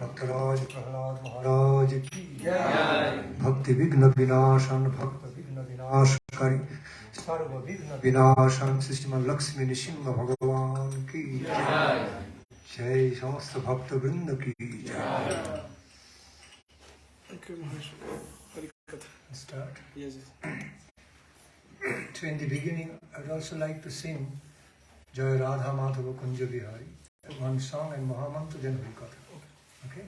Bhaktaraj Prahlad Maharaj ki Bhakti Vigna Vinashan Bhakta Vigna Vinashkari Sarva Vigna Vinashan Sistema Lakshmi Nishimha Bhagavan ki Jai Samasta Bhakta Vrinda ki Jai. Start? Yes. So in the beginning, I'd also like to sing Jai Radha Madhava Kunja Bihari, one song and Mahamantra, then Harikatha. Okay?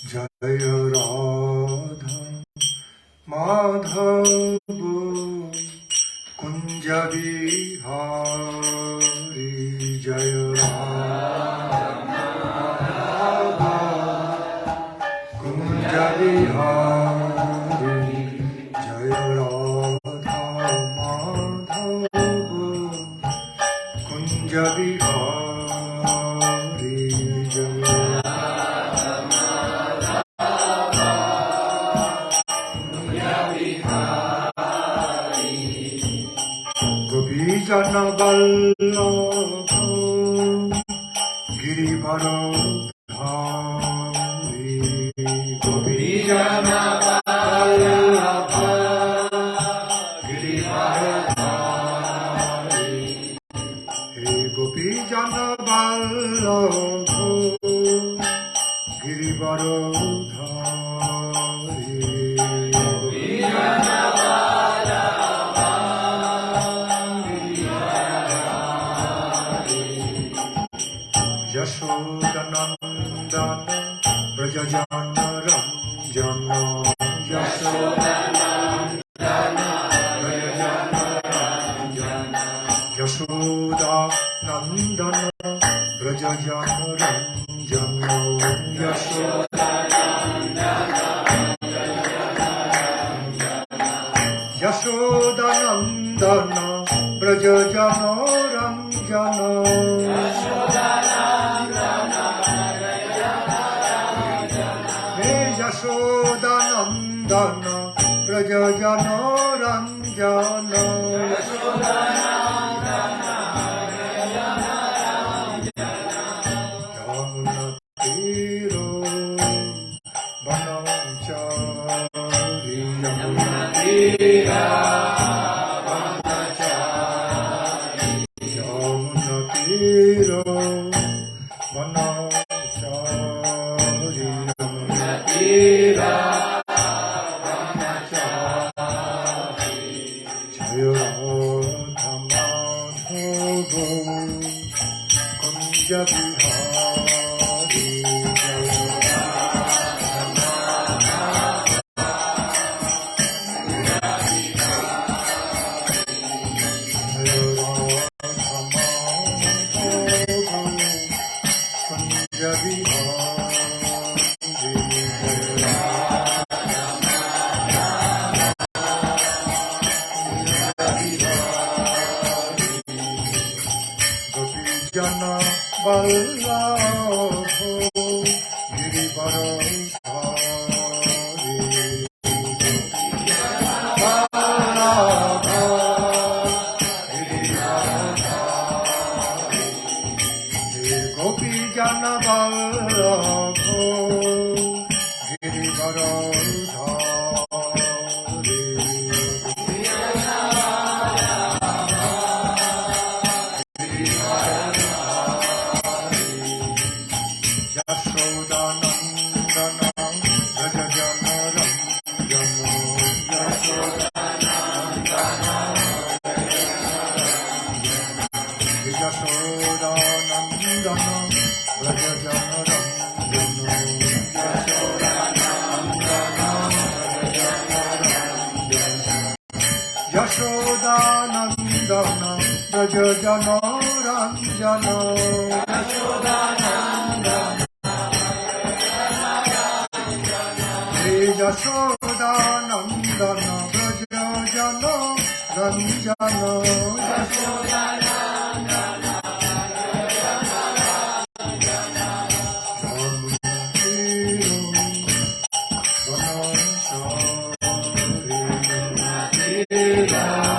Jai Radha Madhava Kunja Bihari, Jai Radha Kunja Bihari, Jai Radha Madhava Kunja Bihari, Jai Gopijana Vallabha Girivara Dhari, Gopijana Vallabha Girivara Dhari, Hey Gopijana Vallabha Girivara Dhari, Gopijana Yashodanandana Brajajana Ranjana, Yashodanandana Brajajana Ranjana, Yashodanandana Brajajana Ranjana, Yashodanandana Brajajana Ranjana, Yashodanandana Prajajana Ranjana, Yamuna Tiro Vanachari, Yamuna Tira Vanachari, Yamuna Tiro Vanachari, Yamuna Tira Kunja Bihari, Kunja Gopijana Vallabha Girivara Dhari, Vallabha Girivara Dhari, Gopijana Vallabha Girivara Dhari, Yashodanandana Brajajana Ranjana, Yashodanandana Brajajana Ranjana, Yashodanandana Brajajana Ranjana, Yashodanandana Brajajana Ranjana, Yashodanandana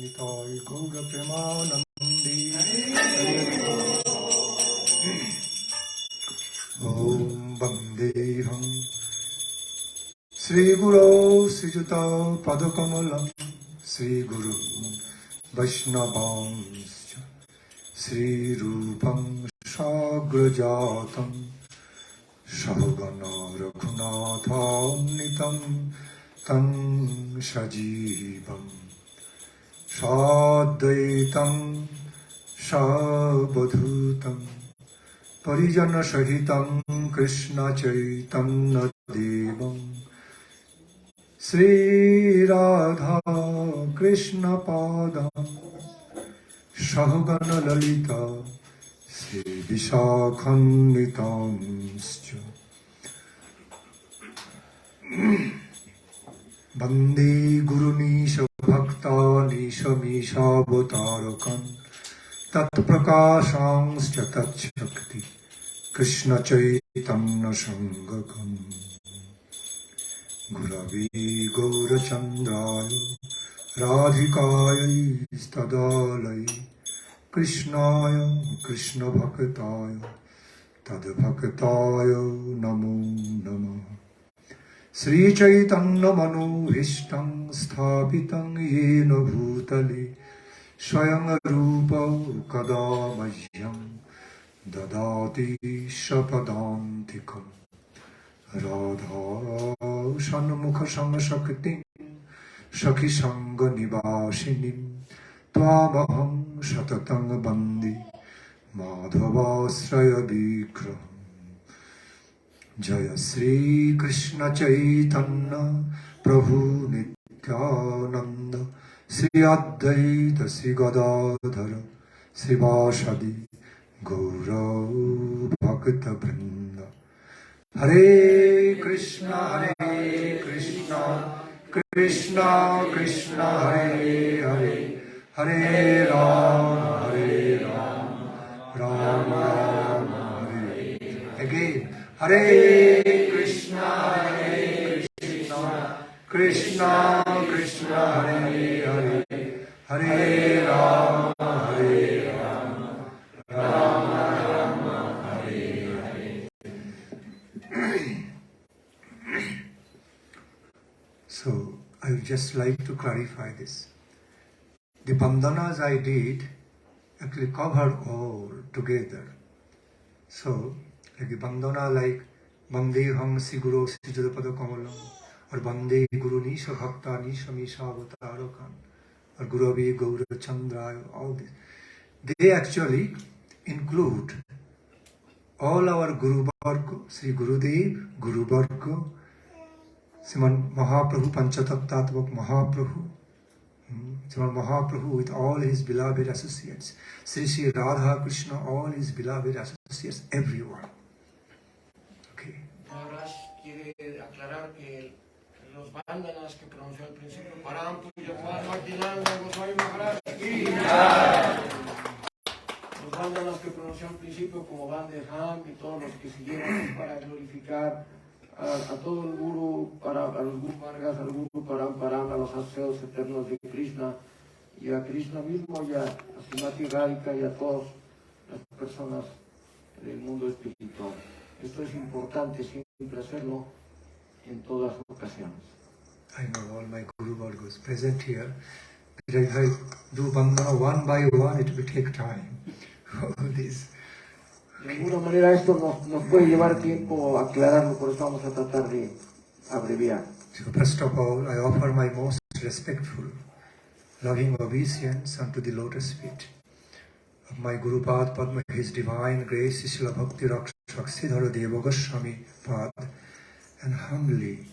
Nitai Gaura Premanandi Om Vandeham Sri Guru Srijuta Padakamalam Sri Guru Vaishnavanscha Sri Rupam Sagrajatam Sahagana Raghunathamnitam Tam Sajivam Sadvaitam Sabadhutam Parijana Sahitam Krishna Chaitanya Devam Sri Radha Krishna Padam Sahagana Lalita Sri Vishakhanitanscha Bande Gurunisha Bhakta Nisha Misha Bhatarakan Tat Prakashanscha Tat Shakti Krishna Chaitanya Sangakam Guravi Gaura Chandraya Radhikaya Stadalai Krishnaya Krishna Bhaktaya Tad Bhaktaya Namo Namah Sri Chaitanya Mano Hishtam Sthapitam Yena Bhutale Swayam Rupa Kadamahyam Dadati Shapadantikam Radha Shanmukha Samashakti Shakhi Sangha Nivashinim Tvamaham Shatatang Bandi Madhavasraya Vikraham Jaya Sri Krishna Chaitanya Prabhu Nityananda Sri Advaita Sri Gadadhara Sri Vashadi Gaura Bhakta Vrinda Hare Krishna Krishna Krishna Hare Hare Hare Rama Rama Rama Hare again Hare Krishna Krishna Krishna Hare Hare Hare Rama Rama Rama Hare Hare. So I would just like to clarify this. The bandhanas I did actually covered all together. So, like the bandhana like Vandeham Sri Guru Srijuta Padakamalam or Vande Guru Nisha Bhakta Nisha Misha Avatarakam or Guravi Gaura Chandraya, all this. They actually include all our Guru Varga, Sri Gurudev, Guru Varga, Sriman Mahaprabhu, Panchatattva Mahaprabhu, Sriman Mahaprabhu with all his beloved associates, Sri Radha Krishna, all his beloved associates, everyone. Okay. Maharaj quiere aclarar que los bandanas que pronunció al principio, Param Puja Bhakti Nandan Swami Maharaj, los bandanas que pronunció al principio como Bandeham y todos los que siguieron para glorificar a todo el Guru, a los Guru Vargas, al Guru Param, a los asociados eternos de Krishna y a Krishna mismo y a Srimati Radharani y a todas las personas del mundo espiritual. Esto es importante siempre hacerlo en todas ocasiones. I know all my Guru Vargas present here. If I do bandhana one by one, it will take time. All this. De alguna manera esto nos puede llevar tiempo a aclararlo, por eso vamos a tratar de abreviar. So first of all, I offer my most respectful, loving obeisance unto the lotus feet of my Guru Pad Padma, His Divine Grace, Srila Bhakti Sridhar Deva Goswami Pad, and humbly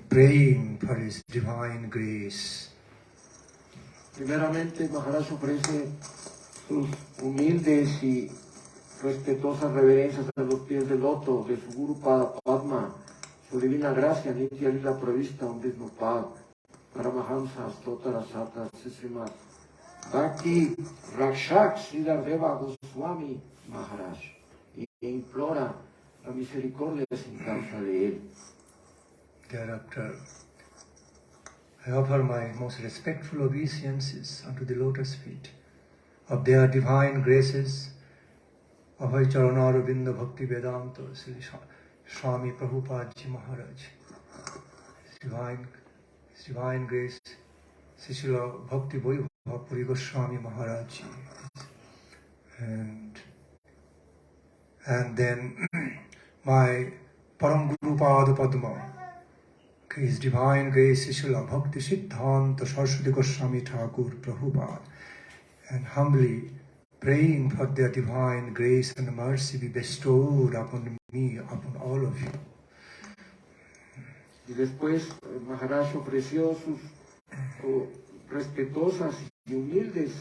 praying for His Divine Grace. Primeramente, Maharaj ofrece sus humildes y respetuosas reverencias a los pies del loto de su Guru Padma, su divina gracia, Nitya Lila Pravista, un Visnupad, Paramahamsa, Stotara Sata, Srimat, Bhakti Rakshak, Sridhar Goswami Maharaj, y implora la misericordia sin causa de él. Thereafter, I offer my most respectful obeisances unto the lotus feet of their divine graces, Abhay Charanaravinda Bhakti Vedanta Sri Swami Prabhupada Maharaj, His divine grace, Srila Bhakti Vaibhava Puri Goswami Maharaj, and then my Param Guru Pada Padma, His divine grace, Srila Bhakti Siddhanta Saraswati Goswami Thakur Prabhupada, and humbly praying for their divine grace and mercy be bestowed upon me, upon all of you. Y después Maharaj ofreció sus respetuosas y humildes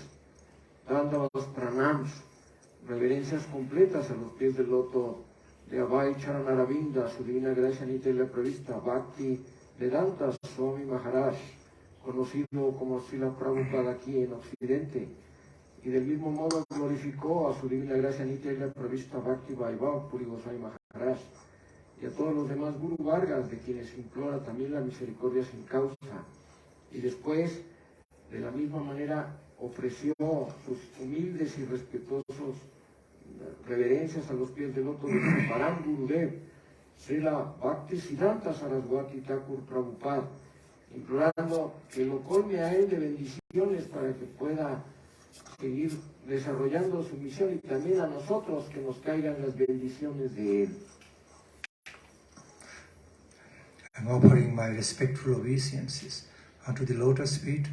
dándonos pranams, reverencias completas a los pies del loto de Abhay Charanaravinda, su divina gracia nita y la prevista, Bhakti Nandan Swami Maharaj, conocido como Srila Prabhupada aquí en Occidente, y del mismo modo glorificó a su divina gracia nita y la prevista Bhakti Vaibhava Puri Goswami Maharaj, y a todos los demás Guru Vargas, de quienes implora también la misericordia sin causa. Y después, de la misma manera, ofreció sus humildes y respetuosos reverencias a los pies del loto de su Param Gurudev, Srila Bhakti Siddhanta Saraswati Thakur Prabhupada, implorando que lo colme a él de bendiciones para que pueda seguir desarrollando su misión, y también a nosotros que nos caigan las bendiciones de él. I'm offering my respectful obeisances unto the lotus feet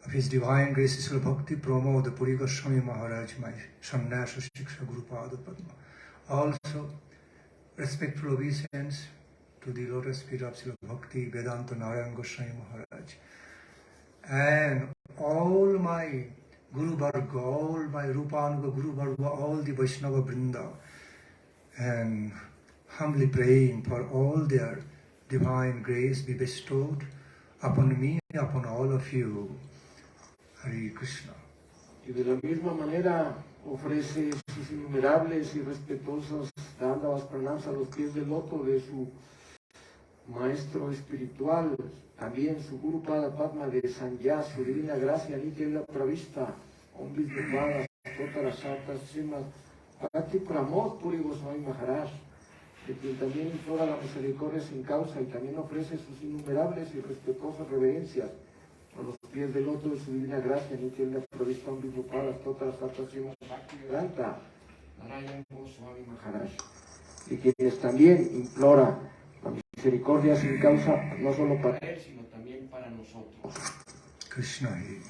of His divine grace, Srila Bhakti Pramod Puri Goswami Maharaj, my Sannyasa Shiksha Guru Pada Padma. Also, respectful obeisance to the lotus feet of Srila Bhakti Vedanta Narayan Goswami Maharaj, and all my Guru Varga, all my Rupanuga Guru Varga, all the Vaishnava Vrinda, and humbly praying for all their divine grace be bestowed upon me, upon all of you. Hare Krishna. Y de la misma manera ofrece sus innumerables y respetuosos dandavas pranams a los pies del loto de su maestro espiritual, también su Guru Pada Padma de Sanya, su divina gracia nitya y la pravista, Om Vishnupada Stotara Sarta Srimati Bhakti Pramod Puri Goswami Maharaj, de quien también implora la misericordia sin causa, y también ofrece sus innumerables y respetuosas reverencias a los pies del loto de su divina gracia nitya y la pravista, Om Vishnupada Stotara Sarta Srimati Bhakti Narayan Goswami Maharaj, de quienes también implora la misericordia sin causa, no solo para él, sino también para nosotros. Krishna He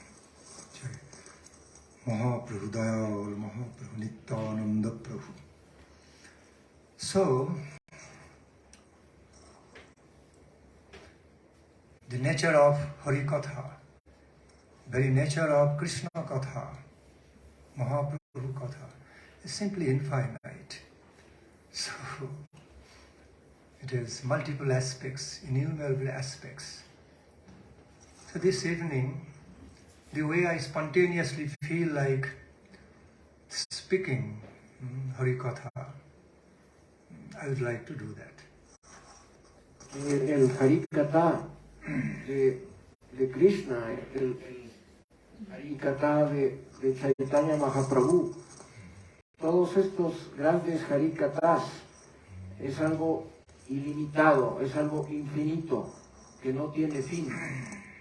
Mahaprabhu Dayal Mahaprabhu Nityananda Prabhu. So, the nature of Harikatha, very nature of Krishna Katha, Mahaprabhu Katha, is simply infinite. So, it has multiple aspects, innumerable aspects. So this evening, the way I spontaneously feel like speaking Harikatha, I would like to do that. El Harikatha de Krishna, el Harikatha de Chaitanya Mahaprabhu, todos estos grandes Harikathas es algo ilimitado, es algo infinito, que no tiene fin.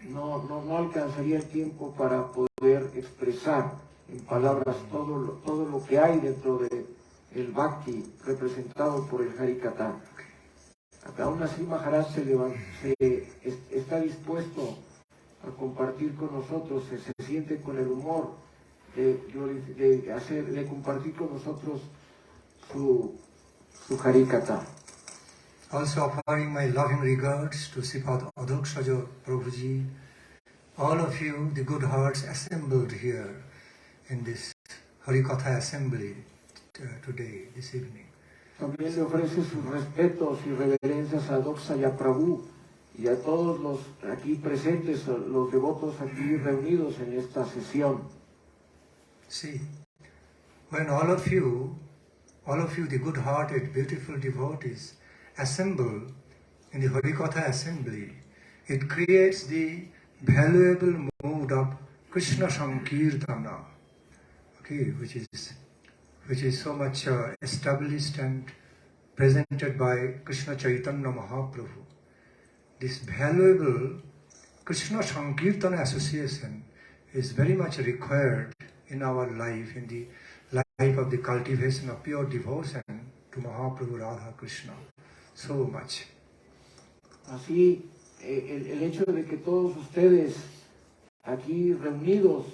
No alcanzaría el tiempo para poder expresar en palabras todo lo que hay dentro de el Bhakti representado por el Harikatha. Aún así Maharaj está dispuesto a compartir con nosotros, se siente con el humor de compartir con nosotros su Harikatha. Also offering my loving regards to Sripad Adhokshaja Prabhuji, all of you, the good hearts assembled here in this Harikatha assembly today, this evening. También le ofrece sus respetos y reverencias a Adhokshaja Prabhu y a todos los aquí presentes, los devotos aquí reunidos en esta sesión. See, when all of you, the good-hearted, beautiful devotees, assemble in the Harikatha assembly, it creates the valuable mode of Krishna sankirtana, okay, which is so much established and presented by Krishna Chaitanya Mahaprabhu. This valuable Krishna Sankirtana association is very much required in our life, in the life of the cultivation of pure devotion to Mahaprabhu Radha Krishna. So much. Así, el hecho de que todos ustedes aquí reunidos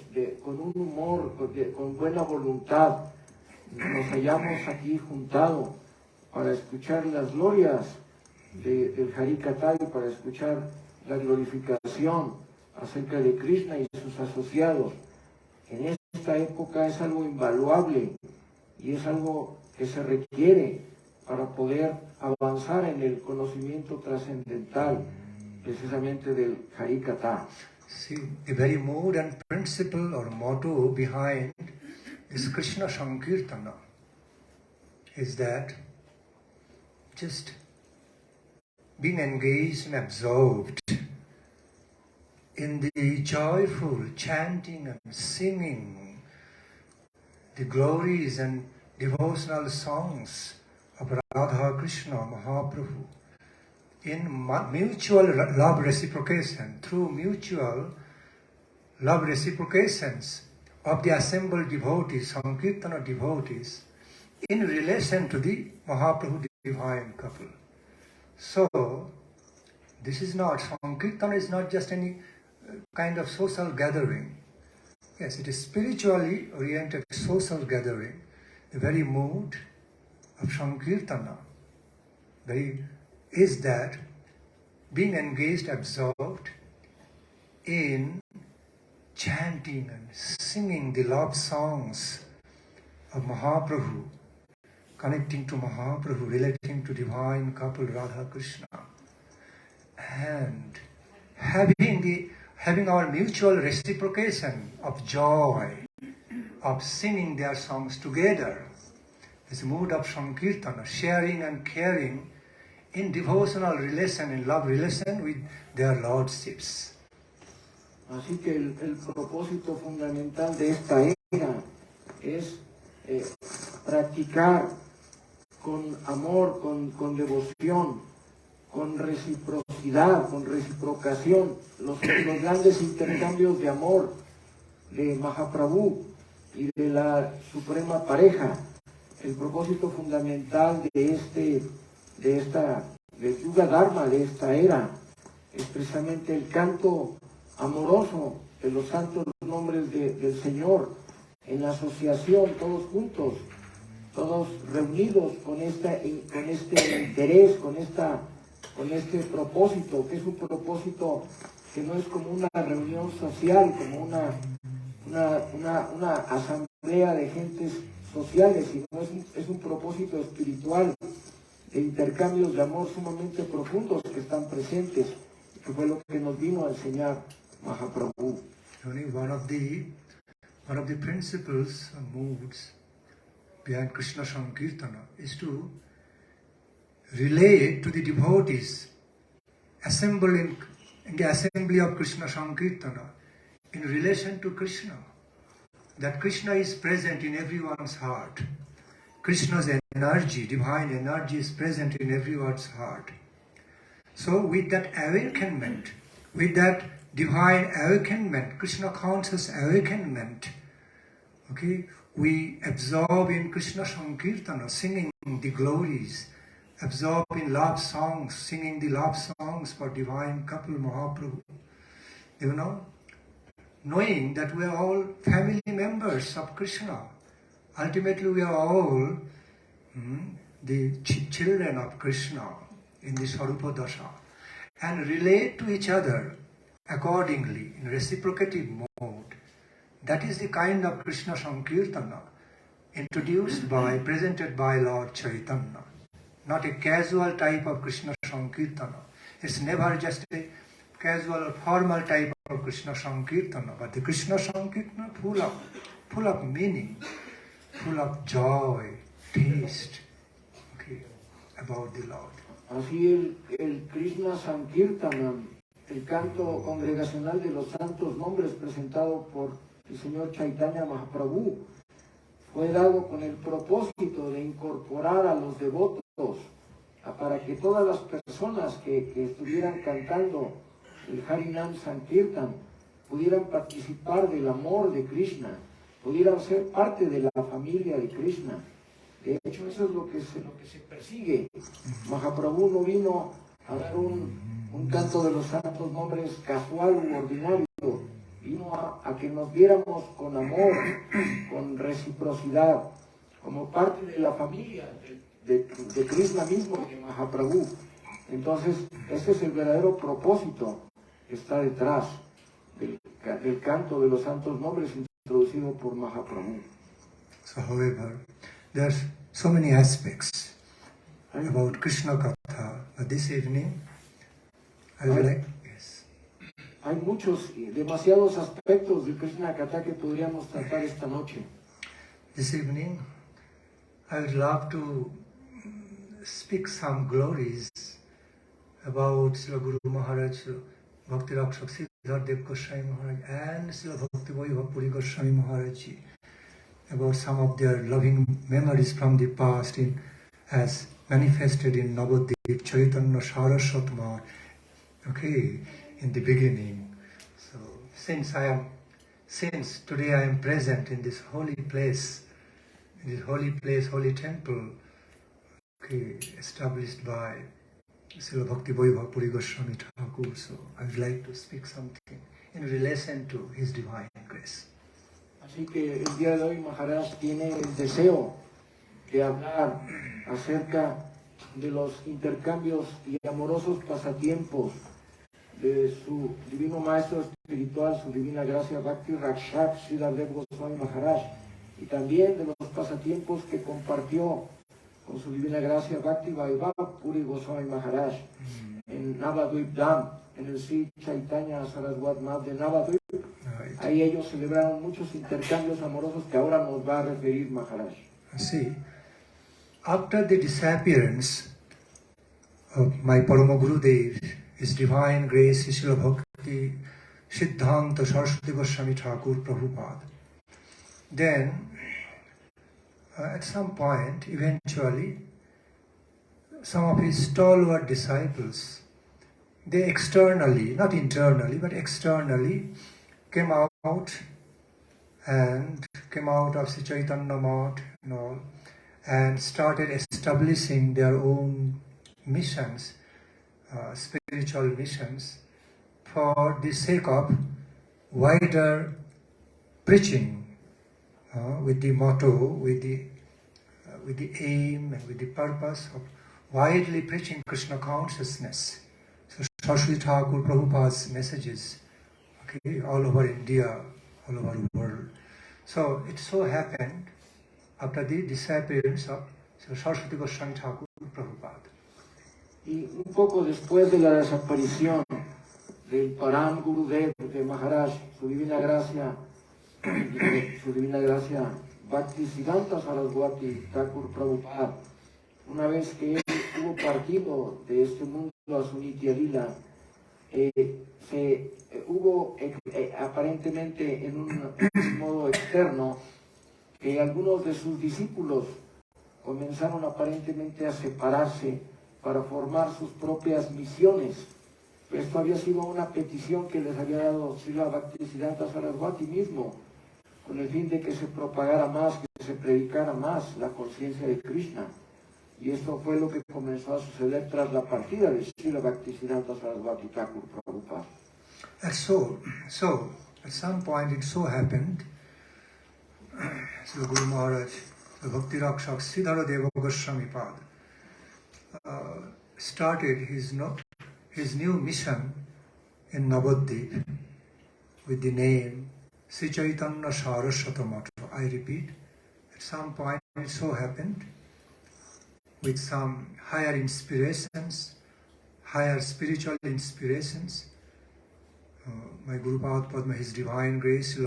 con un humor, con buena voluntad, nos hayamos aquí juntado para escuchar las glorias del Harikatha y para escuchar la glorificación acerca de Krishna y sus asociados. En esta época es algo invaluable y es algo que se requiere para poder avanzar en el conocimiento trascendental, precisamente del Harikatha. See, the very mood and principle or motto behind this Krishna Sankirtana is that just being engaged and absorbed in the joyful chanting and singing the glories and devotional songs of Radha Krishna Mahaprabhu in mutual love reciprocation, through mutual love reciprocations of the assembled devotees, Sankirtana devotees, in relation to the Mahaprabhu divine couple. So, this is not, Sankirtana is not just any kind of social gathering. Yes, it is spiritually oriented social gathering. The very mood of Sankirtana is that being engaged, absorbed in chanting and singing the love songs of Mahaprabhu, connecting to Mahaprabhu, relating to divine couple Radha Krishna, and having our mutual reciprocation of joy, of singing their songs together. This mood of Sankirtana, sharing and caring in devotional relation, in love relation with their lordships. Así que el propósito fundamental de esta era es practicar con amor, con devoción, con reciprocidad, con reciprocación, los grandes intercambios de amor de Mahaprabhu y de la suprema pareja. El propósito fundamental del Yuga Dharma, de esta era, es precisamente el canto amoroso de los santos nombres del Señor, en la asociación, todos juntos, todos reunidos con este interés, con este propósito, que es un propósito que no es como una reunión social, como una asamblea de gentes sociales, sino es un propósito espiritual de intercambios de amor sumamente profundos que están presentes, que fue lo que nos vino a enseñar Mahaprabhu. One of the principles and moods behind Krishna Sankirtana is to relate to the devotees assembled in the assembly of Krishna Sankirtana in relation to Krishna. That Krishna is present in everyone's heart. Krishna's energy, divine energy is present in everyone's heart. So with that awakenment, with that divine awakenment, Krishna conscious awakenment, okay, we absorb in Krishna Sankirtana, singing the glories, absorb in love songs, singing the love songs for divine couple Mahaprabhu. You know, knowing that we are all family members of Krishna. Ultimately we are all the children of Krishna in the Sarupa Dasha, and relate to each other accordingly in reciprocative mode. That is the kind of Krishna Sankirtana presented by Lord Chaitanya. Not a casual type of Krishna Sankirtana. It's never just a casual or formal type of Krishna Sankirtana, but the Krishna Sankirtana full of meaning, full of joy, taste, okay, about the Lord. Así el Krishna Sankirtana el canto congregacional de los santos nombres presentado por el señor Chaitanya Mahaprabhu fue dado con el propósito de incorporar a los devotos para que todas las personas que estuvieran cantando el Harinam Sankirtan pudieran participar del amor de Krishna, pudieran ser parte de la familia de Krishna. De hecho, eso es lo que se persigue. Mahaprabhu no vino a dar un canto de los santos nombres casual u ordinario, vino a que nos viéramos con amor, con reciprocidad, como parte de la familia de Krishna mismo y de Mahaprabhu. Entonces, ese es el verdadero propósito que está detrás del canto de los santos nombres introducido por Mahaprabhu. So, however, there's so many aspects about Krishna Katha. But this evening, I would like... Yes. Hay demasiados aspectos de Krishna Katha que podríamos tratar esta noche. This evening, I would love to speak some glories about Srila Guru Maharaj, Bhakti Rakshak Sridhar Dev Goswami Maharaj and Srila Bhakti Vaibhava Puri Goswami Maharaj, about some of their loving memories from the past as manifested in Navadvip Chaitanya Saraswat Math, okay, in the beginning. So since today I am present in this holy place, holy temple, okay, established by Srila Bhakti Vaibhava Puri Goswami Thakur, so I would like to speak something in relation to his divine grace. Así que el día de hoy Maharaj tiene el deseo de hablar acerca de los intercambios y amorosos pasatiempos de su divino maestro espiritual, su divina gracia Bhakti Rakshak Sridhar Goswami Maharaj, y también de los pasatiempos que compartió con su divina gracia Bhakti Vaibhava Puri Goswami Maharaj en Navadvip Dham, en el Sri Chaitanya Saraswat Math de Navadvip. Ahí ellos celebraron muchos intercambios amorosos que ahora nos va a referir Maharaj. See, after the disappearance of my Parama Gurudev, His Divine Grace, Srila Bhakti Siddhanta Saraswati Goswami Thakur Prabhupada, then at some point, eventually, some of his stalwart disciples, they externally, not internally, but externally, came out of Sri Chaitanya Math and all, and started establishing their own missions, spiritual missions, for the sake of wider preaching, with the motto, with the aim and with the purpose of widely preaching Krishna consciousness. So Saraswati Thakur Prabhupada's messages, okay, all over India, all over the world. So it so happened after the disappearance of Saraswati Goswami Thakur Prabhupada. Y un poco después de la desaparición del Param Gurudev de Maharaj, su divina gracia Bhakti Siddhanta Saraswati Thakur Prabhupada, una vez que él hubo partido de este mundo a su Nitya Lila, hubo aparentemente en un modo externo que algunos de sus discípulos comenzaron aparentemente a separarse para formar sus propias misiones. Esto había sido una petición que les había dado Srila Bhakti Siddhanta Saraswati mismo, con el fin de que se propagara más, que se predicara más la conciencia de Krishna. Y esto fue lo que comenzó a suceder tras la partida de Srila Bhakti Siddhanta Saraswati Thakur Prabhupada. And so at some point it so happened, Sri Guru Maharaj, the Bhakti Rakshak Sridhar Deva Goswami Pad, started his new mission in Navadvip with the name Sri Chaitanya Saraswata Math. I repeat, at some point it so happened, with some higher inspirations, higher spiritual inspirations, my Guru Padma, His Divine Grace,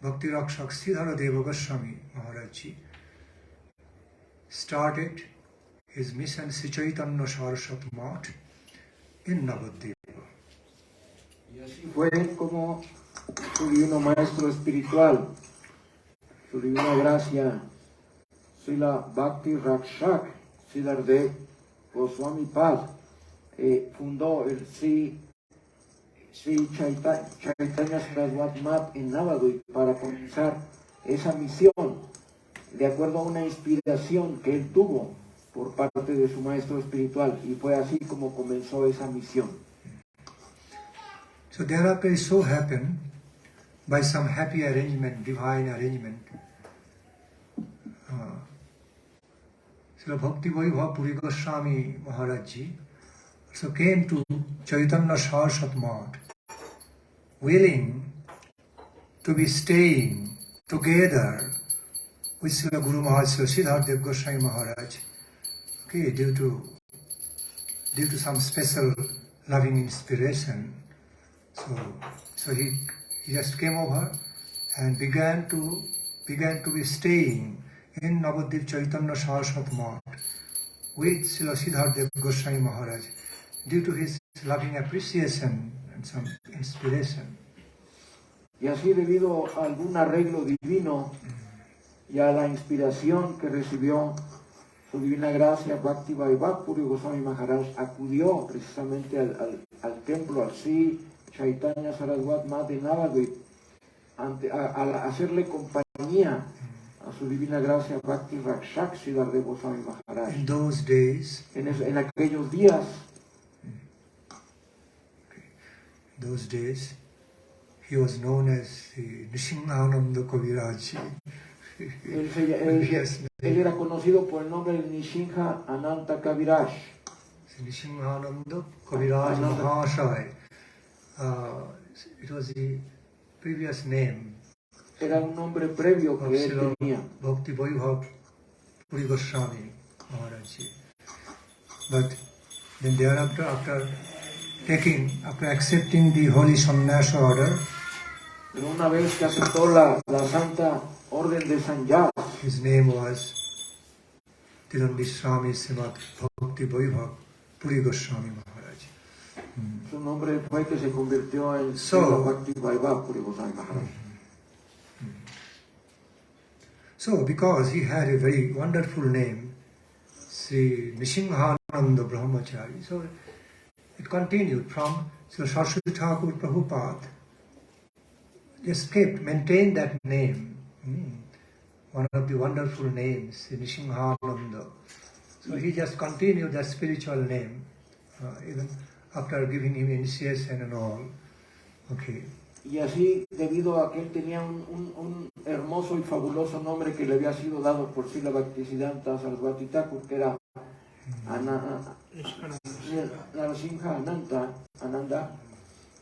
Bhakti Rakshak Sridhar Deva Goswami Maharaj started his mission Sri Chaitanya Saraswat Math in Navadvip. Y así fue como su divino maestro espiritual, su divina gracia, Srila Bhakti Rakshak Sridhar Goswami Pad, fundó el Sri Chaitanya Saraswati Mat en Navadvip para comenzar esa misión, de acuerdo a una inspiración que él tuvo por parte de su maestro espiritual, y fue así como comenzó esa misión. So thereafter it so happened, by some happy arrangement, divine arrangement, Srila Bhakti Vaibhava Puri Goswami Maharaj so came to Chaitanya Saraswati Math, willing to be staying together with Srila Guru Maharaj, Sridhar Goswami Maharaj, okay, due to some special loving inspiration. So he just came over and began to be staying in Navadvip Chaitanya Saraswati Math with Srila Sridhar Goswami Maharaj due to his loving appreciation and some inspiration. Y así, debido a algún arreglo divino y a la inspiración que recibió su divina gracia, Bhakti Vaibhava Puri Goswami Maharaj acudió precisamente al templo, al Sri Chaitanya Saraswati Mat de Navadvip, a hacerle compañía a su divina gracia Bhakti Rakshak Sridhar Goswami Maharaj. In those days, en aquellos días, he was known as Nishingananda Kaviraj. Él era conocido por el nombre de Nishinha Ananta Kaviraj. Nishingananda Kaviraj Mahashaya. It was the previous name. Era un nombre previo que él tenía. Bhakti Vaibhava Puri Goswami Maharaj. But then thereafter, after accepting the holy sannyas order, pero una vez que aceptó la santa orden de sannyas, his name was Nandan Swami Srimati Bhakti Vaibhava Puri Goswami Maharaj. Su nombre fue que se convirtió en Bhakti Vaibhava Puri Goswami Maharaj. So, because he had a very wonderful name, Sri Nishingananda Brahmachari, so it continued from Sri Saraswati Thakur Prabhupada, just maintained that name, one of the wonderful names, Nishingananda. So he just continued that spiritual name, even after giving him initiation and all. Okay. Y así, debido a que él tenía un hermoso y fabuloso nombre que le había sido dado por Srila Bhaktisiddhanta Saraswati Thakur, que era Narasimha Ananda,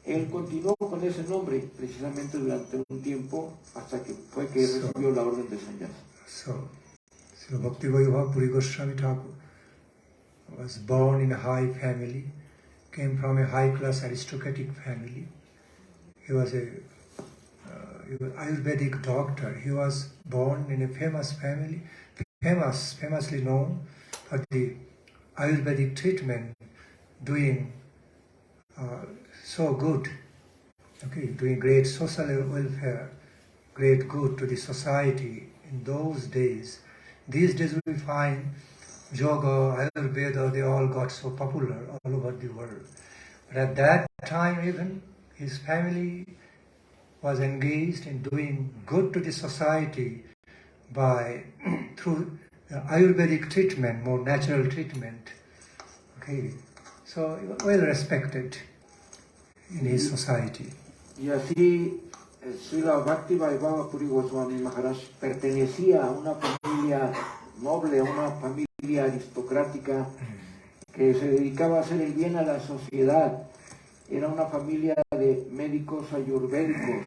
él continuó con ese nombre precisamente durante un tiempo hasta que fue que recibió la orden de sannyas. So Bhakti Vaibhava Puri Goswami Thakur was born in a high family, came from a high-class aristocratic family. He was an Ayurvedic doctor. He was born in a famous family, famously known for the Ayurvedic treatment, doing so good, okay, doing great social welfare, great good to the society in those days. These days we find yoga, Ayurveda, they all got so popular all over the world. But at that time even, his family was engaged in doing good to the society through Ayurvedic treatment, more natural treatment. Okay, so well respected in his society. Y así, Srila Bhakti Vaibhava Puri Goswami Maharaj pertenecía a una familia noble, a una familia aristocrática que se dedicaba a hacer el bien a la sociedad. Era una familia de médicos ayurvédicos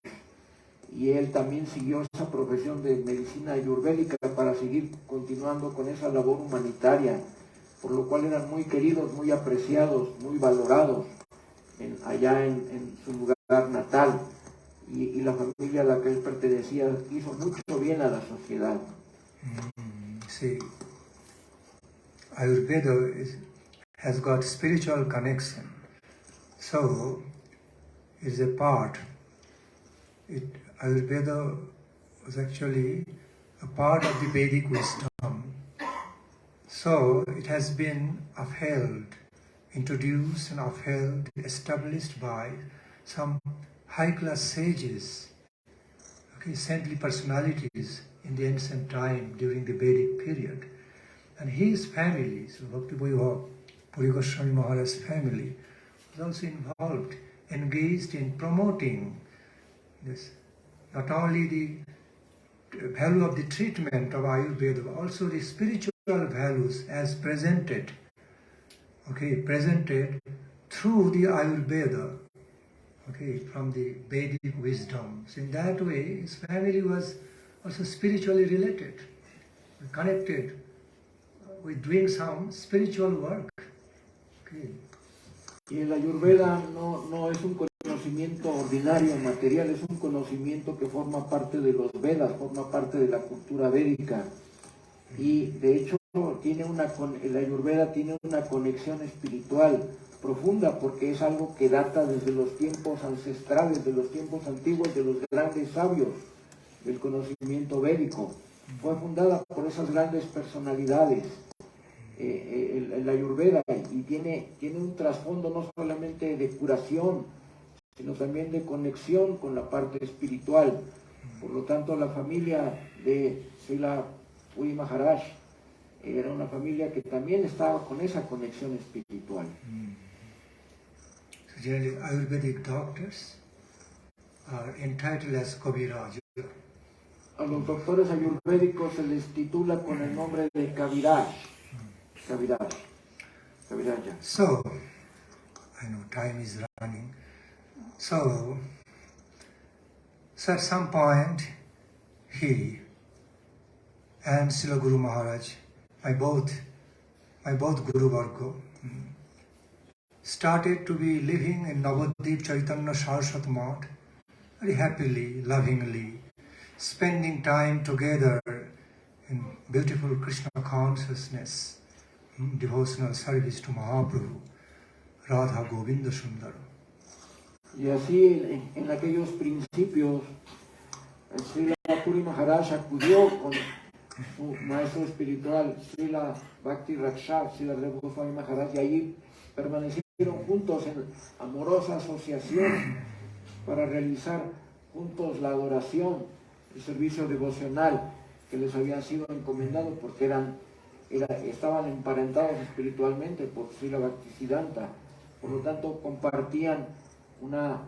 y él también siguió esa profesión de medicina ayurvédica para seguir continuando con esa labor humanitaria, por lo cual eran muy queridos, muy apreciados, muy valorados allá en su lugar natal, y la familia a la que él pertenecía hizo mucho bien a la sociedad. See, Ayurveda has got spiritual connection. So, is a part. Ayurveda was actually a part of the Vedic wisdom. So it has been upheld, introduced and upheld, established by some high-class sages, saintly personalities in the ancient time during the Vedic period. And his family, so Bhakti Vaibhava, Puri Goswami Maharaj's family, was also involved, engaged in promoting this, not only the value of the treatment of Ayurveda, but also the spiritual values as presented, presented through the Ayurveda, from the Vedic wisdom. So in that way, his family was also spiritually related, connected with doing some spiritual work. Y el Ayurveda no es un conocimiento ordinario, material, es un conocimiento que forma parte de los Vedas, forma parte de la cultura védica. Y de hecho el Ayurveda tiene una conexión espiritual profunda porque es algo que data desde los tiempos ancestrales, de los tiempos antiguos, de los grandes sabios del conocimiento védico. Fue fundada por esas grandes personalidades, el Ayurveda, y tiene un trasfondo no solamente de curación, sino también de conexión con la parte espiritual. Por lo tanto, la familia de Srila Puri Maharaj era una familia que también estaba con esa conexión espiritual. So generally, Ayurvedic doctors are entitled as Kaviraj. A los doctores ayurvédicos se les titula con el nombre de Kaviraj. Kaviraja. So, I know time is running. So at some point, he and Srila Guru Maharaj, my both Guru Varga, started to be living in Navadvip Chaitanya Saraswat Math very happily, lovingly, spending time together in beautiful Krishna consciousness, devotional service to Mahaprabhu, Radha Govinda Sundara. Y así en aquellos principios, Srila Puri Maharaj acudió con su maestro espiritual, Srila Bhakti Rakshak, Srila Goswami Maharaj, y allí permanecieron juntos en amorosa asociación para realizar juntos la adoración, el servicio devocional que les había sido encomendado porque estaban emparentados espiritualmente por Srila Bhaktisiddhanta. Por lo tanto, compartían una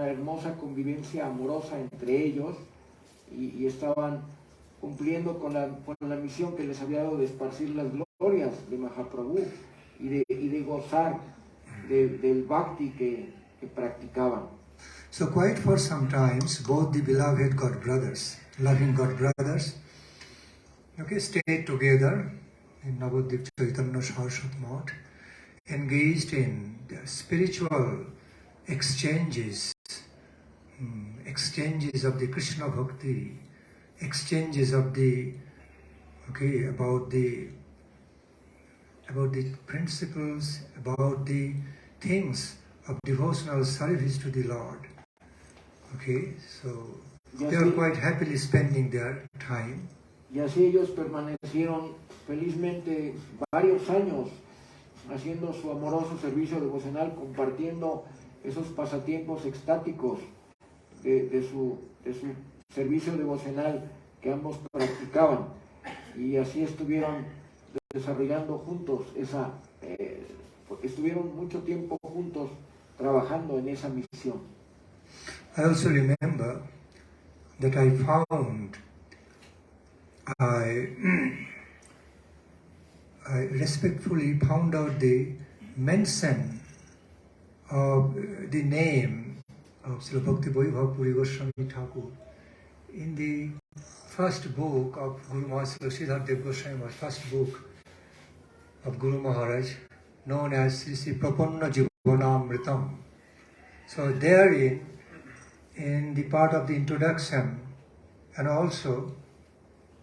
hermosa convivencia amorosa entre ellos y estaban cumpliendo con la misión que les había dado de esparcir las glorias de Mahaprabhu y de gozar del bhakti que practicaban. So quite for some times, both the beloved God brothers, loving God brothers, stayed together in Navadvip Chaitanya Saraswat Math, engaged in the spiritual exchanges of the Krishna Bhakti, exchanges of the, about the principles, about the things of devotional service to the Lord. So they are quite happily spending their time. Y así ellos permanecieron felizmente varios años haciendo su amoroso servicio devocional, compartiendo esos pasatiempos extáticos de su servicio devocional que ambos practicaban. Y así estuvieron desarrollando juntos estuvieron mucho tiempo juntos trabajando en esa misión. I also remember that I respectfully found out the mention of the name of Srila Bhakti Vaibhava Puri Goswami Thakur in the first book of Guru Maharaj, Sridhar Dev Goswami, first book of Guru Maharaj, known as Sri Prapanna Jivanamritam. So therein, in the part of the introduction, and also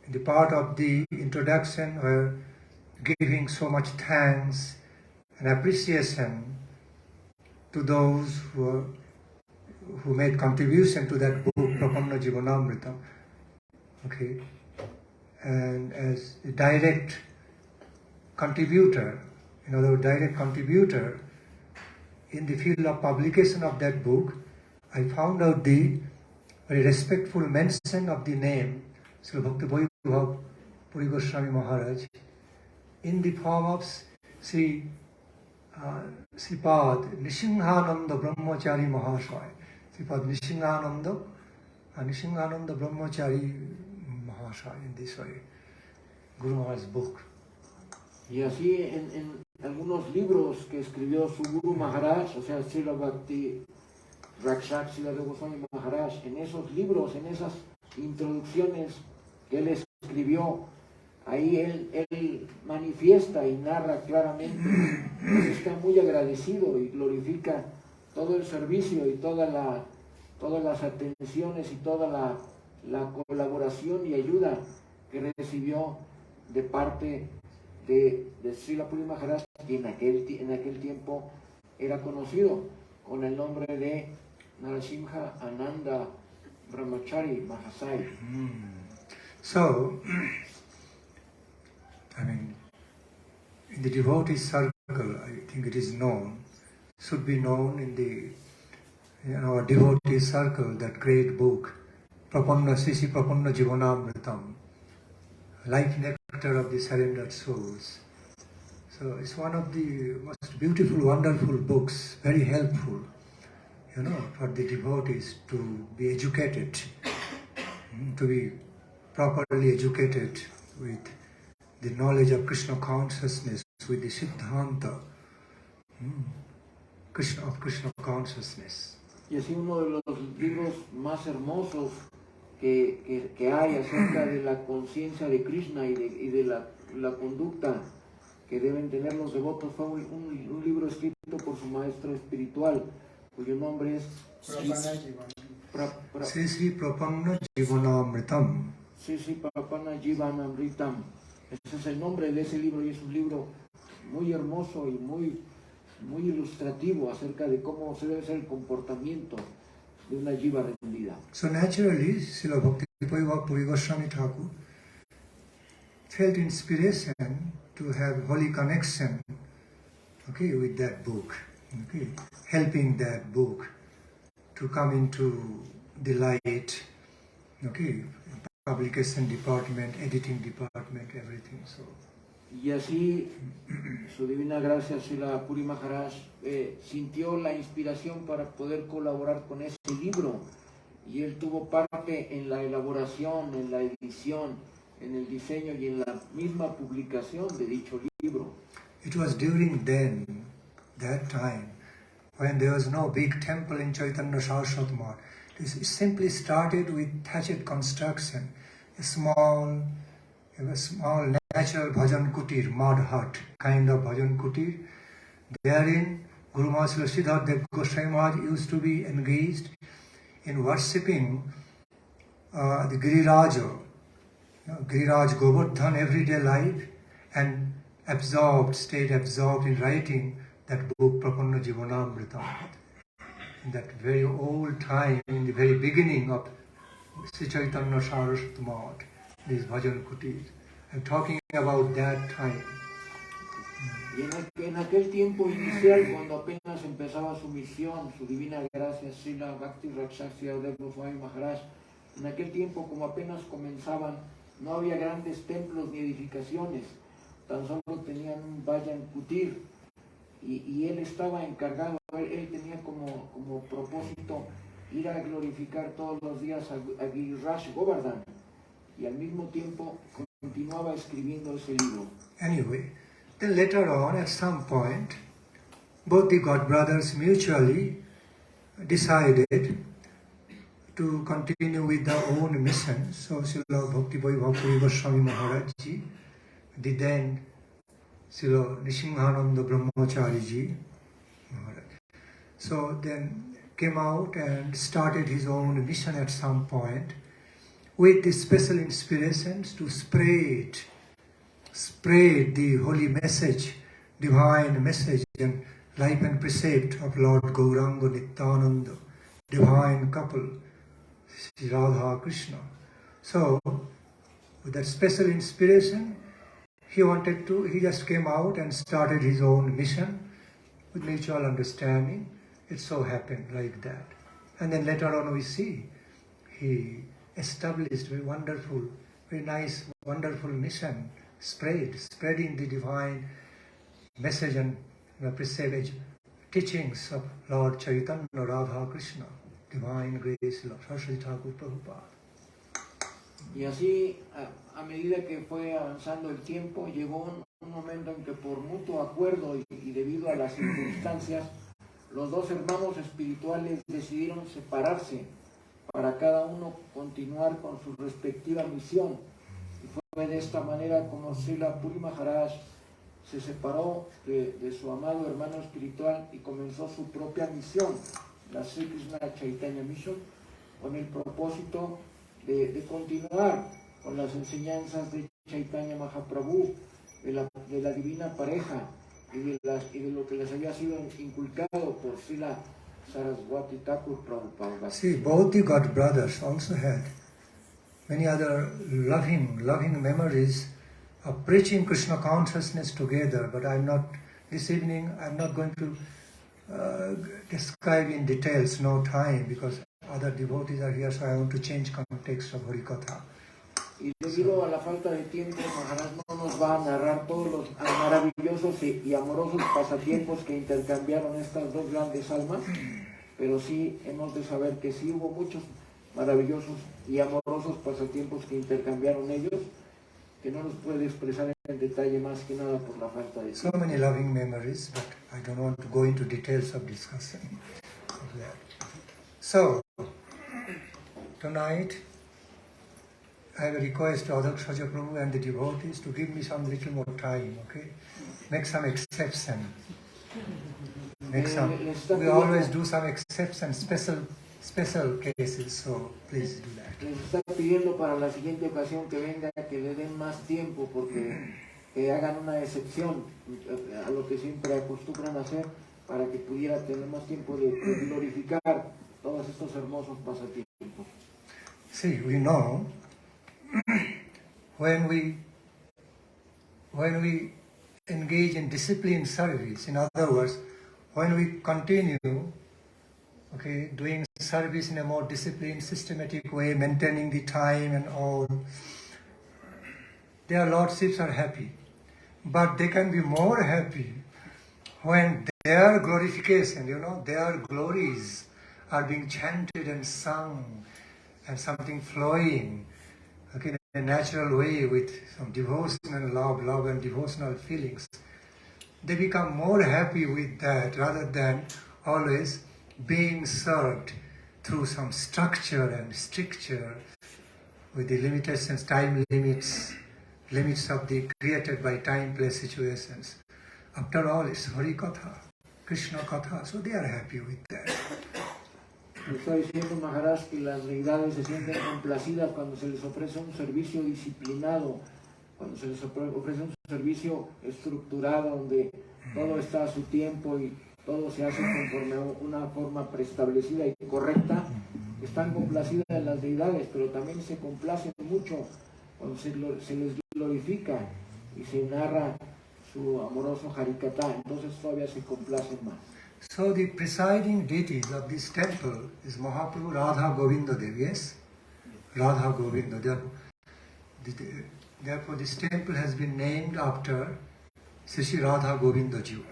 in the part of the introduction where giving so much thanks and appreciation to those who who made contribution to that book, Prapanna Jivanamrita. Okay, and as a direct contributor, in other words, direct contributor in the field of publication of that book, I found out the very respectful mention of the name Sri Vaibhava Puri Goswami Maharaj in the form of Sripad Nishinghananda Brahmachari Mahasaya. Sripad Nishinghananda Brahmachari Mahasaya, in this way, Guru Maharaj's book. Y así en algunos libros que escribió su Guru Maharaj, o sea, Srila Bhakti Srila Goswami Maharaj, en esos libros, en esas introducciones que él escribió, ahí él manifiesta y narra claramente que está muy agradecido y glorifica todo el servicio y todas las atenciones y toda la colaboración y ayuda que recibió de parte de Srila Puri Maharaj, que en aquel tiempo era conocido con el nombre de Narasimha Ananda Brahmachari Mahasaya. So, I mean, in the devotee circle, I think it is known, should be known in our devotee circle, that great book, Prapanna Sisi Prapanna Jivanamritam, Life Nectar of the Surrendered Souls. So it's one of the most beautiful, wonderful books, very helpful, for the devotees to be educated, to be properly educated with the knowledge of Krishna consciousness, with the Siddhanta of Krishna consciousness. Y así uno de los libros más hermosos que hay acerca de la conciencia de Krishna y de la conducta que deben tener los devotos fue un libro escrito por su maestro espiritual, cuyo nombre es Sri Prapanna Jivanamritam. Sri Prapanna Jivanamritam. Ese es el nombre de ese libro, y es un libro muy hermoso y muy ilustrativo acerca de cómo se debe ser el comportamiento de una jiva rendida. So naturally, Srila Bhakti Puri Goswami Thakur felt inspiration to have holy connection, with that book, helping that book to come into the light, publication department, editing department, everything. So. Y así, su divina gracia, Srila Puri Maharaj sintió la inspiración para poder colaborar con ese libro, y él tuvo parte en la elaboración, en la edición, en el diseño y en la misma publicación de dicho libro. It was during that time, when there was no big temple in Chaitanya Saraswati Math. It simply started with thatched construction, a small natural bhajan kutir, mud hut kind of bhajan kutir. Therein, Guru Maharaj Sridhar Goswami Maharaj used to be engaged in worshipping the Giriraj Govardhan everyday life, and stayed absorbed in writing that book Prapanna Jivanamritam. In that very old time, in the very beginning of Sri Chaitanya Saraswati Math, this bhajan kutir. I'm talking about that time. Y en aquel tiempo inicial, cuando apenas empezaba su misión, su divina gracia, Srila Bhakti Radharani Swami Maharaj, en aquel tiempo, como apenas comenzaban, no había grandes templos ni edificaciones, tan solo tenían un bhajan kutir, y él estaba encargado, él tenía como propósito ir a glorificar todos los días a Giriraj Govardhan, y al mismo tiempo continuaba escribiendo ese libro. Anyway, then later on, at some point, both the God brothers mutually decided to continue with their own mission. So Srila Bhakti Vaibhava Goswami Maharaj ji, the then Srila Nishinghananda Brahmachari ji Maharaj. So then came out and started his own mission at some point, with the special inspirations to spread the holy message, divine message and life and precept of Lord Gauranga Nityananda divine couple, Sri Radha Krishna. So, with that special inspiration, he just came out and started his own mission with mutual understanding. It so happened like that. And then later on we see he established a wonderful, very nice, wonderful mission, spreading the divine message and precepts, teachings of Lord Chaitanya, Radha Krishna, divine grace, Lord Sri Thakur Prabhupada. Y así, a medida que fue avanzando el tiempo, llegó un momento en que por mutuo acuerdo y debido a las circunstancias, los dos hermanos espirituales decidieron separarse para cada uno continuar con su respectiva misión. Y fue de esta manera como Srila Puri Maharaj se separó de su amado hermano espiritual y comenzó su propia misión, la Sri Krishna Chaitanya Mission, con el propósito de continuar con las enseñanzas de Chaitanya Mahaprabhu, de la divina pareja y de lo que les había sido inculcado por Srila Saraswati Thakur Prabhupada. See, both the God brothers also had many other loving memories of preaching Krishna consciousness together, but this evening I'm not going to describe in details, no time, because other devotees are here, so I want to change context of Harikatha. Y debido a la falta de tiempo, Maharaj no nos va a narrar todos los maravillosos y amorosos pasatiempos que intercambiaron estas dos grandes almas, pero sí hemos de saber que sí hubo muchos maravillosos y amorosos pasatiempos que intercambiaron ellos, que no los puede expresar en detalle más que nada por la falta de tiempo. So many loving memories, but I don't want to go into details of discussion of that. So, tonight, I have a request to Adhak Saja Prabhu and the devotees to give me some little more time, okay? Make some exception. We always do some exception, special cases, so please do that. Les está pidiendo para la siguiente ocasión que venga, que le den más tiempo, porque que hagan una excepción a lo que siempre acostumbran hacer, para que pudiera tener más tiempo de glorificar todos estos hermosos pasatiempos. See, we know when we engage in disciplined service, in other words, when we continue doing service in a more disciplined, systematic way, maintaining the time and all, their lordships are happy. But they can be more happy when their glorification, their glories are being chanted and sung and something flowing in a natural way with some devotional love and devotional feelings. They become more happy with that rather than always being served through some structure and stricture with the limitations, time limits of the created by time, place, situations. After all, it's Harikatha, Krishna Katha, so they are happy with that. Está diciendo Maharaj que las deidades se sienten complacidas cuando se les ofrece un servicio disciplinado, cuando se les ofrece un servicio estructurado donde todo está a su tiempo y todo se hace conforme a una forma preestablecida y correcta. Están complacidas las deidades, pero también se complacen mucho cuando se les glorifica y se narra su amoroso Harikatha, entonces todavía se complacen más. So the presiding deities of this temple is Mahaprabhu Radha Govinda Devi, yes? Radha Govinda. Therefore this temple has been named after Sri Radha Govinda Ji.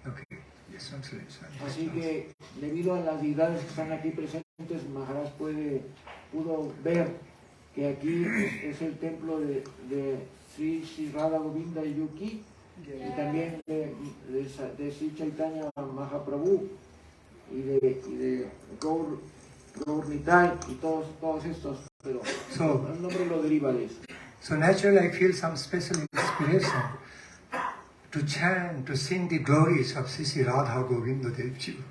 Okay. Yes, I'm sorry. Así que debido a las deidades que están aquí presentes, Maharaj pudo ver que aquí es el templo de Sri Radha Govinda Yuki, y también de Sri Chaitanya Mahaprabhu y de Gaur Nitai y todos estos, pero el nombre lo deriva de eso. So naturally I feel some special inspiration to chant, to sing the glories of Sri Radha Govinda Devji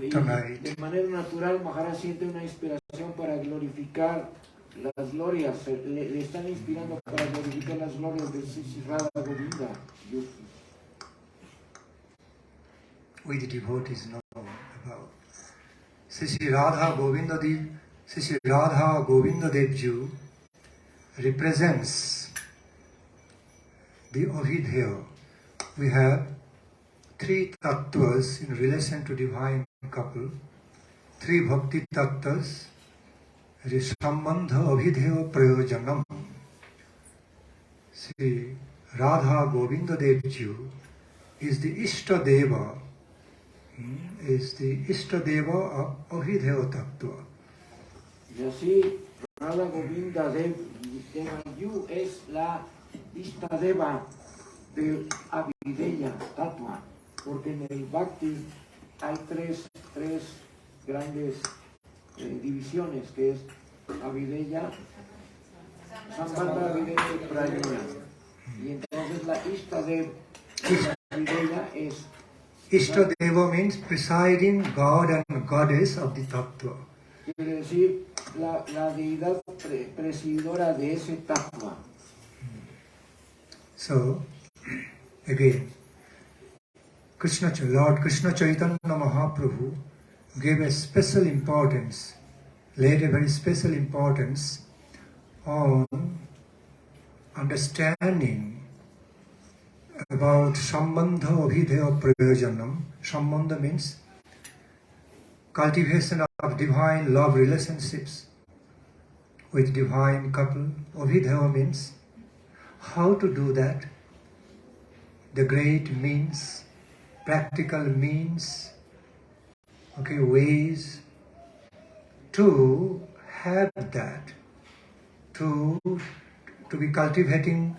tonight. De manera natural Maharaj siente una inspiración para glorificar las glorias, le están inspirando para glorificar las glorias de Sri Radha Govinda. We the devotees know about Sri Radha Govindadev represents the Abhideya. We have three tattvas in relation to divine couple, three bhakti tattvas, sambandha, abhideya, prayojana. Sri Radha Govindadev is the Ishtadeva, of Abhideya Tattva. Y así, Radha Govinda Dev es la Ishtadeva del Abhideya Tattva, porque en el Bhakti hay tres grandes divisiones, que es Abhideya, sambandha, Abhideya y prayojana. Y entonces la Ishtadeva de Abhideya es... Ishtadeva means presiding God and Goddess of the Tattva. Quiere decir la deidad presidora de ese tattva. So, again, Lord Krishna Chaitanya Mahaprabhu gave a special importance, laid a very special importance on understanding about sambandha, abhideya, prayojanam. Sambandha means cultivation of divine love relationships with divine couple. Abhideya means how to do that, the great means, practical means, ways to have that, to be cultivating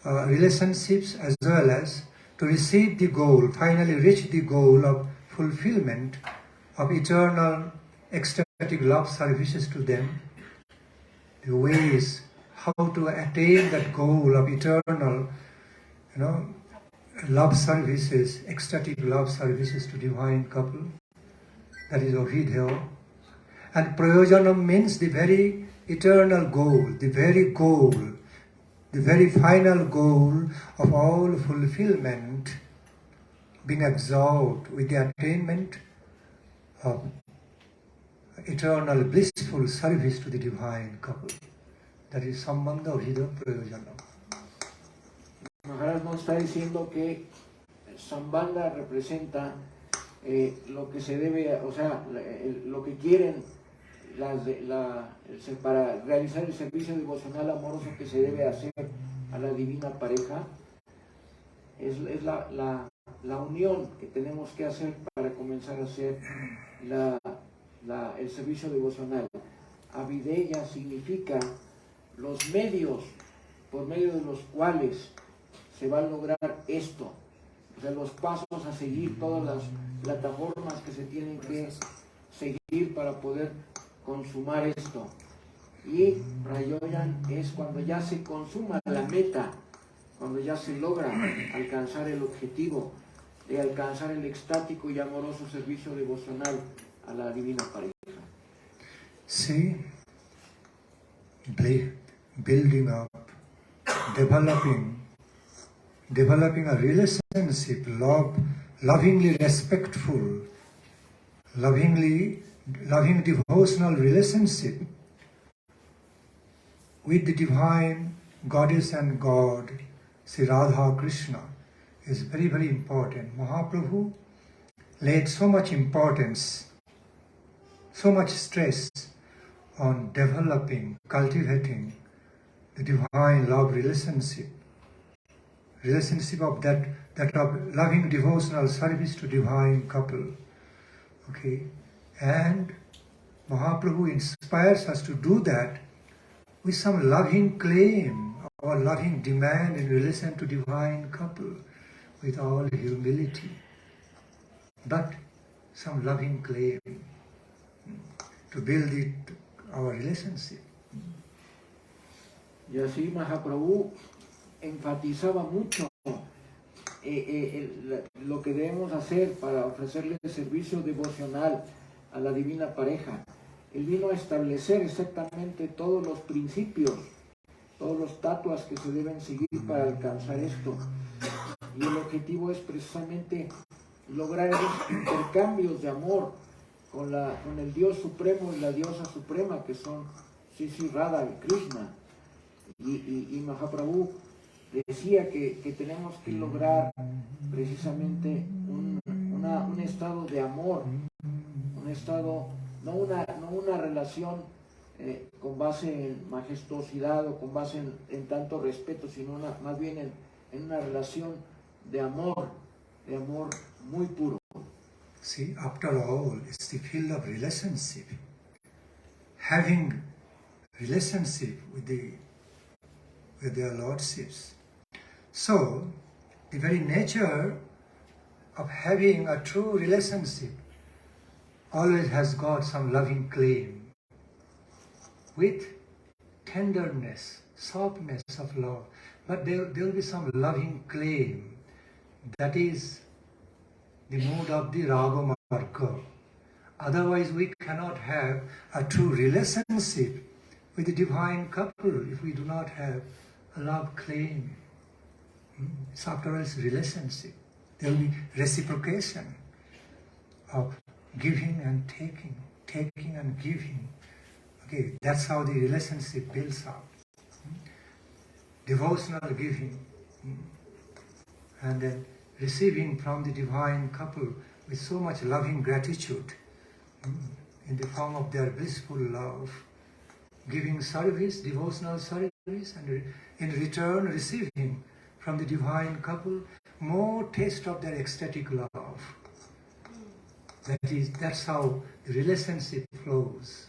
relationships as well as to receive the goal, finally reach the goal of fulfillment of eternal ecstatic love services to them, the ways how to attain that goal of eternal, love services, ecstatic love services to divine couple. That is Abhideya. And Prayojanam means the very eternal goal, the very final goal of all fulfillment, being absorbed with the attainment of eternal blissful service to the divine couple. That is sambandha, abhideya, prayojana. Maharaj nos está diciendo que sambandha representa lo que se debe, o sea, lo que quieren para realizar el servicio devocional amoroso que se debe hacer a la divina pareja. Es la unión que tenemos que hacer para comenzar a hacer el servicio devocional. Abhideya significa los medios por medio de los cuales se va a lograr esto, o sea, los pasos a seguir, todas las plataformas que se tienen que seguir para poder consumar esto. Y Prayojan es cuando ya se consuma la meta, cuando ya se logra alcanzar el objetivo de alcanzar el extático y amoroso servicio devocional a la divina pareja. See, building up, developing a relationship, lovingly respectful, loving devotional relationship with the divine goddess and God, Sri Radha Krishna, is very, very important. Mahaprabhu laid so much importance, so much stress on developing, cultivating the divine love relationship of that of loving devotional service to divine couple. And Mahaprabhu inspires us to do that with some loving claim or loving demand in relation to divine couple, with all humility, but some loving claim to build our relationship. Y así Mahaprabhu enfatizaba mucho lo que debemos hacer para ofrecerle servicio devocional a la divina pareja. Él vino a establecer exactamente todos los principios, todos los tattvas que se deben seguir para alcanzar esto. Y el objetivo es precisamente lograr esos intercambios de amor con el Dios Supremo y la Diosa Suprema, que son Sri Radha y Krishna. Y Mahaprabhu decía que tenemos que lograr precisamente un estado de amor, un estado, no una relación con base en majestuosidad o con base en tanto respeto, sino más bien en una relación de amor muy puro. See, after all, it's the field of relationship. Having relationship with their lordships. So, the very nature of having a true relationship always has got some loving claim with tenderness, softness of love. But there will be some loving claim. That is the mood of the raga marga. Otherwise, we cannot have a true relationship with the divine couple if we do not have a love claim. It's after all, it's relationship. There will be reciprocation of giving and taking, taking and giving. Okay, that's how the relationship builds up. Devotional giving, and then receiving from the divine couple with so much loving gratitude in the form of their blissful love, giving service, devotional service, and in return receiving from the divine couple more taste of their ecstatic love. That's how the relationship flows,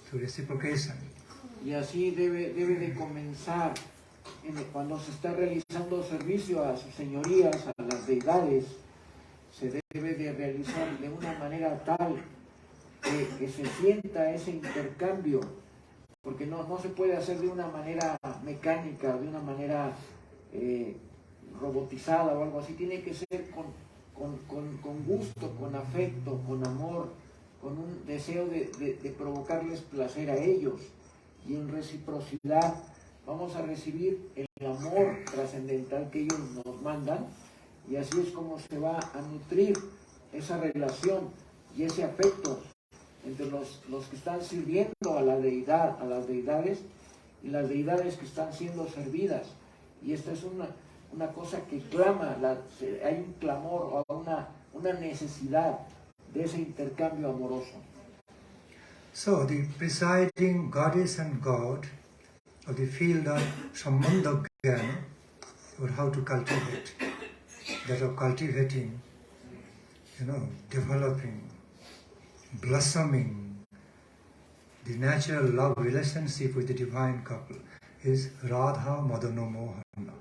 through reciprocation. Y así debe de comenzar cuando se está realizando servicio a sus señorías, a las deidades, se debe de realizar de una manera tal que se sienta ese intercambio, porque no se puede hacer de una manera mecánica, de una manera robotizada o algo así. Tiene que ser con gusto, con afecto, con amor, con un deseo de provocarles placer a ellos, y en reciprocidad vamos a recibir el amor trascendental que ellos nos mandan, y así es como se va a nutrir esa relación y ese afecto entre los que están sirviendo a la deidad, a las deidades, y las deidades que están siendo servidas. Y esta es una cosa que clama, hay un clamor o una necesidad de ese intercambio amoroso. So the presiding goddess and god of the field of sambandha jnana, or how to cultivate, that of cultivating, developing, blossoming the natural love relationship with the divine couple, is Radha Madana Mohana,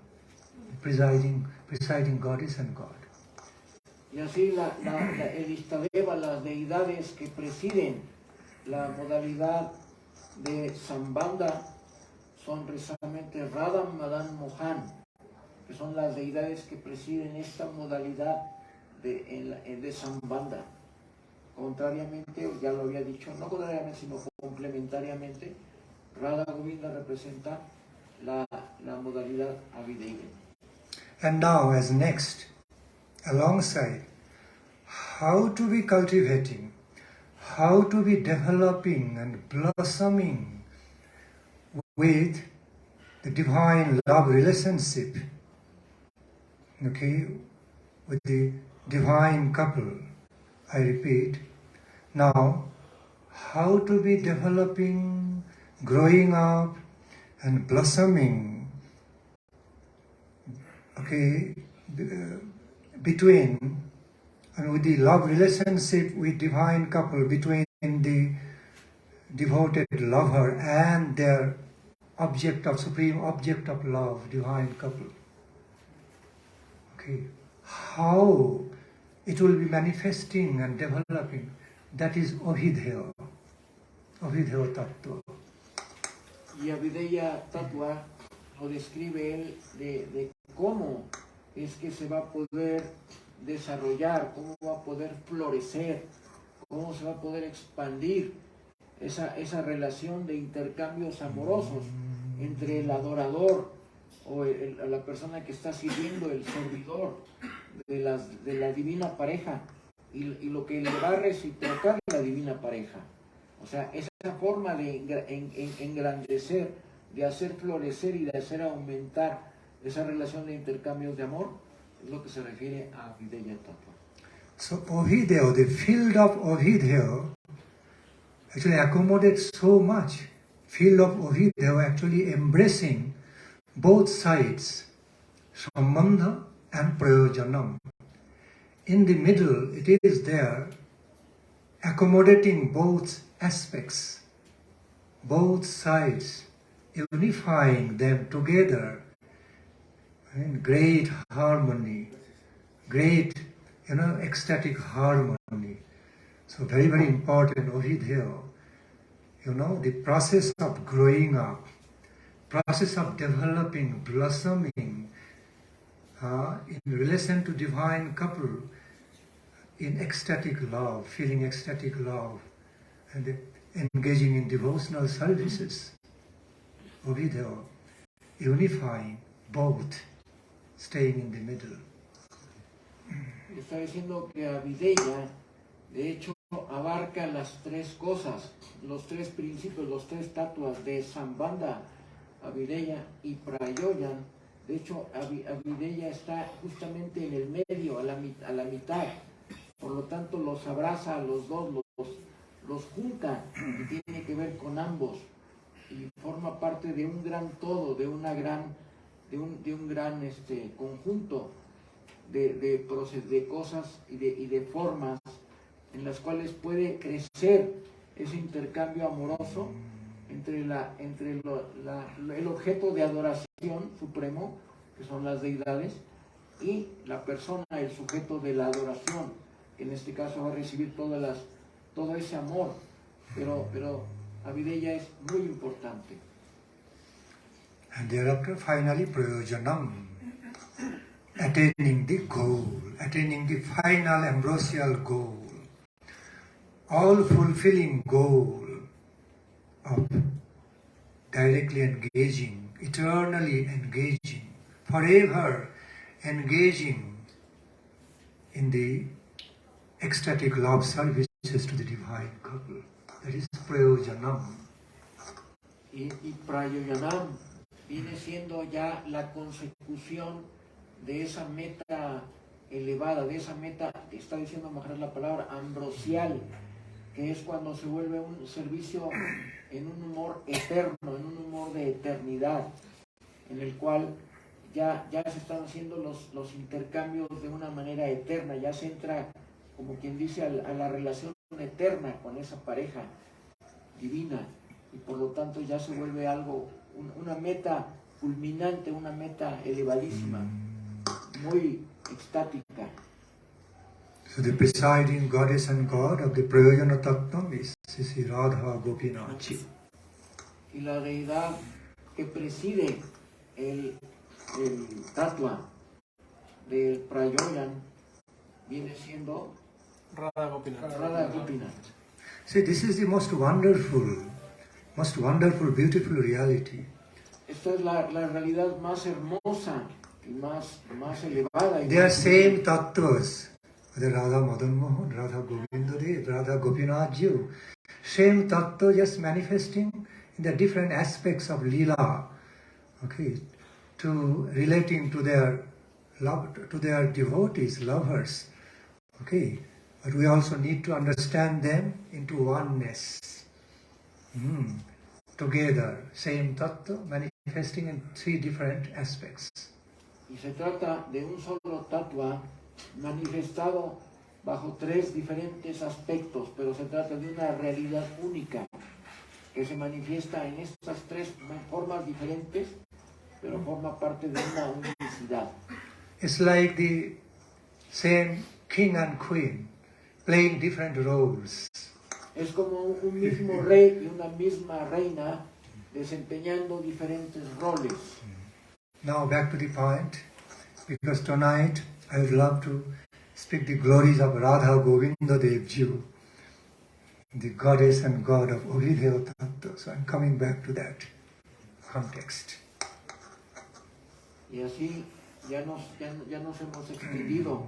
presiding goddess and god. Y así el Istadeva, las deidades que presiden la modalidad de sambandha, son precisamente Radha Madan Mohan, que son las deidades que presiden esta modalidad de sambandha. Contrariamente, ya lo había dicho, no contrariamente, sino complementariamente, Radha Govinda representa la modalidad Abhideya. And now, as next, alongside, how to be cultivating, how to be developing and blossoming with the divine love relationship, okay, with the divine couple. I repeat, now, how to be developing, growing up and blossoming, okay, between and with the love relationship with divine couple, between the devoted lover and their supreme object of love, divine couple. Okay, how it will be manifesting and developing, that is Abhideya Tattva. Y Abhideya Tattva lo describe él de cómo es que se va a poder desarrollar, cómo va a poder florecer, cómo se va a poder expandir esa relación de intercambios amorosos entre el adorador o la persona que está sirviendo, el servidor de la divina pareja, y lo que le va a reciprocar la divina pareja. O sea, esa forma de engrandecer, de hacer florecer y de hacer aumentar esa relación de intercambios de amor, es lo que se refiere a Abhideya Tattva. So Abhideya, the field of Abhideya, actually accommodates so much. Field of Abhideya actually embracing both sides, sambandha and prayojana. In the middle, it is there, accommodating both aspects, both sides, unifying them together in great harmony, great, ecstatic harmony. So very, very important over there. The process of growing up, process of developing, blossoming in relation to divine couple, in ecstatic love, feeling ecstatic love, and engaging in devotional services. Over there, unifying both, staying in the middle. Está diciendo que Abhideya, de hecho, abarca las tres cosas, los tres principios, los tres tatuas de sambandha, Abhideya y prayojana. De hecho, Abhideya está justamente en el medio, a la mitad. Por lo tanto, los abraza a los dos, los junta y tiene que ver con ambos. Y forma parte de un gran todo, de un gran conjunto de cosas y de formas en las cuales puede crecer ese intercambio amoroso entre el objeto de adoración supremo, que son las deidades, y la persona, el sujeto de la adoración, que en este caso va a recibir todo ese amor, pero Abhideya es muy importante. And thereafter, finally, prayojana, attaining the goal, attaining the final ambrosial goal, all fulfilling goal of directly engaging, eternally engaging, forever engaging in the ecstatic love services to the divine couple. That is prayojana. Y prayojana viene siendo ya la consecución de esa meta elevada, de esa meta, está diciendo Maharaj la palabra, ambrosial, que es cuando se vuelve un servicio en un humor eterno, en un humor de eternidad, en el cual ya se están haciendo los intercambios de una manera eterna, ya se entra, como quien dice, a la relación eterna con esa pareja divina, y por lo tanto ya se vuelve algo, una meta culminante, una meta elevadísima, muy extática. So the presiding goddess and god of the prayojana tattva is Sri Radha Gopinachi. Y la deidad que preside el tattva del prayojana viene siendo Radha Gopinath. See, this is the most wonderful, beautiful reality. Esta es la realidad más hermosa y más elevada. They are same tattvas. The Radha Madan Mohan, Radha Govindaji, Radha Gopinath, same tattva, just manifesting in the different aspects of Leela, okay, to relating to their love, to their devotees, lovers, okay. But we also need to understand them into oneness, together, same tattva, manifesting in three different aspects. Y se trata de un solo tattva manifestado bajo tres diferentes aspectos, pero se trata de una realidad única que se manifiesta en estas tres formas diferentes, pero forma parte de una unicidad. It's like the same king and queen playing different roles. Es como un mismo rey y una misma reina desempeñando diferentes roles. Now back to the point, because tonight I would love to speak the glories of Radha Govindaji, the goddess and god of Abhideya Tattva. So I'm coming back to that context. Y así ya nos hemos extendido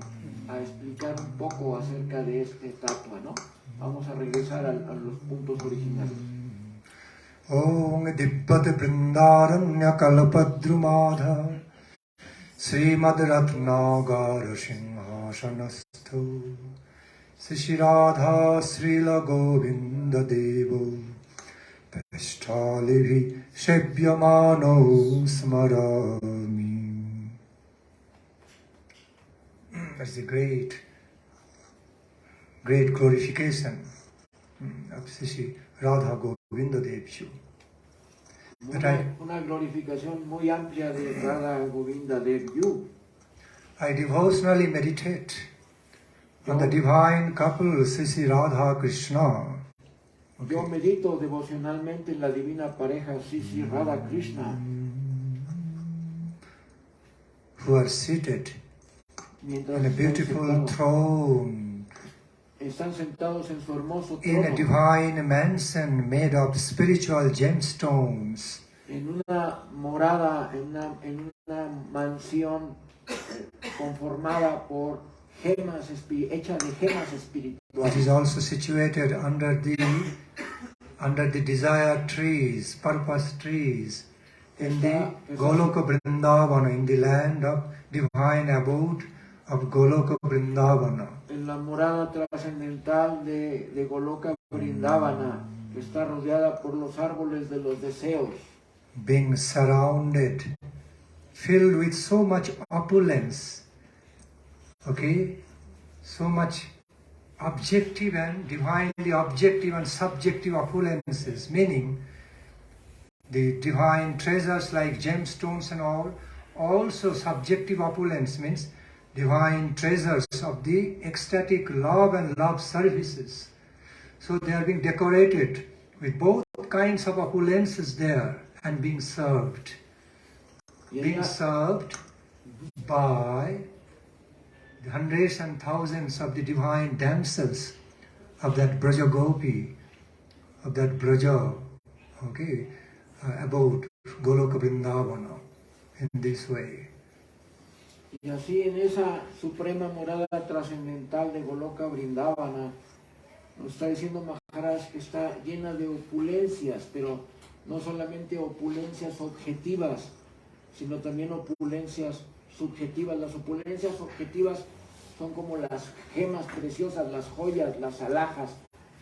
a explicar un poco acerca de este tattva, ¿no? Vamos a regresar a los puntos originales. Om Dibbad Vrindaranya Kalpadrumadha Srimati Radharani Simhasanasthu Sri Radha Srila Govindaji Peshtalivi Shebhyamano Smarami. That's a great glorification of Sri Radha Govindaji. Una glorificación muy amplia de Radha Govindaji. I devotionally meditate on the divine couple Sri Radha Krishna. Yo medito devocionalmente en la divina pareja Sri Radha Krishna, who are seated in a beautiful throne, están sentados en su hermoso trono, in a divine mansion made of spiritual gemstones, en una morada, en una mansión conformada por gemas, hecha de gemas espirituales. It is also situated under the desire trees, purpose trees, in the Goloka Vrindavana, in the land of divine abode of Goloka Vrindavana. En la morada trascendental de Goloka Vrindavana, que está rodeada por los árboles de los deseos. Being surrounded, filled with so much opulence, okay, so much objective and divinely objective and subjective opulences, meaning the divine treasures like gemstones and all, also subjective opulence means divine treasures of the ecstatic love and love services. So they are being decorated with both kinds of opulences there and being served. Being served by the hundreds and thousands of the divine damsels of that Braja Gopi, of that Braja, okay, abode Goloka Vrindavana, in this way. Y así en esa suprema morada trascendental de Goloka Vrindavana, nos está diciendo Maharaj que está llena de opulencias, pero no solamente opulencias objetivas, sino también opulencias subjetivas. Las opulencias objetivas son como las gemas preciosas, las joyas, las alhajas,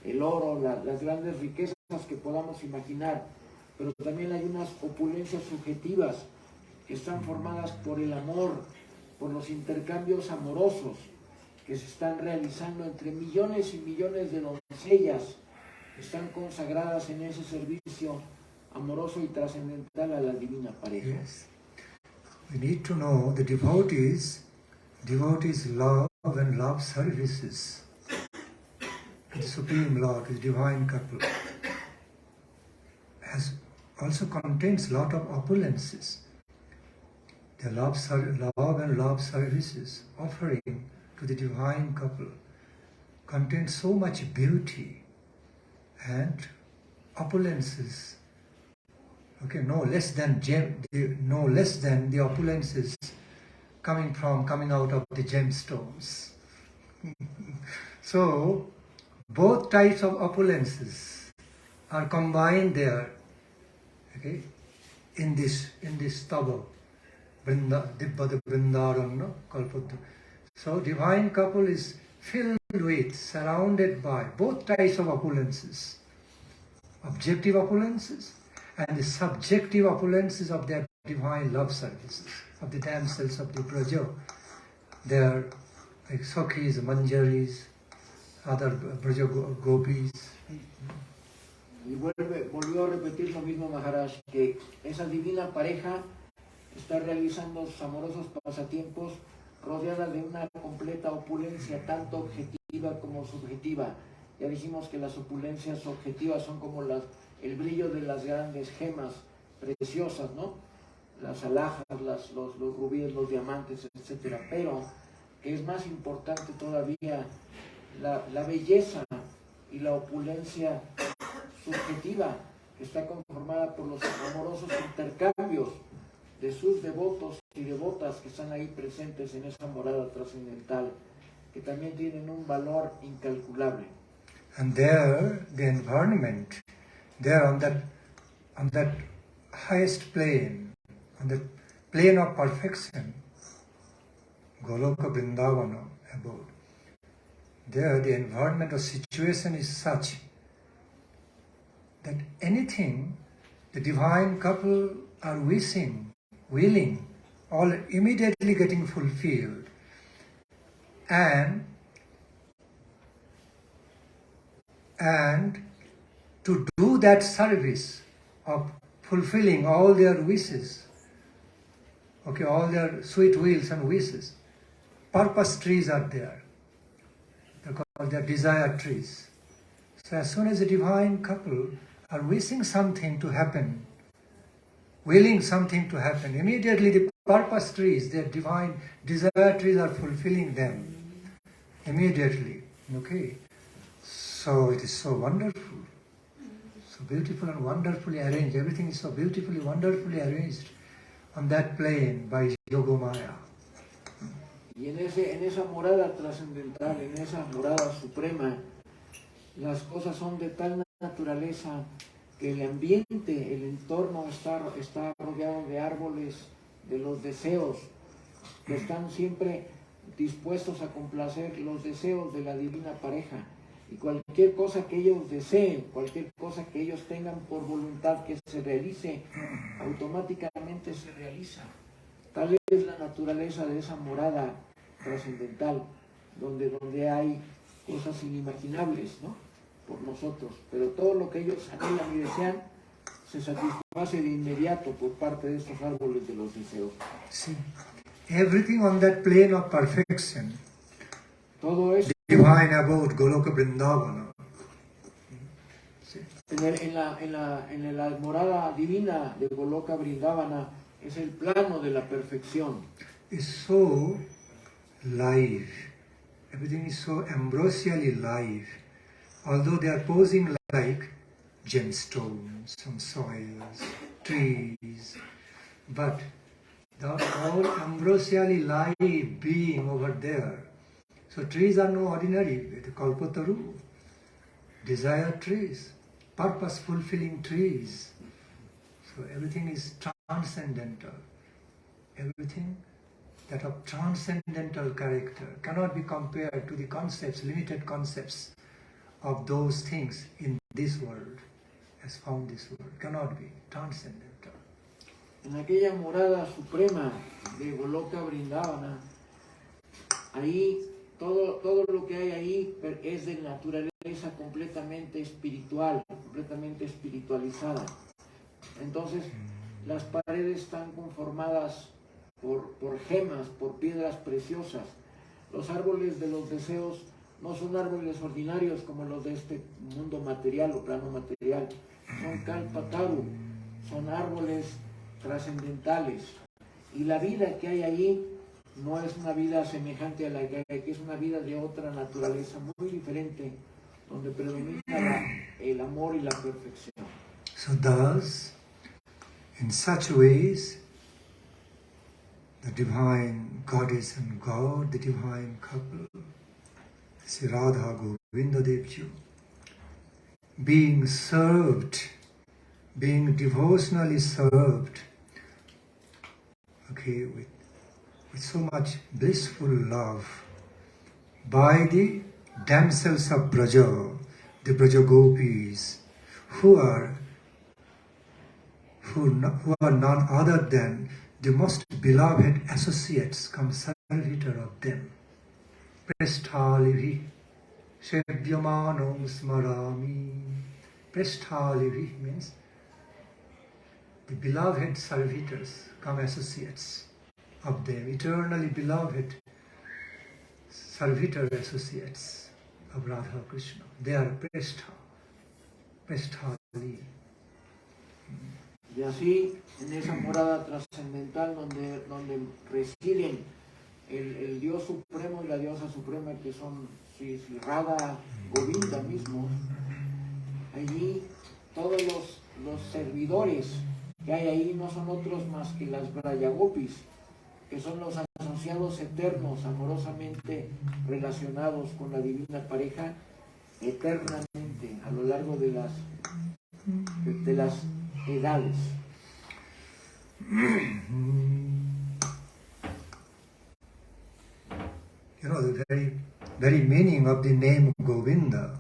el oro, las grandes riquezas que podamos imaginar, pero también hay unas opulencias subjetivas que están formadas por el amor, por los intercambios amorosos que se están realizando entre millones y millones de doncellas que están consagradas en ese servicio amoroso y trascendental a la divina pareja. Yes. We need to know the devotees love and love services. The Supreme Lord, the divine couple, also contains lot of opulences. The love and love services offering to the divine couple contains so much beauty and opulences. Okay, no less than the opulences coming out of the gemstones. So both types of opulences are combined there, okay, in this taba, Dibbad Vrindaranya Kalpadru. So divine couple is filled with, surrounded by both types of opulences, objective opulences and the subjective opulences of their divine love services, of the damsels of the Braja, their like Sakhis, Manjaris, other Braja Gopis. Y volvió a repetir lo mismo Maharaj, que esa divina pareja está realizando sus amorosos pasatiempos rodeada de una completa opulencia, tanto objetiva como subjetiva. Ya dijimos que las opulencias objetivas son como el brillo de las grandes gemas preciosas, ¿no? Las alhajas, los rubíes, los diamantes, etc. Pero que es más importante todavía la belleza y la opulencia subjetiva, que está conformada por los amorosos intercambios de sus devotos y devotas que están ahí presentes en esa morada trascendental, que también tienen un valor incalculable. And there, the environment, there on that highest plane, on the plane of perfection, Goloka Vrindavana abode. There, the environment or situation is such that anything the divine couple are willing, all immediately getting fulfilled. And to do that service of fulfilling all their wishes, okay, all their sweet wills and wishes, purpose trees are there. They're called their desire trees. So as soon as the divine couple are wishing something to happen, willing something to happen, immediately the purpose trees, their divine desire trees are fulfilling them. Immediately, okay? So it is so wonderful, so beautiful and wonderfully arranged. Everything is so beautifully, wonderfully arranged on that plane by Yogomaya. Y en esa morada trascendental, en esa morada suprema, las cosas son de tal naturaleza que el ambiente, el entorno está rodeado de árboles, de los deseos, que están siempre dispuestos a complacer los deseos de la divina pareja. Y cualquier cosa que ellos deseen, cualquier cosa que ellos tengan por voluntad que se realice, automáticamente se realiza. Tal es la naturaleza de esa morada trascendental, donde hay cosas inimaginables, ¿no?, por nosotros. Pero todo lo que ellos anhelan y desean se satisface de inmediato por parte de estos árboles de los deseos. See, everything on that plane of perfection, todo eso, divine abode, Goloka Vrindavana. en la morada divina de Goloka Vrindavana es el plano de la perfección. Is so live. Everything is so ambrosially live. Although they are posing like gemstones, some soils, trees, but they are all ambrosially live being over there. So trees are no ordinary, the kalpataru, desire trees, purpose fulfilling trees. So everything is transcendental. Everything that of transcendental character cannot be compared to the concepts, limited concepts of those things in this world, as found this world. Cannot be transcendental. En aquella morada suprema de Goloka Vrindavana, ahí todo lo que hay ahí es de naturaleza completamente espiritual, completamente espiritualizada. Entonces, las paredes están conformadas por gemas, por piedras preciosas. Los árboles de los deseos no son árboles ordinarios como los de este mundo material o plano material. Son kalpataru, son árboles trascendentales. Y la vida que hay ahí no es una vida semejante a la que hay, que es una vida de otra naturaleza muy diferente, donde predomina el amor y la perfección. So thus, in such ways, the divine goddess and God, the divine couple, Sri Radha Govinda Devji, being served, being devotionally served, okay, with so much blissful love by the damsels of Braja, the Braja Gopis, who are none other than the most beloved associates, come servitor of them. Prasthalivi Shevyamanam Smarami. Prasthalivi means the beloved servitors, come associates of them, eternally beloved servitor associates of Radha Krishna. They are Prasthali. Y así, en esa morada trascendental donde residen el Dios Supremo y la Diosa Suprema, que son Sri Radha Govinda mismo, allí todos los servidores que hay ahí no son otros más que las Brayagopis, que son los asociados eternos, amorosamente relacionados con la divina pareja, eternamente, a lo largo de las edades. You know, the very meaning of the name Govinda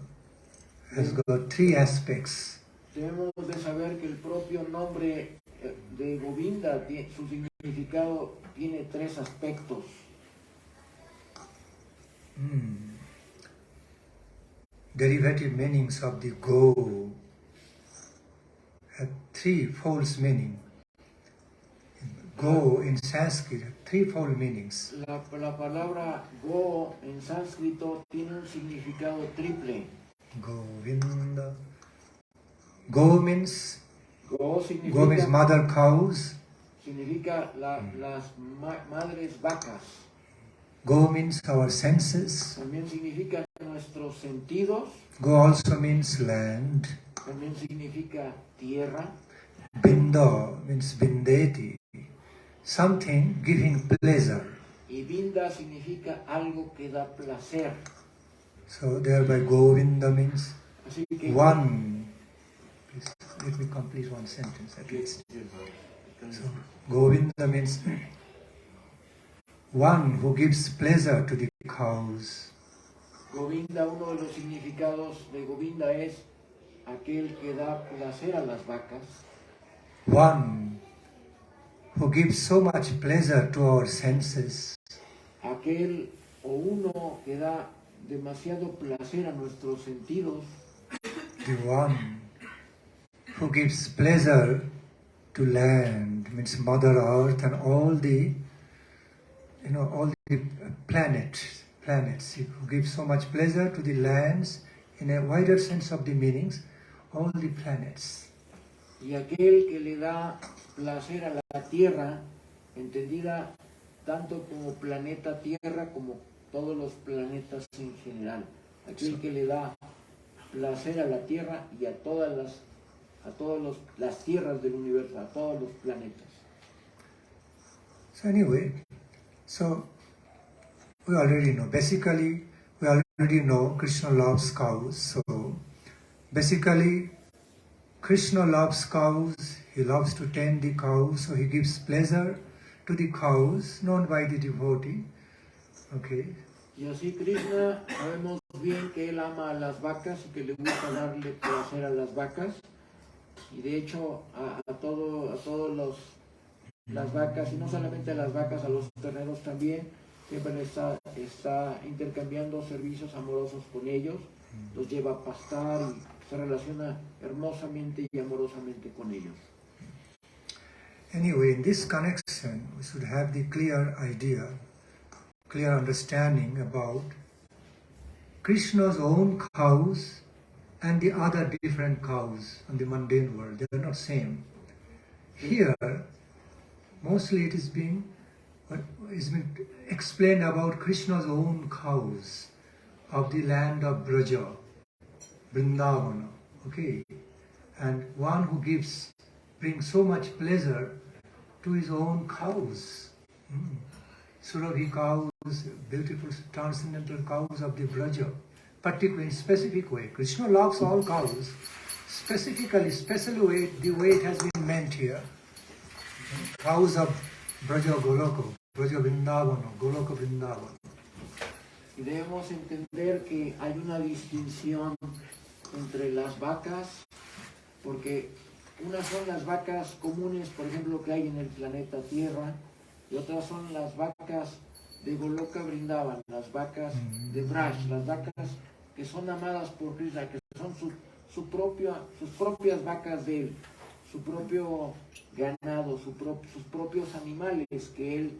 has got three aspects. Debemos de saber que el propio nombre de Govinda, su significado tiene tres aspectos. Derivative meanings of the Go have three-fold meaning. Go in Sanskrit have threefold meanings. La palabra Go en sánscrito tiene un significado triple. Govinda. Go means significa mother cows. Significa las madres vacas. Go means our senses. También significa nuestros sentidos. Go also means land. También significa tierra. Binda means bindeti, something giving pleasure. Y binda significa algo que da placer. So thereby Govinda means Así que one. Please let me complete one sentence at least. So Govinda means one who gives pleasure to the cows. Govinda, uno de los significados de Govinda es aquel que da placer a las vacas. One who gives so much pleasure to our senses. Aquel o uno que da demasiado placer a nuestros sentidos. The one who gives pleasure to land, means Mother Earth and all the planets, who gives so much pleasure to the lands in a wider sense of the meanings, all the planets. Y aquel que le da placer a la tierra, entendida tanto como planeta Tierra como todos los planetas en general. Aquel que le da placer a la tierra y a todas las tierras del universo, a todos los planetas. So anyway, we already know, basically we already know Krishna loves cows. So basically Krishna loves cows, he loves to tend the cows, so he gives pleasure to the cows known by the devotee. Okay. Y así Krishna, sabemos bien que él ama a las vacas y que le gusta darle placer a las vacas. Y de hecho a todos las vacas, y no solamente a las vacas, a los terneros también, siempre está intercambiando servicios amorosos con ellos, los lleva a pastar y se relaciona hermosamente y amorosamente con ellos. Anyway, in this connection, we should have the clear idea, clear understanding about Krishna's own cows and the other different cows on the mundane world. They are not same. Here, mostly it is being explained about Krishna's own cows of the land of Braja, Vrindavana, okay, and one who brings so much pleasure to his own cows. Surabhi cows, beautiful transcendental cows of the Braja, particularly in specific way. Krishna loves all cows, specifically, the way it has been meant here. Cows of Braja Goloka, Braja Vrindavana, Goloka Vrindavana. Y debemos entender que hay una distinción entre las vacas, porque unas son las vacas comunes, por ejemplo, que hay en el planeta Tierra, y otras son las vacas de Goloka Vrindavan, las vacas de Braj, las vacas que son amadas por Krishna, que son sus propias vacas de él, su propio ganado, sus propios animales que él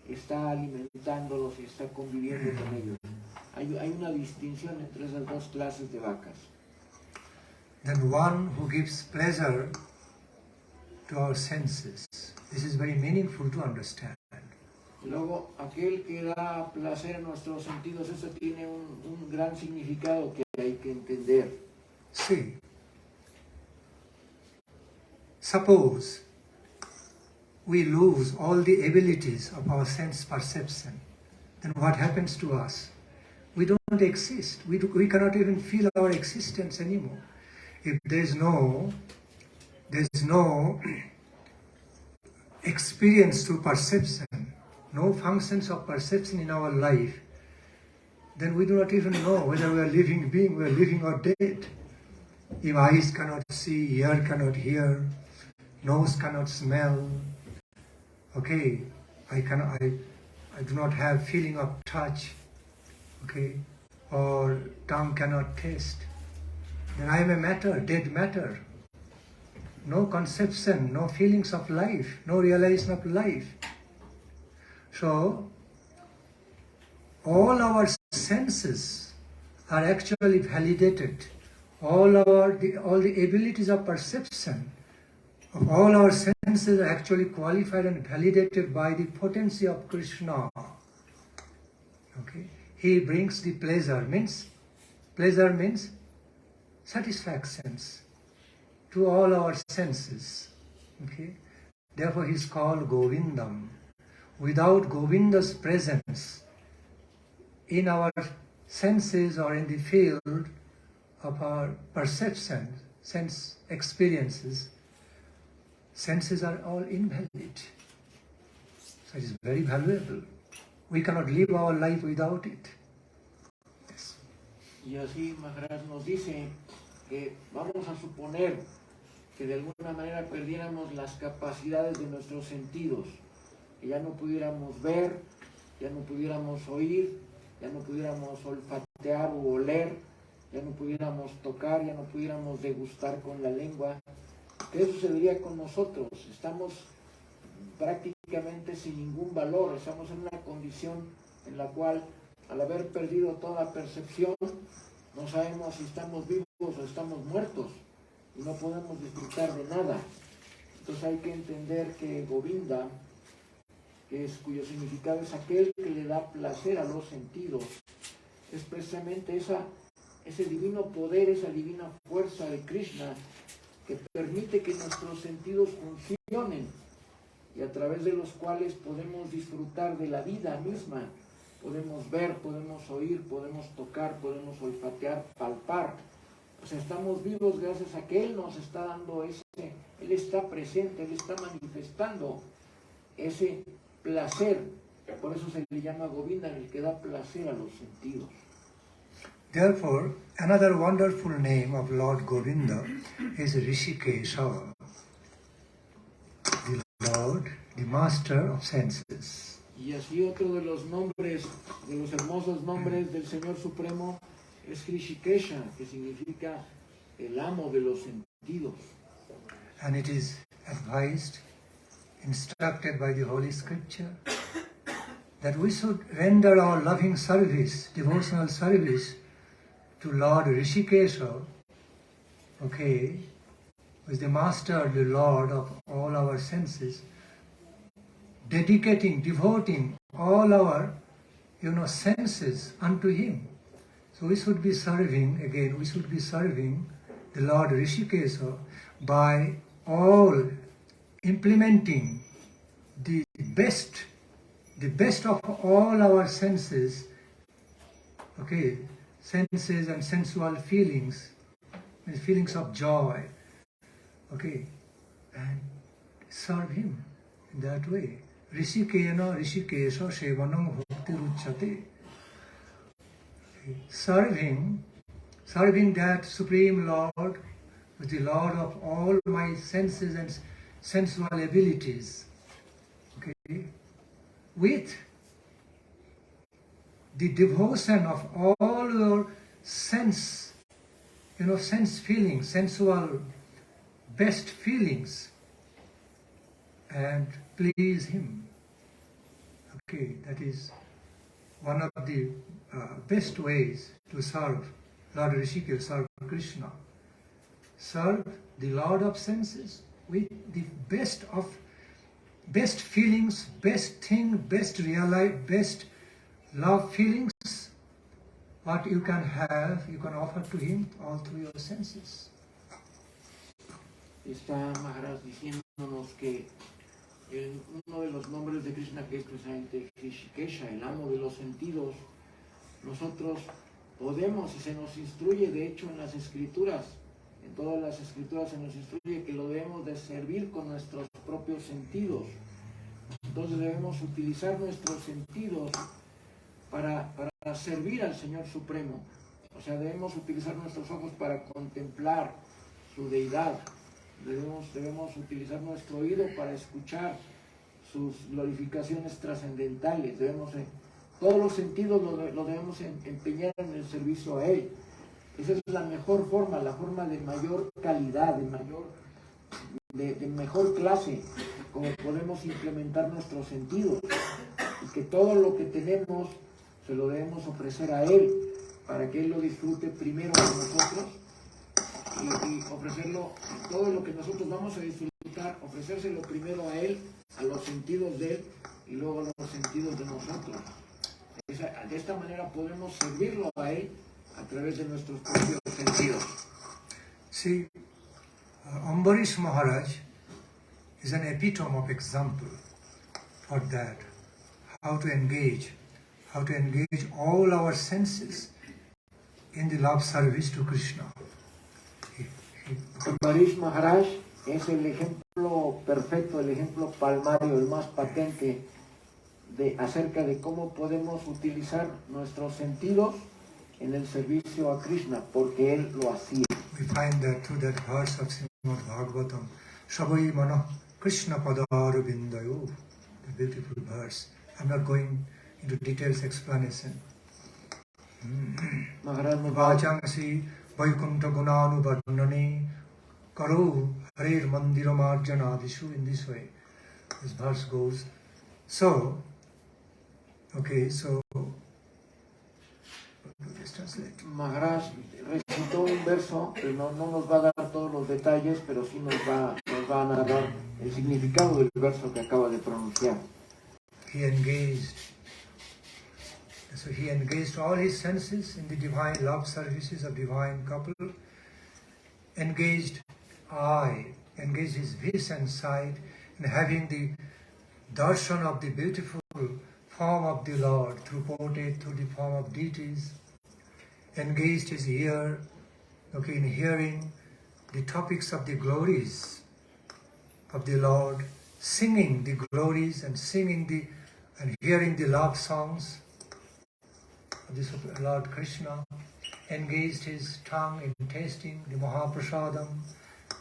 está alimentándolos y está conviviendo con ellos. Hay una distinción entre esas dos clases de vacas. Then one who gives pleasure to our senses. This is very meaningful to understand. Y luego, aquel que da placer a nuestros sentidos, eso tiene un gran significado que hay que entender. See, suppose we lose all the abilities of our sense perception, then what happens to us? We don't exist. We cannot even feel our existence anymore. If there's no experience through perception, no functions of perception in our life, then we do not even know whether we are living being, we are living or dead. If eyes cannot see, ear cannot hear, nose cannot smell, okay, I do not have feeling of touch, okay, or tongue cannot taste, then I am a matter, dead matter. No conception, no feelings of life, no realization of life. So, all our senses are actually validated. All the abilities of perception of all our senses are actually qualified and validated by the potency of Krishna. Okay? He brings the pleasure means satisfactions to all our senses. Okay? Therefore he is called Govindam. Without Govinda's presence in our senses or in the field of our perception, sense experiences, senses are all invalid. So it is very valuable. We cannot live our life without it. Yes. Y así Maharaj nos dice que vamos a suponer que de alguna manera perdiéramos las capacidades de nuestros sentidos, que ya no pudiéramos ver, ya no pudiéramos oír, ya no pudiéramos olfatear o oler, ya no pudiéramos tocar, ya no pudiéramos degustar con la lengua. ¿Qué sucedería con nosotros? Estamos prácticamente sin ningún valor, estamos en una condición en la cual, al haber perdido toda percepción, no sabemos si estamos vivos o estamos muertos y no podemos disfrutar de nada. Entonces hay que entender que Govinda, cuyo significado es aquel que le da placer a los sentidos, es precisamente ese divino poder, esa divina fuerza de Krishna que permite que nuestros sentidos funcionen y a través de los cuales podemos disfrutar de la vida misma. Podemos ver, podemos oír, podemos tocar, podemos olfatear, palpar. O sea, estamos vivos gracias a que Él nos está dando Él está presente, Él está manifestando ese placer. Por eso se le llama Govinda, el que da placer a los sentidos. Therefore, another wonderful name of Lord Govinda is Rishikesha, the Lord, the Master of Senses. Y así otro de los nombres, de los hermosos nombres del Señor Supremo es Rishikesha, que significa el amo de los sentidos. And it is advised, instructed by the Holy Scripture, that we should render our loving service, devotional service, to Lord Rishikesha, okay, who is the master, the Lord of all our senses, dedicating, devoting all our, senses unto Him. So we should be serving the Lord Rishikesha by all implementing the best of all our senses, okay, senses and sensual feelings of joy, okay, and serve Him in that way. Rishikena Rishikesha Sevanam Bhakti Ruchyate. Serving that Supreme Lord, with the Lord of all my senses and sensual abilities, okay, with the devotion of all your sense feelings, sensual best feelings, and please Him. Okay, that is one of the best ways to serve Lord Rishikesh, serve Krishna. Serve the Lord of senses with the best feelings, best thing, best love feelings, what you can have, you can offer to Him all through your senses. Está Maharaj diciéndonos que el los nombres de Krishna, que es precisamente Hrishikesha, el amo de los sentidos, nosotros podemos, y se nos instruye de hecho en las escrituras, en todas las escrituras se nos instruye que lo debemos de servir con nuestros propios sentidos. Entonces debemos utilizar nuestros sentidos para servir al Señor Supremo. O sea, debemos utilizar nuestros ojos para contemplar su deidad. Debemos utilizar nuestro oído para escuchar sus glorificaciones trascendentales. Todos los sentidos lo debemos empeñar en el servicio a Él. Esa es la mejor forma, la forma de mayor calidad, de mejor clase, como podemos implementar nuestros sentidos. Y que todo lo que tenemos se lo debemos ofrecer a Él, para que Él lo disfrute primero con nosotros, y ofrecerlo, todo lo que nosotros vamos a disfrutar, ofrecérselo primero a Él, a los sentidos de Él, y luego a los sentidos de nosotros. De esta manera podemos servirlo a Él a través de nuestros propios sentidos. See, Ambarish Maharaj is an epitome of example for that, how to engage all our senses in the love service to Krishna. Ambarish Maharaj es el ejemplo perfecto, el ejemplo palmario, el más patente acerca de cómo podemos utilizar nuestros sentidos en el servicio a Krishna, porque Él lo hacía. We find that through that verse of Srimad Bhagavatam, Shabai Mana Krishna Padara Bindayo, the beautiful verse. I'm not going into details explanation. Vachangasi Vaikuntha Gunanu Varnane Karo Harir Mandira Marjana Adishu, in this way. This verse goes. So, Maharaj recitó un verso, que no nos va a dar todos los detalles, pero sí nos va a narrar el significado del verso que acaba de pronunciar. He engaged all his senses in the divine love services of divine couple, engaged his vision and sight in having the darshan of the beautiful form of the Lord portrayed through the form of deities, engaged his ear in hearing the topics of the glories of the Lord, singing the glories and hearing the love songs of the Lord Krishna, engaged his tongue in tasting the Mahaprasadam,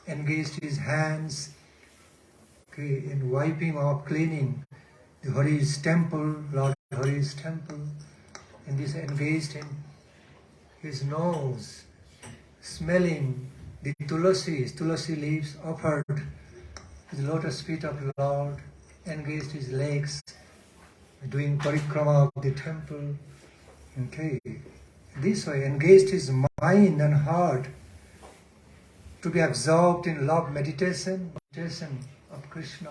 engaged his hands in wiping off, cleaning the Hari's temple, Lord Hari's temple, and this engaged in his nose, smelling the tulasi leaves offered to the lotus feet of the Lord, engaged his legs, doing parikrama of the temple, this way engaged his mind and heart to be absorbed in love meditation of Krishna.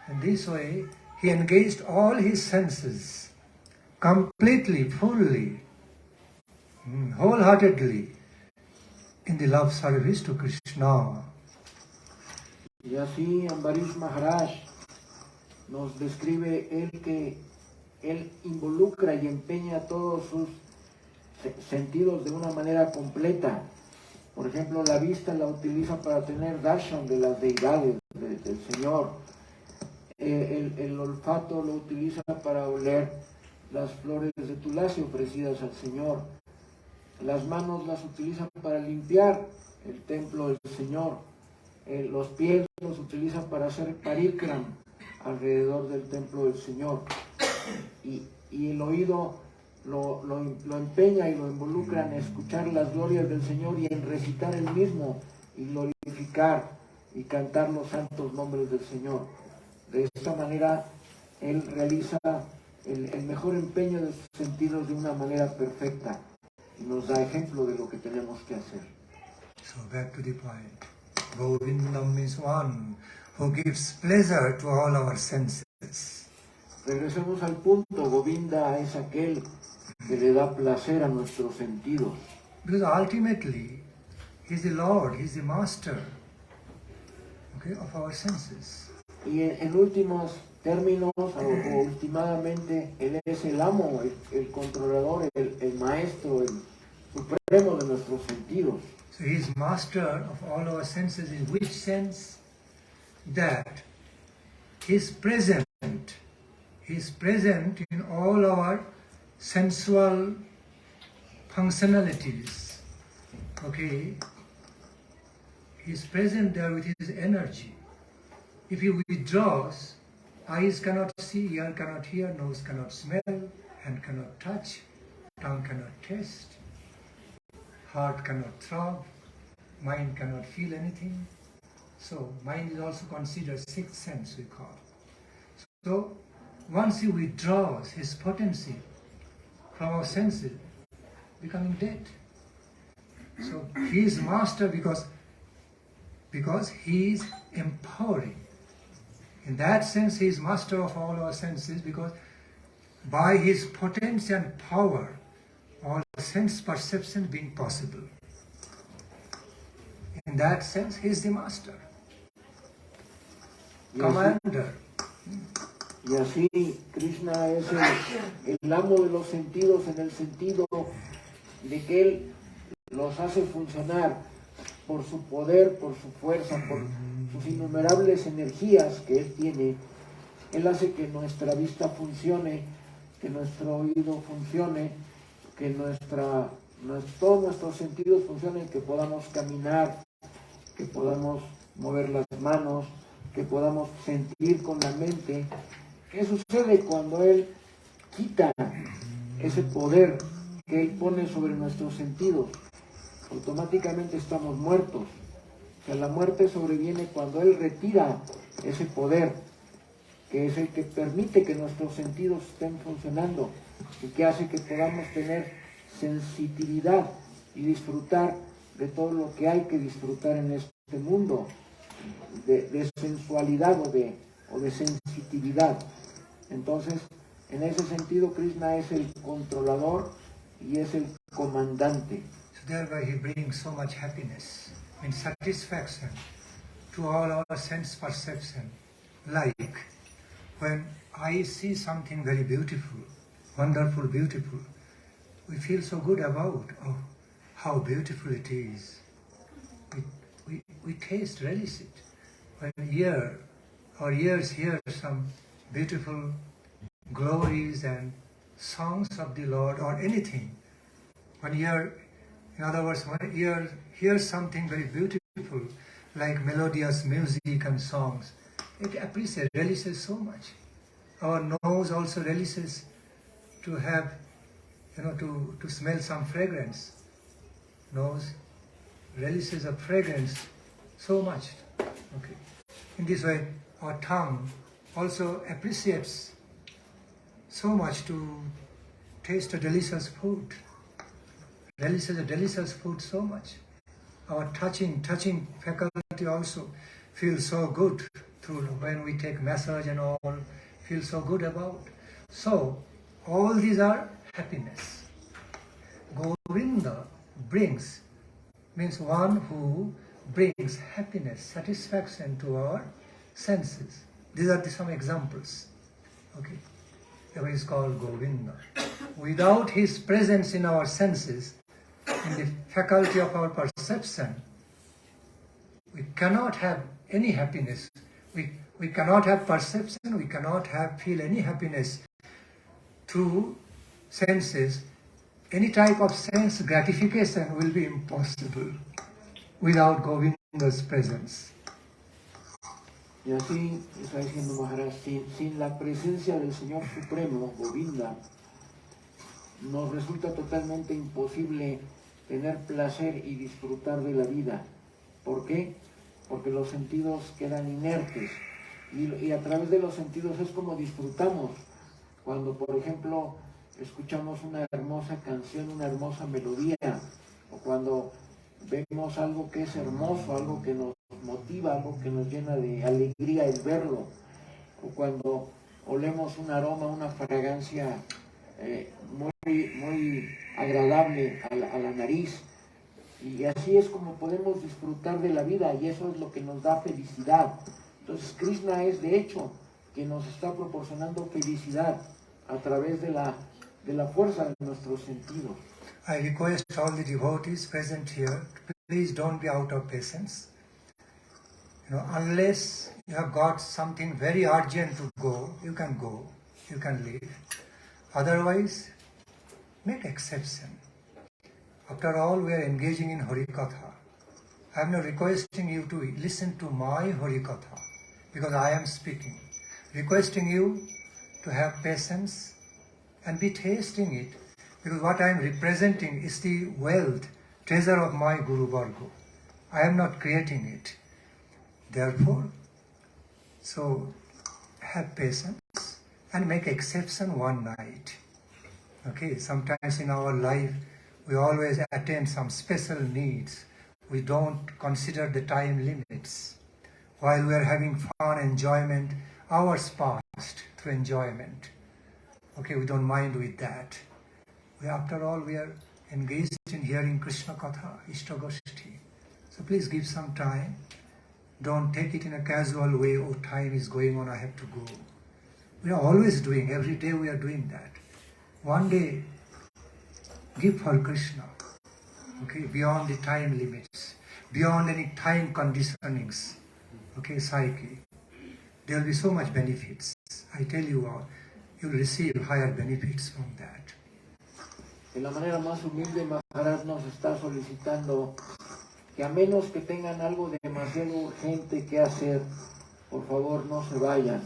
And this way he engaged all his senses completely, fully, wholeheartedly in the love service to Krishna. Y así Ambarish Maharaj nos describe que él involucra y empeña todos sus sentidos de una manera completa. Por ejemplo, la vista la utiliza para tener darshan de las deidades del Señor. El olfato lo utiliza para oler las flores de tulasi ofrecidas al Señor. Las manos las utiliza para limpiar el templo del Señor. Los pies los utiliza para hacer parikram alrededor del templo del Señor. Y el oído lo empeña y lo involucra en escuchar las glorias del Señor y en recitar el mismo y glorificar y cantar los santos nombres del Señor. De esta manera él realiza el mejor empeño de sus sentidos de una manera perfecta y nos da ejemplo de lo que tenemos que hacer. So back to the point. Govinda is one who gives pleasure to all our senses. Regresemos al punto. Govinda es aquel que le da placer a nuestros sentidos. Because ultimately, he is the Lord, he is the Master of our senses. Y en últimos términos, o últimamente, Él es el amo, el controlador, el maestro, el supremo de nuestros sentidos. So he is master of all our senses. In which sense? That he is present. He is present in all our sensual functionalities. Okay? He is present there with his energy. If he withdraws, eyes cannot see, ear cannot hear, nose cannot smell, hand cannot touch, tongue cannot taste, heart cannot throb, mind cannot feel anything. So mind is also considered sixth sense, we call. So once he withdraws his potency from our senses, becoming dead. So he is master because he is empowering. In that sense, he is master of all our senses, because by his potency and power, all sense perception being possible. In that sense, he is the master, commander. Y así Krishna es el amo de los sentidos, en el sentido de que Él los hace funcionar por su poder, por su fuerza, por sus innumerables energías que Él tiene. Él hace que nuestra vista funcione, que nuestro oído funcione, que todos nuestros sentidos funcionen, que podamos caminar, que podamos mover las manos, que podamos sentir con la mente. ¿Qué sucede cuando Él quita ese poder que Él pone sobre nuestros sentidos? Automáticamente estamos muertos. O sea, la muerte sobreviene cuando Él retira ese poder, que es el que permite que nuestros sentidos estén funcionando y que hace que podamos tener sensitividad y disfrutar de todo lo que hay que disfrutar en este mundo, de sensualidad o de sensitividad. Entonces, en ese sentido, Krishna es el controlador y es el comandante. So thereby he brings so much happiness and satisfaction to all our sense perception. Like when I see something very beautiful, wonderful, beautiful, we feel so good about how beautiful it is. We taste, relish it. When our ears hear some beautiful glories and songs of the Lord or anything, in other words, when ear hears something very beautiful, like melodious music and songs, it appreciates, relishes so much. Our nose also relishes to have, to smell some fragrance. Nose relishes a fragrance so much. Okay. In this way, our tongue also appreciates so much to taste a delicious food. Relishes a delicious food so much. Our touching faculty also feels so good through when we take massage and all, feel so good about. So all these are happiness. Govinda means one who brings happiness, satisfaction to our senses. These are some examples. Okay, that is called Govinda. Without his presence in our senses, in the faculty of our perception, we cannot have any happiness. We cannot have perception, we cannot feel any happiness through senses. Any type of sense gratification will be impossible without Govinda's presence. Y así está diciendo Maharaj, sin la presencia del Señor Supremo, Govinda, nos resulta totalmente imposible tener placer y disfrutar de la vida. ¿Por qué? Porque los sentidos quedan inertes y a través de los sentidos es como disfrutamos. Cuando, por ejemplo, escuchamos una hermosa canción, una hermosa melodía, o cuando vemos algo que es hermoso, algo que nos motiva, algo que nos llena de alegría el verlo, o cuando olemos un aroma, una fragancia muy agradable a la nariz, y así es como podemos disfrutar de la vida, y eso es lo que nos da felicidad. Entonces Krishna es de hecho que nos está proporcionando felicidad a través de la fuerza de nuestros sentidos. I request all the devotees present here, please don't be out of patience. Unless you have got something very urgent to go, you can leave. Otherwise, make exception. After all, we are engaging in Harikatha. I am not requesting you to listen to my Harikatha, because I am speaking. Requesting you to have patience and be tasting it, because what I am representing is the wealth, treasure of my Guru Varga. I am not creating it. Therefore, so have patience and make exception one night. Okay, sometimes in our life, we always attain some special needs. We don't consider the time limits. While we are having fun, enjoyment, hours passed through enjoyment. Okay, we don't mind with that. After all, we are engaged in hearing Krishna Katha, Ishtagoshti. So please give some time. Don't take it in a casual way, oh, time is going on, I have to go. We are always doing, every day we are doing that. One day, give for Krishna, okay, beyond the time limits, beyond any time conditionings, okay, psyche. There will be so much benefits. I tell you all, you will receive higher benefits from that. De la manera más humilde, Maharaj nos está solicitando que a menos que tengan algo demasiado urgente que hacer, por favor no se vayan,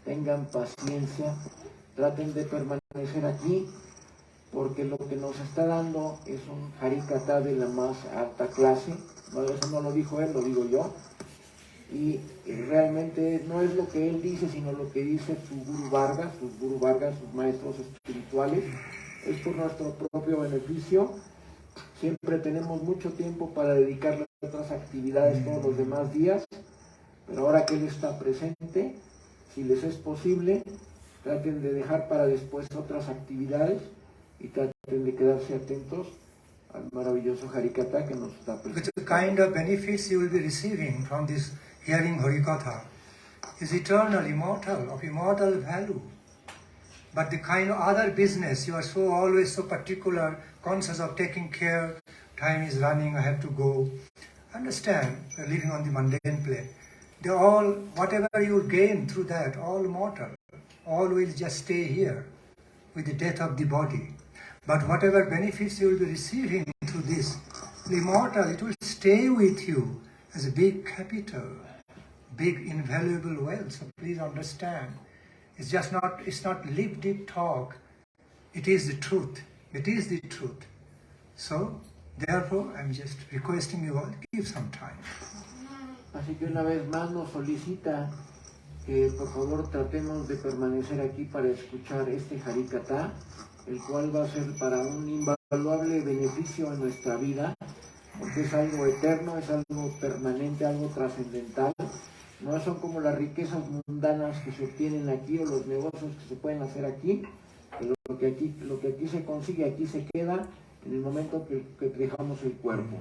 tengan paciencia, traten de permanecer aquí, porque lo que nos está dando es un harikata de la más alta clase. No, eso no lo dijo él, lo digo yo. Y realmente no es lo que él dice, sino lo que dice su Guru Varga, sus maestros espirituales. Es por nuestro propio beneficio. Siempre tenemos mucho tiempo para dedicarle a otras actividades todos los demás días, pero ahora que él está presente, si les es posible, traten de dejar para después otras actividades y traten de quedarse atentos al maravilloso Harikatha que nos está presentando. The kind of benefits you will be receiving from this hearing Harikatha is eternal, immortal, of immortal value. But the kind of other business, you are so always so particular, conscious of taking care, time is running, I have to go. Understand, you are living on the mundane plane. They all, whatever you gain through that, all mortal, all will just stay here with the death of the body. But whatever benefits you will be receiving through this, immortal, it will stay with you as a big capital, big invaluable wealth. So please understand. It's not lip deep talk. It is the truth. It is the truth. So, therefore, I'm just requesting you all, give some time. Así que una vez más nos solicita que por favor tratemos de permanecer aquí para escuchar este Harikatha, el cual va a ser para un invaluable beneficio en nuestra vida, porque es algo eterno, es algo permanente, algo trascendental. No son como las riquezas mundanas que se obtienen aquí o los negocios que se pueden hacer aquí. Lo que aquí se consigue, aquí se queda en el momento que dejamos el cuerpo.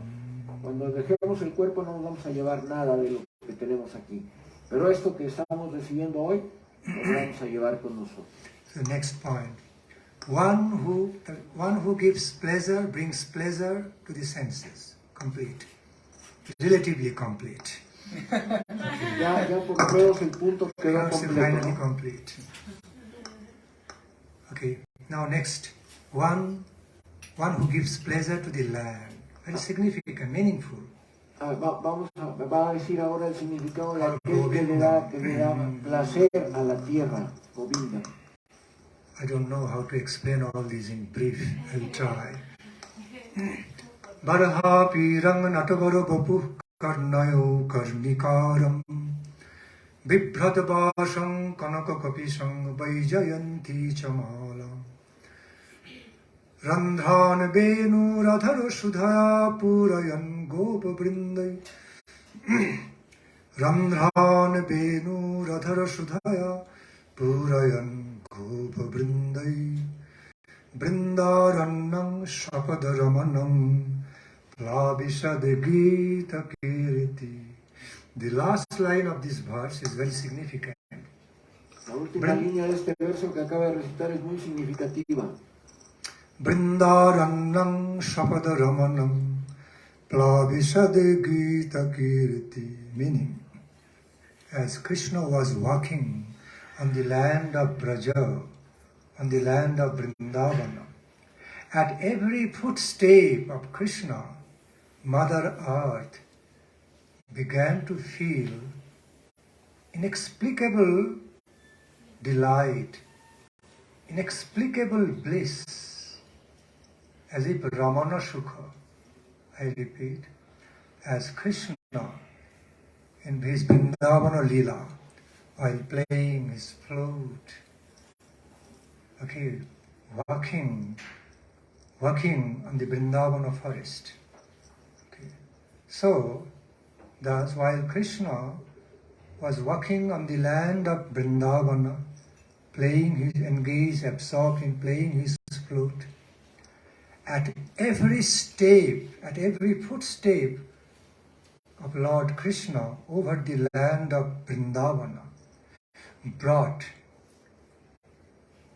Cuando dejemos el cuerpo no nos vamos a llevar nada de lo que tenemos aquí. Pero esto que estamos recibiendo hoy, lo vamos a llevar con nosotros. So next point. One who gives pleasure brings pleasure to the senses. Complete. Relatively complete. Ya por lo menos el punto quedó Finally completo. complete. Okay, now next. One who gives pleasure to the land. Very significant, meaningful. Va a decir ahora el significado de aquel que le da placer a la tierra, Govinda. I don't know how to explain all these in brief. I'll try. Baraha pirang natagaro bapu karnayo karnikaram bibhradabasham kanakakapisham vaijayanti chamala randhan benu radhara sudhaya purayan gopa brindai randhan benu radhara sudhaya purayan gopa brindai brindarannam shapadaramanam Labishad Gita Kiriti. The last line of this verse is very significant. La última línea de este verso que acaba de recitar es muy significativa. Brindaranam Shapadaramanam Plavishade Gita Kirti. Meaning, as Krishna was walking on the land of Braja, on the land of Vrindavana, at every footstep of Krishna, Mother Earth began to feel inexplicable delight, inexplicable bliss, as if Ramana Sukha, I repeat, as Krishna in his Vrindavana Leela, while playing his flute, walking on the Vrindavana forest. So, thus while Krishna was walking on the land of Vrindavana, engaged, absorbed in playing his flute, at every step, at every footstep of Lord Krishna over the land of Vrindavana brought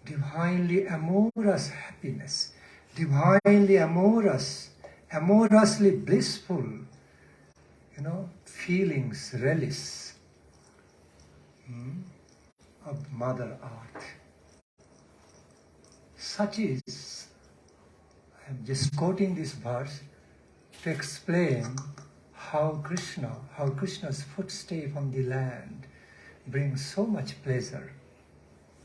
divinely amorous happiness, divinely amorous, amorously blissful, feelings, relish of Mother Earth. Such is, I am just quoting this verse to explain how Krishna's footstep on the land brings so much pleasure,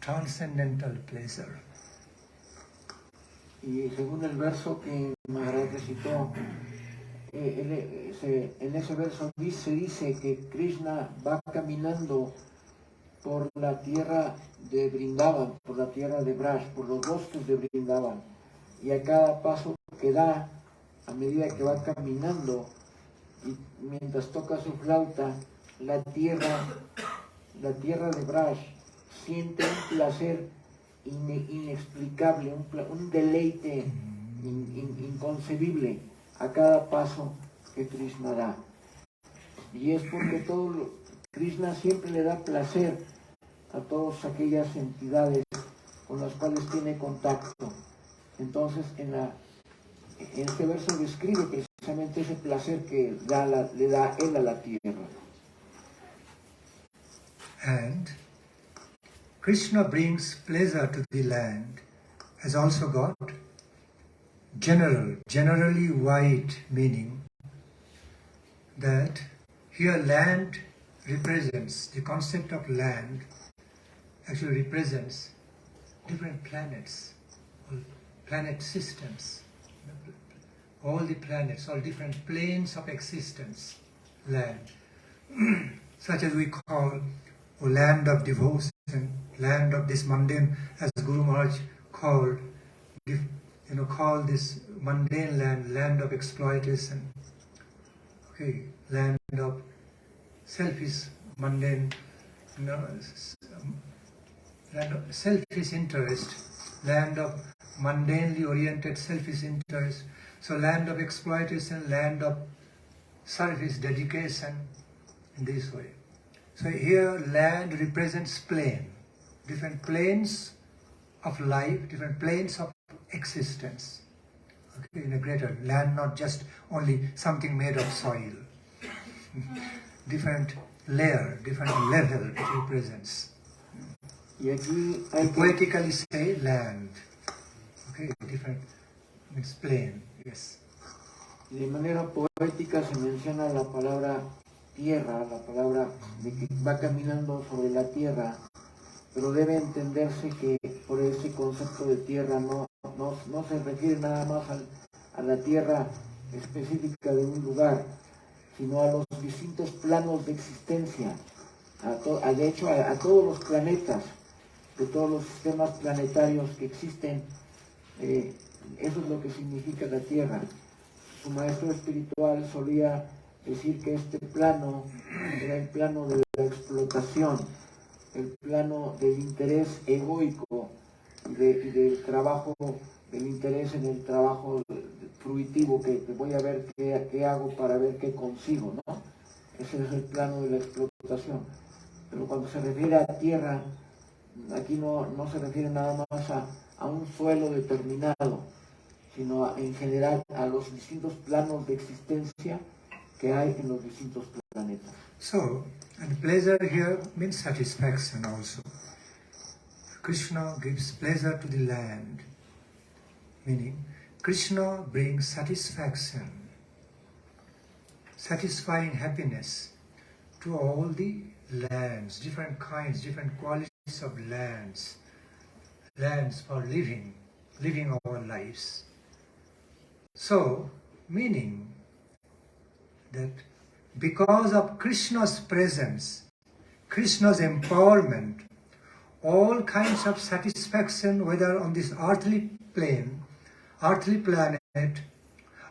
transcendental pleasure. Y según el verso que Maharaj recitó, en ese verso se dice que Krishna va caminando por la tierra de Vrindavan, por la tierra de Braj, por los bosques de Vrindavan, y a cada paso que da, a medida que va caminando, y mientras toca su flauta, la tierra de Braj siente un placer inexplicable, un deleite inconcebible a cada paso que Krishna da. Y es porque Krishna siempre le da placer a todas aquellas entidades con las cuales tiene contacto. Entonces, en este verso describe precisamente ese placer que le da él a la tierra. And Krishna brings pleasure to the land has also got generally wide meaning, that here land represents, the concept of land actually represents different planets, planet systems, all the planets, all different planes of existence, land, such as we call land of devotion, land of this mundane, as Guru Maharaj called this mundane land of exploitation, land of selfish, mundane, land of selfish interest, land of mundanely oriented selfish interest. So land of exploitation, land of service, dedication, in this way. So here land represents plane, different planes of life, different planes of existence. In a greater land, not just only something made of soil. Different layer, different level it represents. Y aquí hay poetically say land. Different means plane, yes. De manera poética se menciona la palabra tierra, la palabra de que va caminando sobre la tierra, pero debe entenderse que por ese concepto de tierra no se refiere nada más a la tierra específica de un lugar, sino a los distintos planos de existencia, de hecho a todos los planetas, de todos los sistemas planetarios que existen. Eso es lo que significa la tierra. Su maestro espiritual solía decir que este plano era el plano de la explotación, el plano del interés egoico y del trabajo, del interés en el trabajo fruitivo, que voy a ver qué hago para ver qué consigo, ¿no? Ese es el plano de la explotación. Pero cuando se refiere a tierra, aquí no se refiere nada más a un suelo determinado, sino en general a los distintos planos de existencia que hay en los distintos planetas. So, and pleasure here means satisfaction also. Krishna gives pleasure to the land, meaning Krishna brings satisfaction, satisfying happiness to all the lands, different kinds, different qualities of lands for living our lives. So, meaning that because of Krishna's presence, Krishna's empowerment, all kinds of satisfaction, whether on this earthly plane, earthly planet,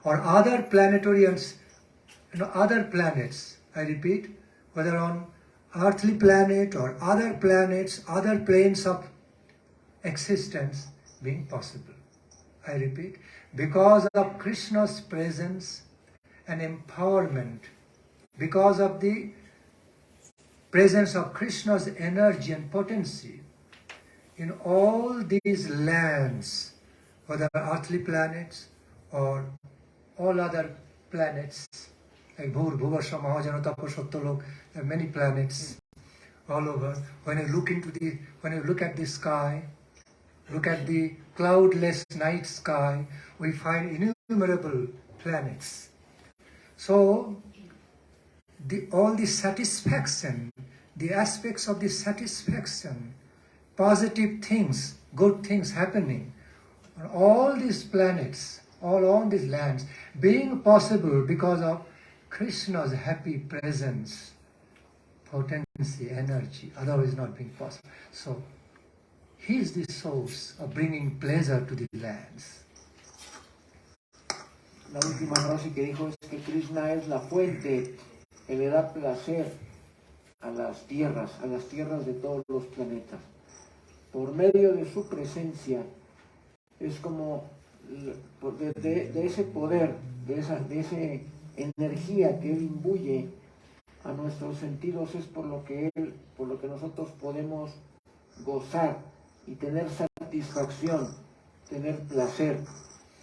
or other planetarians, other planets, I repeat, whether on earthly planet or other planets, other planes of existence being possible. I repeat, because of Krishna's presence and empowerment, because of the presence of Krishna's energy and potency in all these lands, whether earthly planets or all other planets, like Bhur, Bhuvasha, Mahajana, Tapo, Satyalok, there are many planets all over. When you look at the sky, look at the cloudless night sky, we find innumerable planets. So, all the satisfaction, the aspects of the satisfaction, positive things, good things happening on all these planets, all on these lands, being possible because of Krishna's happy presence, potency, energy, otherwise not being possible. So, he is the source of bringing pleasure to the lands. La última frase que dijo es que Krishna es la fuente que le da placer a las tierras de todos los planetas. Por medio de su presencia, es como de ese poder, de esa energía que él imbuye a nuestros sentidos, es por lo que nosotros podemos gozar y tener satisfacción, tener placer.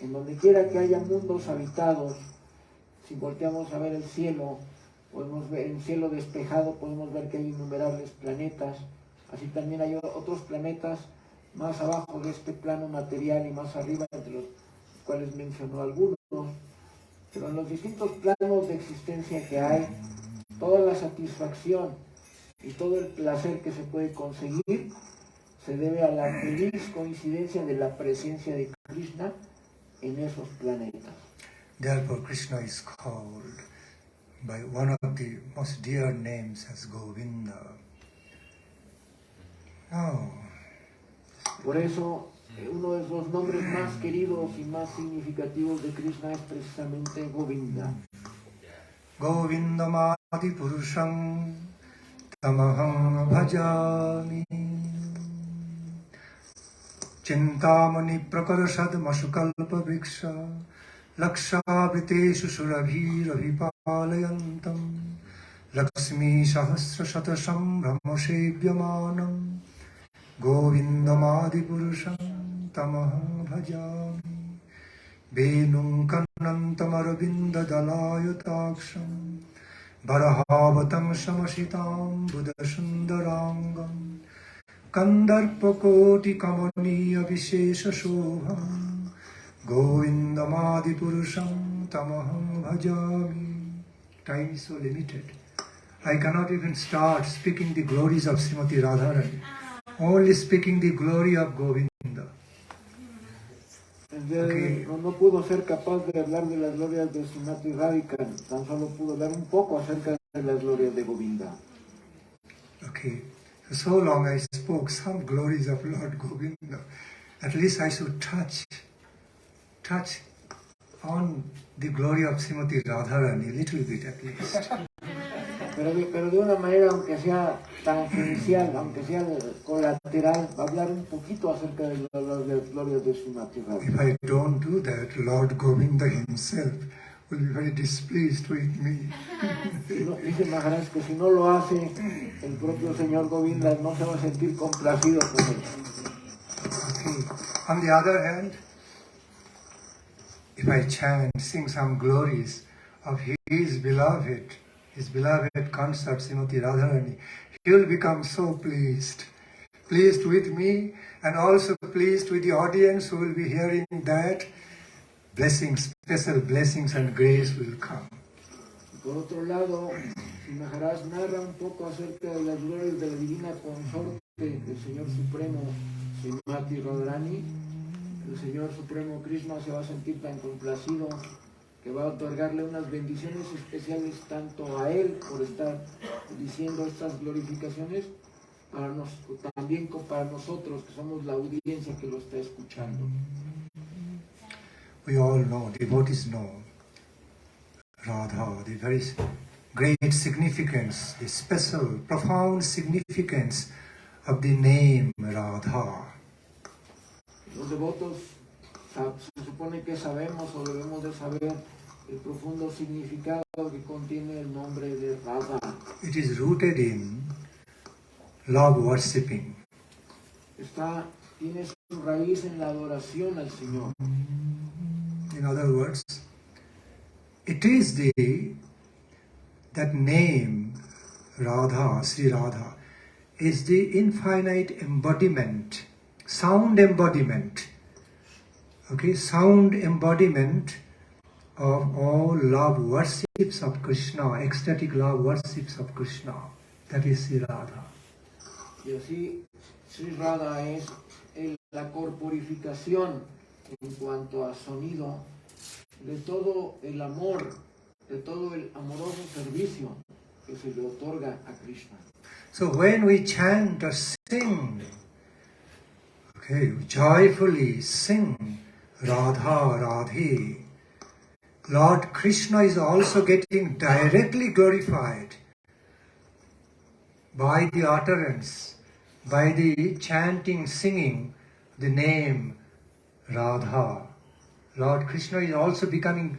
En donde quiera que haya mundos habitados, si volteamos a ver el cielo, podemos ver el cielo despejado, podemos ver que hay innumerables planetas. Así también hay otros planetas más abajo de este plano material y más arriba, entre los cuales mencionó algunos. Pero en los distintos planos de existencia que hay, toda la satisfacción y todo el placer que se puede conseguir se debe a la feliz coincidencia de la presencia de Krishna en esos planetas. Therefore, Krishna is called by one of the most dear names as Govinda. Now, por eso, uno de los nombres más queridos y más significativos de Krishna es precisamente Govinda. Govindamadi Purusham Tamaham Bhajami Chintamani Prakarashad Masukalpa Vriksha Lakshavriteshu Surabhirabhipalayantam Lakshmi Sahasra Shatasam Brahmasevyamanam Govindamadi Purusham Tamaham Bhajami Venum Kanantamaravinda Dalayutaksham Varahavatam Samasitam Buddhasundarangam Kandarpakoti Kamaniya Vishesha Shobham Govindamadi Purusham Tamaham Bhajami. Time is so limited. I cannot even start speaking the glories of Srimati Radharani. Only speaking the glory of Govinda. Okay. No pudo ser capaz de hablar de las glorias de Srimati Radharani, tan solo pudo hablar un poco acerca de las glorias de Govinda. Okay, so long I spoke some glories of Lord Govinda. At least I should touch on the glory of Srimati Radharani, a little bit at least. Pero de una manera, aunque sea tangencial, aunque sea colateral, va a hablar un poquito acerca de las glorias de Srimati Radharani. If I don't do that, Lord Govinda himself will be very displeased with me. Dice Maharaj que si no lo hace, el propio señor Govinda no se va a sentir complacido con él. Okay. On the other hand, if I chant, sing some glories of his beloved consort, Srimati Radharani, he will become so pleased with me, and also pleased with the audience who will be hearing that blessings, special blessings and grace will come. Por otro lado, si Maharaj narra un poco acerca de las glorias de la divina consorte del Señor Supremo, Srimati Radharani, el Señor Supremo Krishna se va a sentir tan complacido que va a otorgarle unas bendiciones especiales tanto a él por estar diciendo estas glorificaciones, también para nosotros que somos la audiencia que lo está escuchando. We all know, devotees know, Radha, the very great significance, the special, profound significance of the name Radha. Los devotos se supone que sabemos o debemos de saber el profundo significado que contiene el nombre de Radha. It is rooted in love worshipping. Tiene su raíz en la adoración al Señor. In other words, it is that name Radha, Sri Radha, is the infinite embodiment, sound embodiment, sound embodiment of all love worships of Krishna, ecstatic love worships of Krishna. That is Sri Radha. Y así, Sri Radha es la corporificación en cuanto a sonido de todo el amor, de todo el amoroso servicio que se le otorga a Krishna. So when we chant or sing, joyfully sing Radha, Radhe, Lord Krishna is also getting directly glorified by the utterance, by the chanting, singing the name Radha. Lord Krishna is also becoming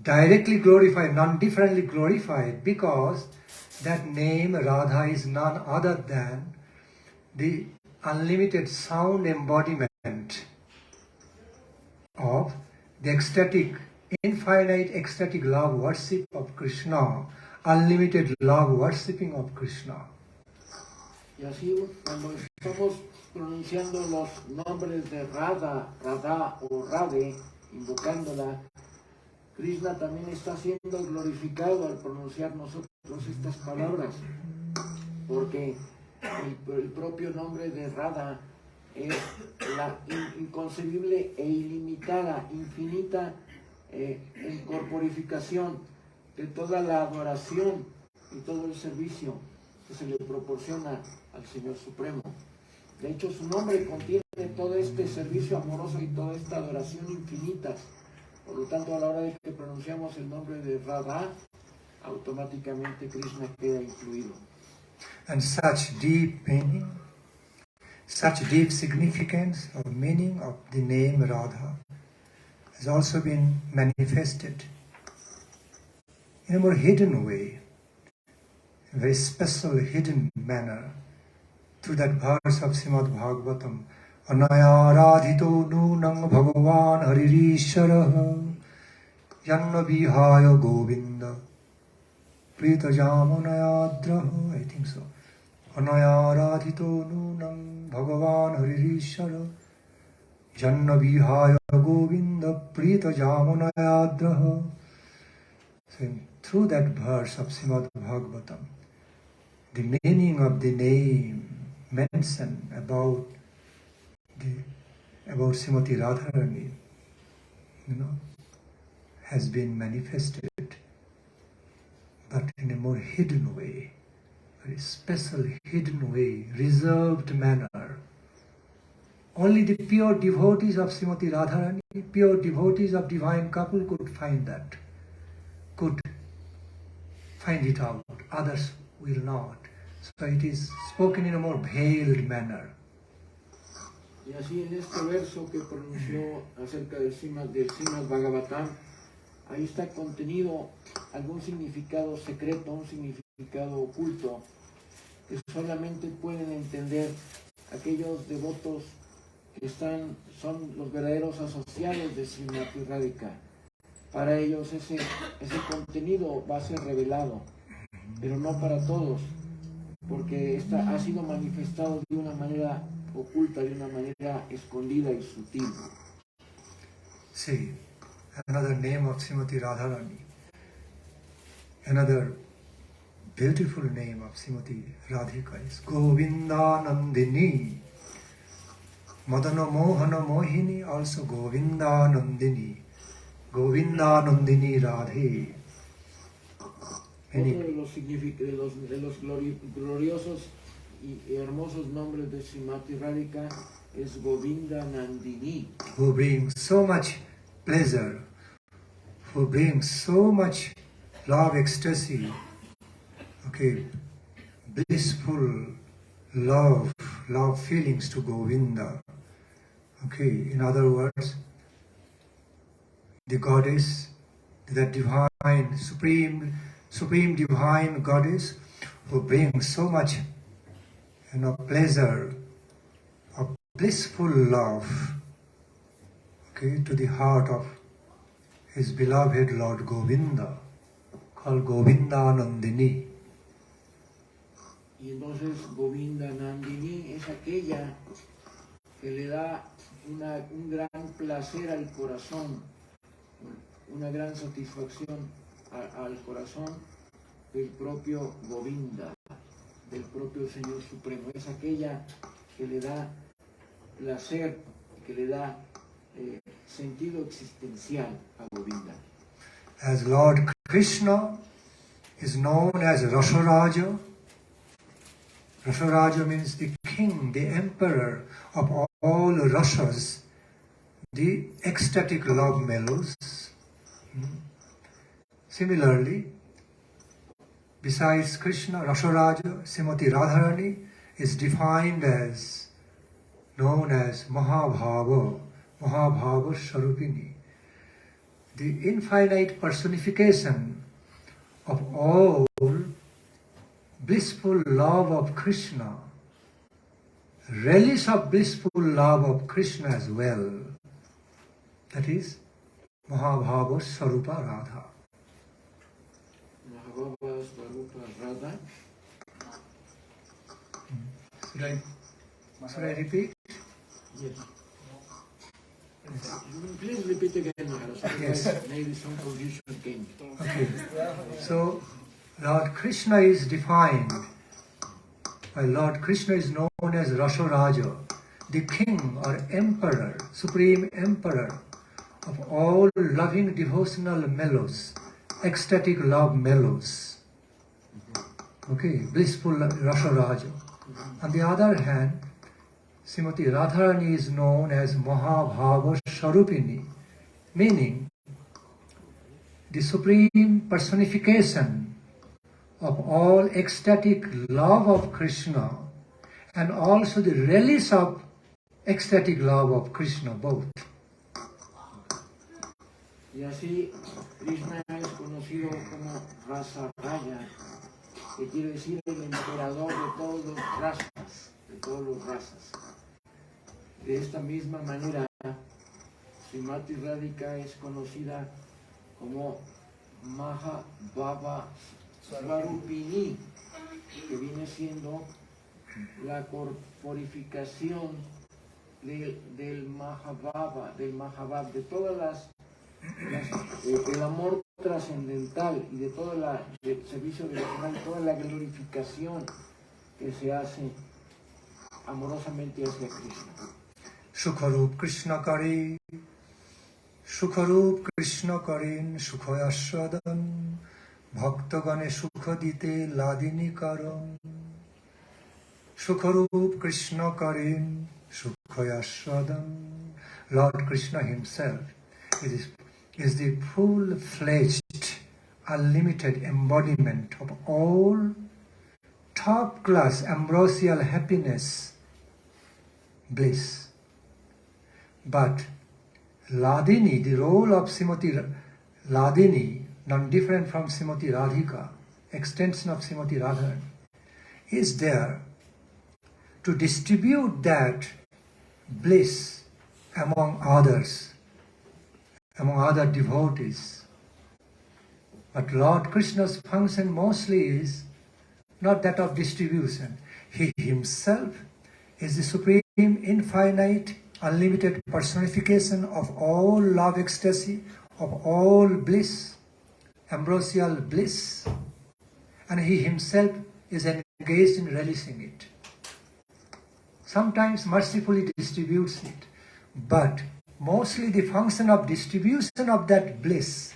directly glorified, non-differently glorified, because that name Radha is none other than the unlimited sound embodiment of the ecstatic, infinite ecstatic love worship of Krishna, unlimited love worshipping of Krishna. Y así, cuando estamos pronunciando los nombres de Radha, Radha o Radhe, invocándola, Krishna también está siendo glorificado al pronunciar nosotros estas palabras, porque el propio nombre de Radha es la inconcebible e ilimitada, infinita incorporificación de toda la adoración y todo el servicio que se le proporciona al Señor Supremo. De hecho, su nombre contiene todo este servicio amoroso y toda esta adoración infinitas. Por lo tanto, a la hora de que pronunciamos el nombre de Radha, automáticamente Krishna queda incluido. And such deep meaning, such deep significance or meaning of the name Radha has also been manifested in a more hidden way, in a very special hidden manner, through that verse of Srimad Bhagavatam, Anaya radhito nunam bhagavan haririsharaha yanna vihaya govinda prita jamanayadraha. I think so. Anaya radhito nunam bhagavan haririsharaha yanna vihaya govinda prita jamanayadraha. So through that verse of Srimad Bhagavatam, the meaning of the name mentioned about Srimati Radharani, has been manifested, but in a more hidden way, very special hidden way, reserved manner. Only the pure devotees of Srimati Radharani, pure devotees of divine couple could find that, could find it out. Others will not. So it is spoken in a more veiled manner. Y así en este verso que pronunció acerca del Srimad Bhagavatam, ahí está contenido algún significado secreto, un significado oculto, que solamente pueden entender aquellos devotos que son los verdaderos asociados de Srimati Radhika. Para ellos ese contenido va a ser revelado, pero no para todos, porque ha sido manifestado de una manera oculta, de una manera escondida y sutil. See, another name of Srimati Radharani, another beautiful name of Srimati Radhika is Govinda Nandini. Madana Mohana Mohini, also Govinda Nandini. Govinda Nandini Radhe. Otro de los gloriosos y hermosos nombres de Srimati Radhika es Govinda Nandini. Who brings so much pleasure, who brings so much love ecstasy, okay, blissful love feelings to Govinda. Okay, in other words, the goddess, that divine, supreme divine goddess who brings so much, pleasure of blissful love, okay, to the heart of his beloved Lord Govinda, called Govinda Nandini. Y entonces Govinda Nandini es aquella que le da un gran placer al corazón, una gran satisfacción al corazón del propio Govinda, del propio Señor Supremo. Es aquella que le da placer, que le da sentido existencial a Govinda. As Lord Krishna is known as Rasaraja. Rasaraja means the king, the emperor of all rasas, the ecstatic love mellows. Similarly, besides Krishna, Rasaraja, Srimati Radharani is defined as, known as Mahabhava, Mahabhava Swarupini, the infinite personification of all blissful love of Krishna, relish of blissful love of Krishna as well. That is Mahabhava Swarupa Radha. Mahabhava Swarupa Radha. Should I repeat? Yes. Please repeat again, Maharaj. Yes. Maybe some confusion came. Okay. So, Lord Krishna is defined, Lord Krishna is known as Rasaraja, the king or emperor, supreme emperor of all loving devotional mellows, ecstatic love mellows. Okay, blissful Rasaraja. On the other hand, Srimati Radharani is known as Mahabhava Swarupini, meaning the supreme personification of all ecstatic love of Krishna and also the relish of ecstatic love of Krishna, both. Y así Krishna es conocido como Rasa Raya, que quiere decir el emperador de todos los razas, de todos los razas. De esta misma manera, Srimati Radhika es conocida como Mahabhava Swarupini, que viene siendo la corporificación del Mahabhava, de todas el amor trascendental y de todo el servicio devocional, toda la glorificación que se hace amorosamente hacia Krishna. Sukharup Krishna Kari, Sukharup Krishna Karin, Sukhayaswadan, Bhaktagane Sukhadite Ladini Karam. Sukharup Krishna Karin, Sukhayaswadan. Lord Krishna himself is the full-fledged, unlimited embodiment of all top-class ambrosial happiness, bliss. But Ladini, the role of Srimati Ladini, not different from Srimati Radhika, extension of Srimati Radharani, is there to distribute that bliss among others, among other devotees. But Lord Krishna's function mostly is not that of distribution. He himself is the supreme, infinite, unlimited personification of all love ecstasy, of all bliss, ambrosial bliss. And he himself is engaged in relishing it. Sometimes mercifully distributes it, but mostly the function of distribution of that bliss,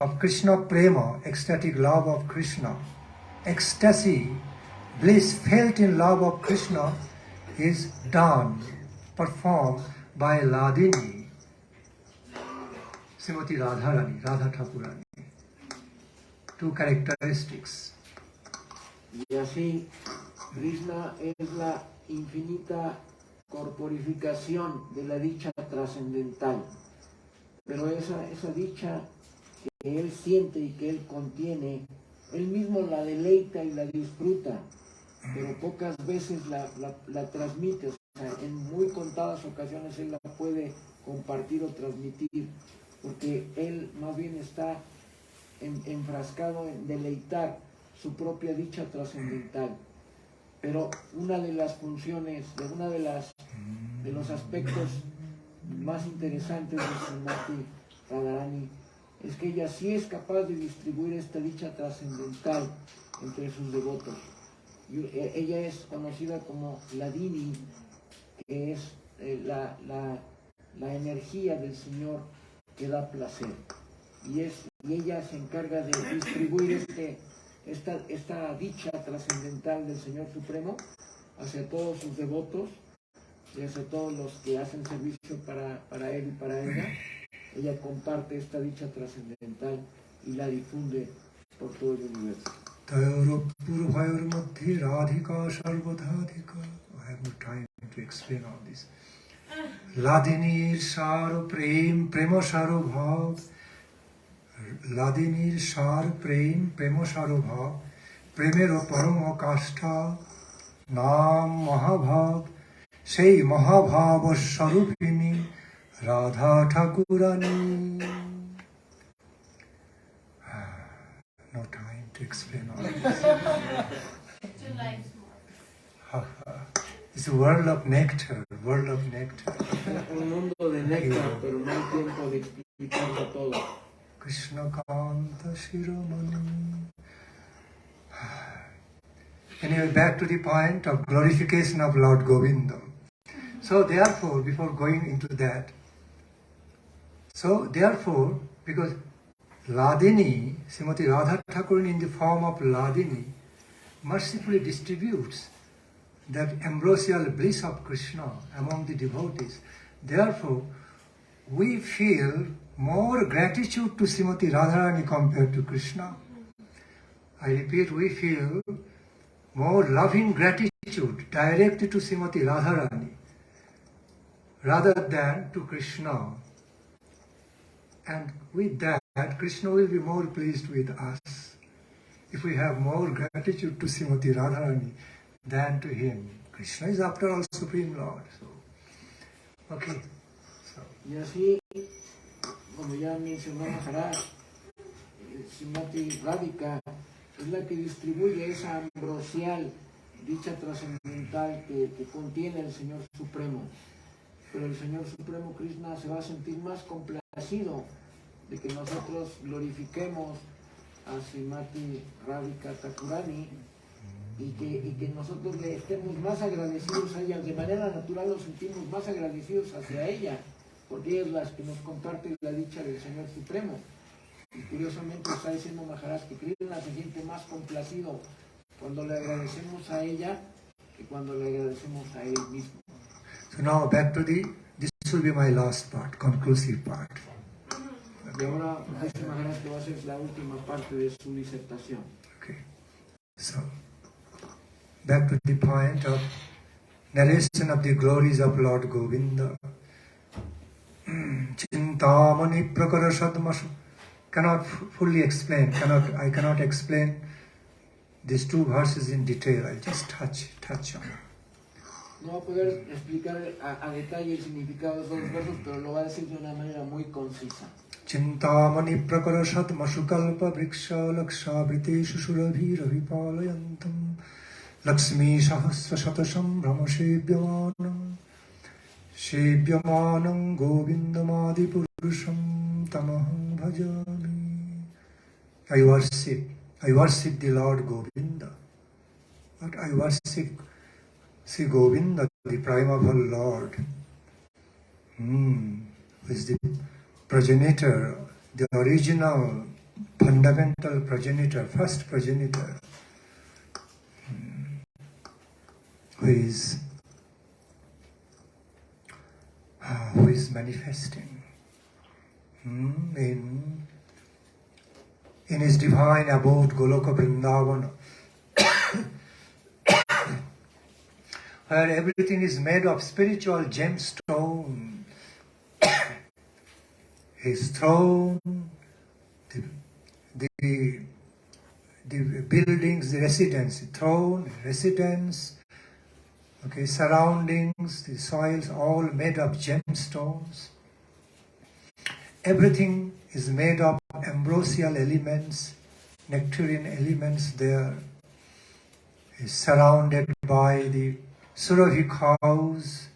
of Krishna prema, ecstatic love of Krishna, ecstasy, bliss felt in love of Krishna, is done, performed by Ladini, Srimati Radharani, Radha Thakurani. Two characteristics. Y así, Krishna es la infinita corporificación de la dicha trascendental. Pero esa dicha que él siente y que él contiene, él mismo la deleita y la disfruta, pero pocas veces la transmite. O sea, en muy contadas ocasiones él la puede compartir o transmitir, porque él más bien está enfrascado en deleitar su propia dicha trascendental. Pero una de las funciones, de los aspectos más interesantes de Srimati Radharani es que ella sí es capaz de distribuir esta dicha trascendental entre sus devotos. Y ella es conocida como Ladini, que es la energía del Señor que da placer. Y ella se encarga de distribuir esta dicha trascendental del Señor Supremo hacia todos sus devotos y hacia todos los que hacen servicio para él y para ella. Ella comparte esta dicha trascendental y la difunde por todo el universo. I have no time to explain all this. Ladinir Sar Prem Premo Saro Bhav, Ladinir Sar Prem Premo Saro Bhav, Premero Paramo Kastha Nam Mahabhav, Sei Mahabhava Sarupini Radha Thakurani. No time to explain all this. 2 lines more. It's a world of nectar, world of nectar. Un mundo de néctar, pero no hay tiempo de explicarlo todo. Krishna Kanta Shiromani. Anyway, back to the point of glorification of Lord Govinda. So therefore, before going into that, because Ladini, Srimati Radha Thakurani in the form of Ladini, mercifully distributes that ambrosial bliss of Krishna among the devotees. Therefore, we feel more gratitude to Srimati Radharani compared to Krishna. I repeat, we feel more loving gratitude directed to Srimati Radharani rather than to Krishna. And with that, Krishna will be more pleased with us if we have more gratitude to Srimati Radharani than to him. Krishna is after all Supreme Lord. So, okay. So. Y así, como ya mencionó Maharaj, Srimati Radhika es la que distribuye esa ambrosial dicha trascendental que contiene el Señor Supremo. Pero el Señor Supremo Krishna se va a sentir más complacido de que nosotros glorifiquemos a Srimati Radhika Thakurani y que nosotros le estemos más agradecidos a ella. De manera natural nos sentimos más agradecidos hacia ella, porque ella es la que nos comparte la dicha del Señor Supremo. Y curiosamente está diciendo Maharaj que Krishna se siente más complacido cuando le agradecemos a ella que cuando le agradecemos a él mismo. So now back to this will be my last part, conclusive part. Y ahora dice Maharaj que va a ser la última parte de su disertación. Okay. So, back to the point of narration of the glories of Lord Govinda. Chintamani prakara sadmasu cannot fully explain. I cannot explain these two verses in detail. I'll just touch on it. No va a poder explicar a detalle el significado de esos dos versos, pero lo va a decir de una manera muy concisa. Chintamani prakarashat masukalpa vriksha laksha vrite susurabhira vipalayantam lakshmi sahasra shatasam brahmasebhyamanam shebhyamanam govindamadi purusham tamaham bhajami. I worship the Lord Govinda. But I worship Sri Govinda, the primeval Lord, who is the progenitor, the original, fundamental progenitor, first progenitor, who is manifesting in his divine abode Goloka Vrindavana, where everything is made of spiritual gemstone. His throne, the buildings, the residence, throne, residence, okay, surroundings, the soils, all made of gemstones. Everything is made of ambrosial elements, nectarine elements there. Is surrounded by the Surabhi cows,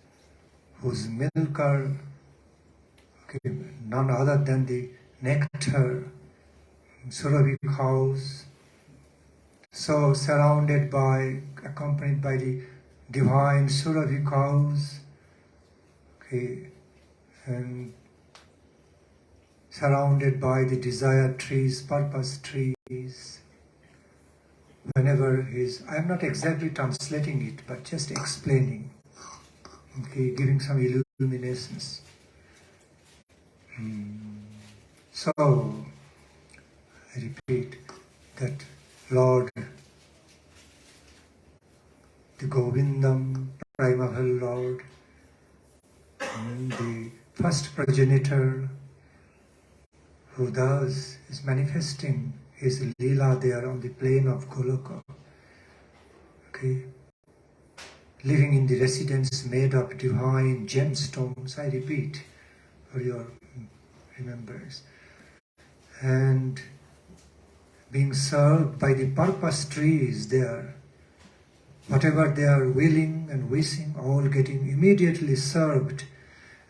whose milk are none other than the nectar, Surabhi cows. So surrounded by, accompanied by the divine Surabhi cows, okay, and surrounded by the desire trees, purpose trees. Whenever I am not exactly translating it, but just explaining, okay, giving some illuminations. So, I repeat that Lord, the Govindam, primeval Lord, the first progenitor who is manifesting his Leela there on the plain of Goloka, okay, living in the residence made of divine gemstones, I repeat, for your remembrance, and being served by the purpose trees there, whatever they are willing and wishing, all getting immediately served,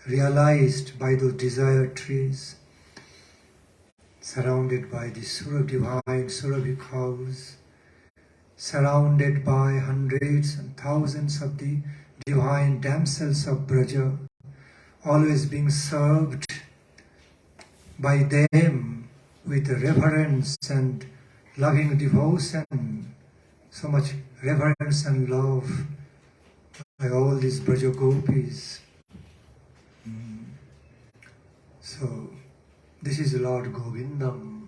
realized by those desire trees, surrounded by the divine Surabhi cows, surrounded by hundreds and thousands of the divine damsels of Braja, always being served by them with reverence and loving devotion, so much reverence and love by all these Braja gopis. So, this is Lord Govindam.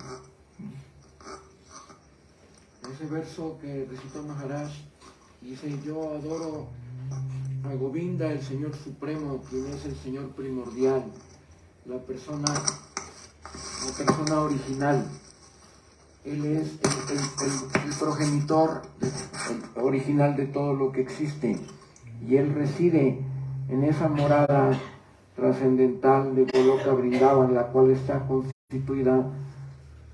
Ese verso que recitó Maharaj dice: yo adoro a Govinda, el Señor Supremo, quien es el Señor primordial, la persona original. Él es el progenitor el original de todo lo que existe, y Él reside en esa morada trascendental de Goloka Vrindavan, la cual está constituida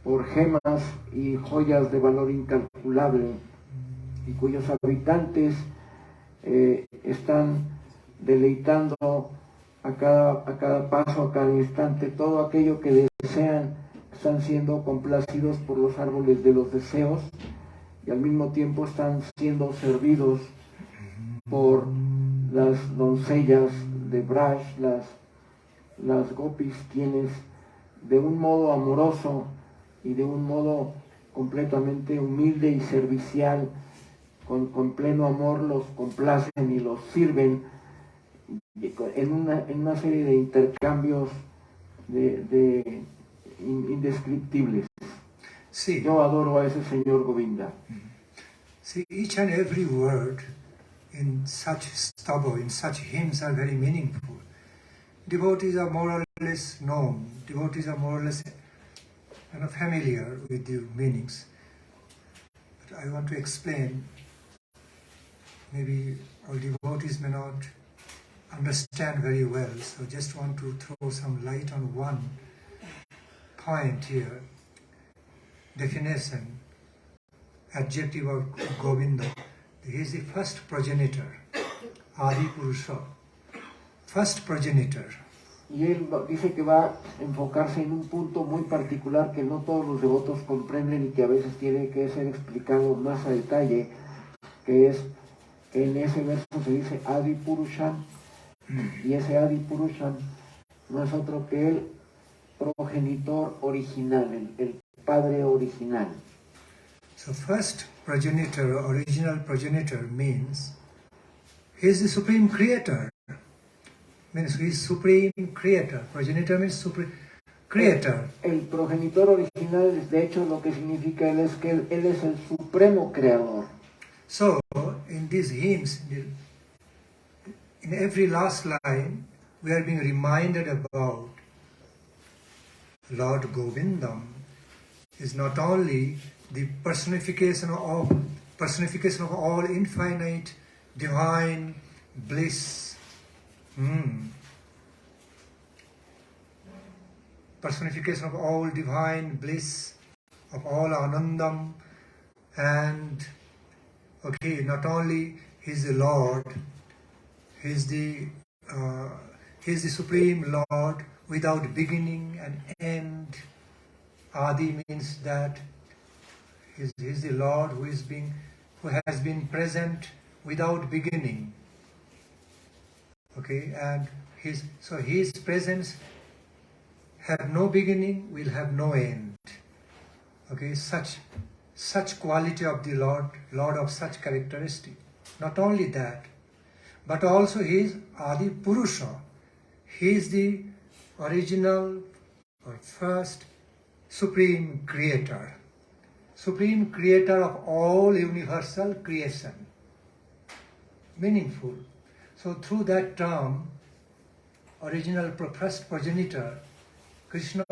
por gemas y joyas de valor incalculable, y cuyos habitantes están deleitando a cada paso, a cada instante, todo aquello que desean. Están siendo complacidos por los árboles de los deseos, y al mismo tiempo están siendo servidos por las doncellas de Braj, las gopis, quienes de un modo amoroso y de un modo completamente humilde y servicial, con pleno amor, los complacen y los sirven en una serie de intercambios indescriptibles. Sí. Yo adoro a ese Señor Govinda. See, each and every word in such stava, in such hymns are very meaningful. Devotees are more or less known. Devotees are more or less familiar with the meanings. But I want to explain. Maybe all devotees may not understand very well, so just want to throw some light on one point here. Definition, adjective of Govinda. He is the first progenitor, Adi Purusha, first progenitor. Y él dice que va a enfocarse en un punto muy particular que no todos los devotos comprenden y que a veces tiene que ser explicado más a detalle, que es, en ese verso se dice Adi Purushan, y ese Adi Purushan no es otro que el progenitor original, el padre original. So first progenitor, original progenitor means he is the supreme creator. Means he is supreme creator. Progenitor means supreme creator. El progenitor original, de hecho, lo que significa él es que él es el supremo creador. So in these hymns, in every last line, we are being reminded about Lord Govinda is not only the personification of all infinite divine bliss, personification of all divine bliss, of all anandam, and not only he is the Lord, he is the supreme Lord without beginning and end. Adi means that he is the Lord who has been present without beginning. And his presence have no beginning, will have no end. Such quality of the Lord of such characteristic. Not only that, but also he is Adi Purusha. He is the original or first supreme creator of all universal creation. Meaningful. So through that term, original first progenitor, Krishna,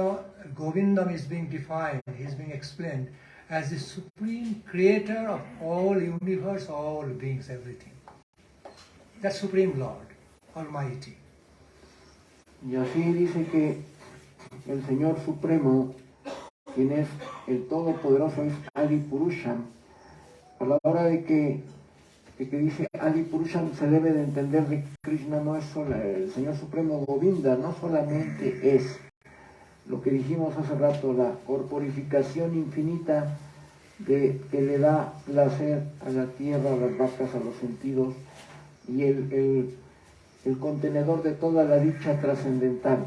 Govinda is being defined, he is being explained as the supreme creator of all universe, all beings, everything. That supreme Lord, Almighty. Y así dice que el Señor Supremo, quien es el Todopoderoso, es Adi Purushan. A la hora de que dice Adi Purushan, se debe de entender de que Krishna no es solo el Señor Supremo Govinda, no solamente es lo que dijimos hace rato, la corporificación infinita que le da placer a la tierra, a las vacas, a los sentidos, y el contenedor de toda la dicha trascendental,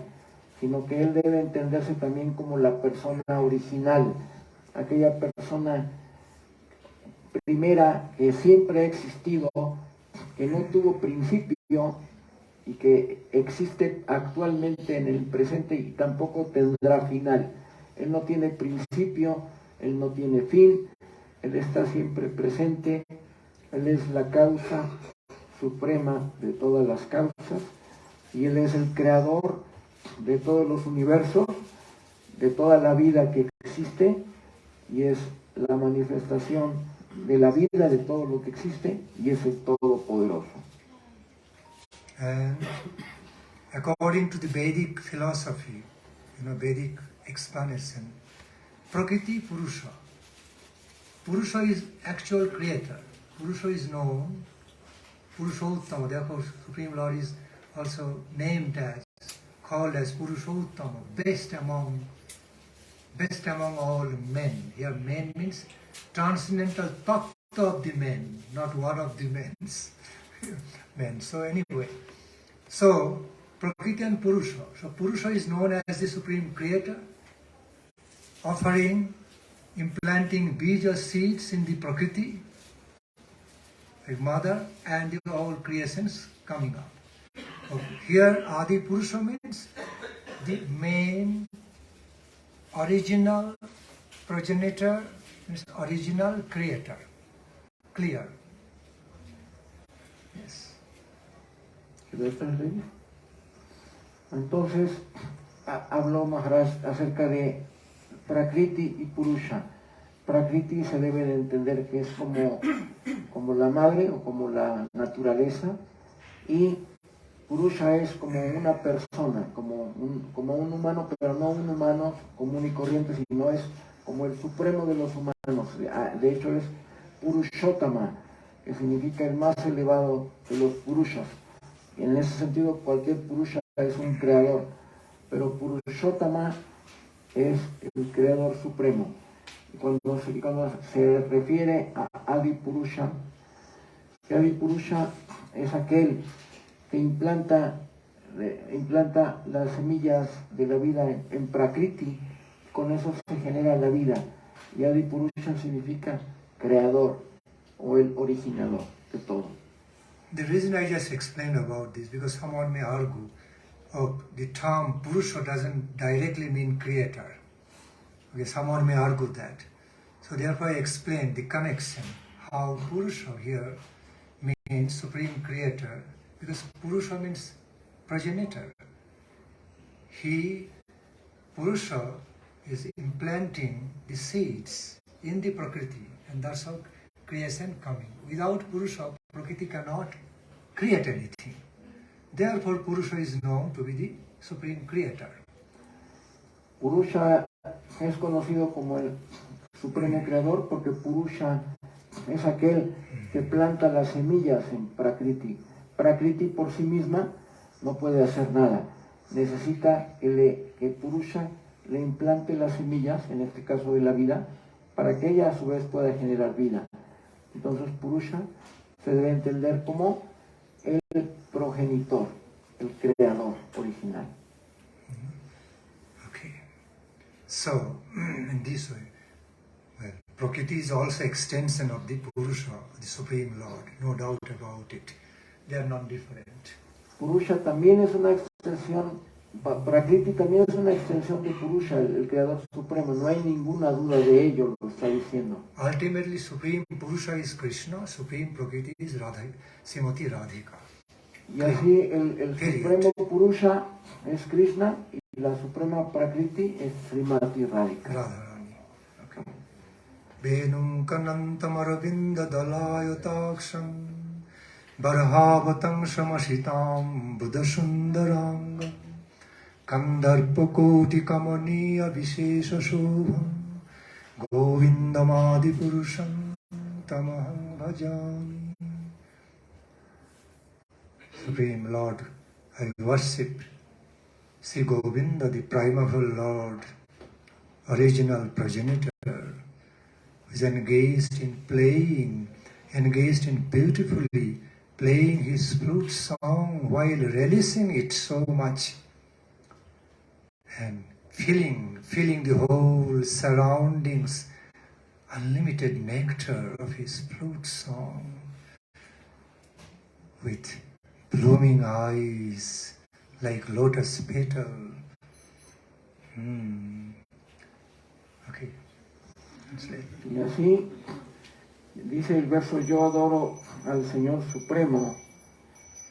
sino que él debe entenderse también como la persona original, aquella persona primera que siempre ha existido, que no tuvo principio y que existe actualmente en el presente y tampoco tendrá final. Él no tiene principio, él no tiene fin, él está siempre presente, él es la causa suprema de todas las causas y él es el creador de todos los universos, de toda la vida que existe, y es la manifestación de la vida de todo lo que existe, y es el Todopoderoso. And according to the Vedic philosophy, Vedic explanation, Prakriti Purusha. Purusha is actual creator. Purusha is known, Purushottama, therefore Supreme Lord is also called as Purushottama, best among all men. Here men means transcendental tattva of the men, not one of the men. So anyway, so Prakriti and Purusha. So Purusha is known as the supreme creator, implanting bija seeds in the Prakriti, like mother, and all creations coming up. Here Adi Purusha means the main original progenitor, means original creator. Clear? Yes. Entonces habló Maharaj acerca de Prakriti y Purusha. Prakriti se debe de entender que es como la madre o como la naturaleza, y Purusha es como una persona, como un humano, pero no un humano común y corriente, sino es como el supremo de los humanos. De hecho es Purushottama, que significa el más elevado de los Purushas. Y en ese sentido cualquier Purusha es un creador, pero Purushottama es el creador supremo. Y cuando se refiere a Adi Purusha es aquel que implanta las semillas de la vida en Prakriti, con eso se genera la vida. Y Adi Purusha significa creador o el originador de todo. The reason I just explained about this, because someone may argue, oh, the term Purusha doesn't directly mean creator. Okay, someone may argue that. So therefore I explained the connection, how Purusha here means supreme creator, because Purusha means progenitor. Purusha is implanting the seeds in the Prakriti, and that's how creation coming. Without Purusha, Prakriti cannot create anything. Therefore Purusha is known to be the supreme creator. Purusha es conocido como el supremo creador porque Purusha es aquel que planta las semillas en Prakriti. Prakriti por sí misma no puede hacer nada. Necesita que Purusha le implante las semillas, en este caso de la vida, para que ella a su vez pueda generar vida. Entonces Purusha se debe entender como el progenitor, el creador original. Okay. So, in this way, well, Prakriti is also extension of the Purusha, the Supreme Lord, no doubt about it. They are not different. Purusha también es una extensión, Prakriti también es una extensión de Purusha, el creador supremo, no hay ninguna duda de ello, lo está diciendo. Ultimately, Supreme Purusha is Krishna, Supreme Prakriti is Radha, Srimati Radhika. Y así el supremo Purusha es Krishna y la suprema Prakriti es Srimati Radhika. Radharani. Okay. Venum kanantam aravinda dalayutaksham barhavatam shamashitam buddhasundarangam kandarpakoti kamaniya vishesha shobham govindamadi purusham tamaham bhajami. Supreme Lord, I worship Sri Govinda, the primeval Lord, original progenitor, who is engaged in beautifully playing his flute song while relishing it so much and feeling the whole surroundings, unlimited nectar of his flute song with blooming eyes like lotus petal. Okay. Y así dice el verso: yo adoro al Señor Supremo,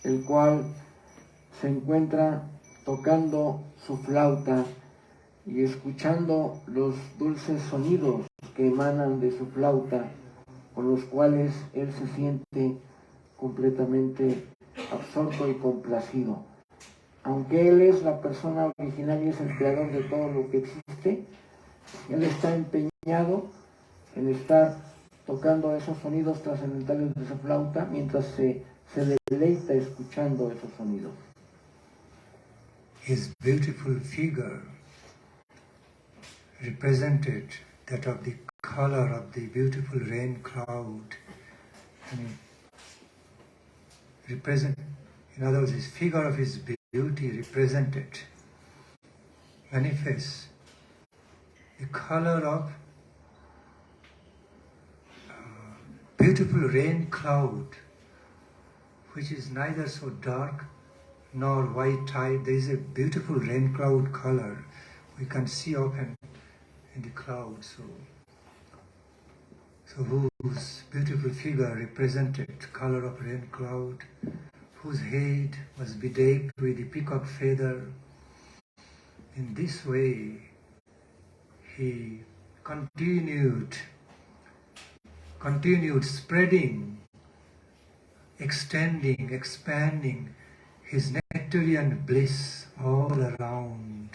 el cual se encuentra tocando su flauta y escuchando los dulces sonidos que emanan de su flauta, con los cuales él se siente completamente absorto y complacido. Aunque él es la persona original y es el creador de todo lo que existe, él está empeñado en estar tocando esos sonidos trascendentales de su flauta mientras se deleita escuchando esos sonidos. His beautiful figure represented that of the color of the beautiful rain cloud. In other words, his figure of his beauty represented, manifests the color of beautiful rain cloud, which is neither so dark nor white type. There is a beautiful rain cloud color we can see often in the clouds. So whose beautiful figure represented color of rain cloud, whose head was bedecked with the peacock feather. In this way, he continued spreading, extending, expanding his nectarian bliss all around.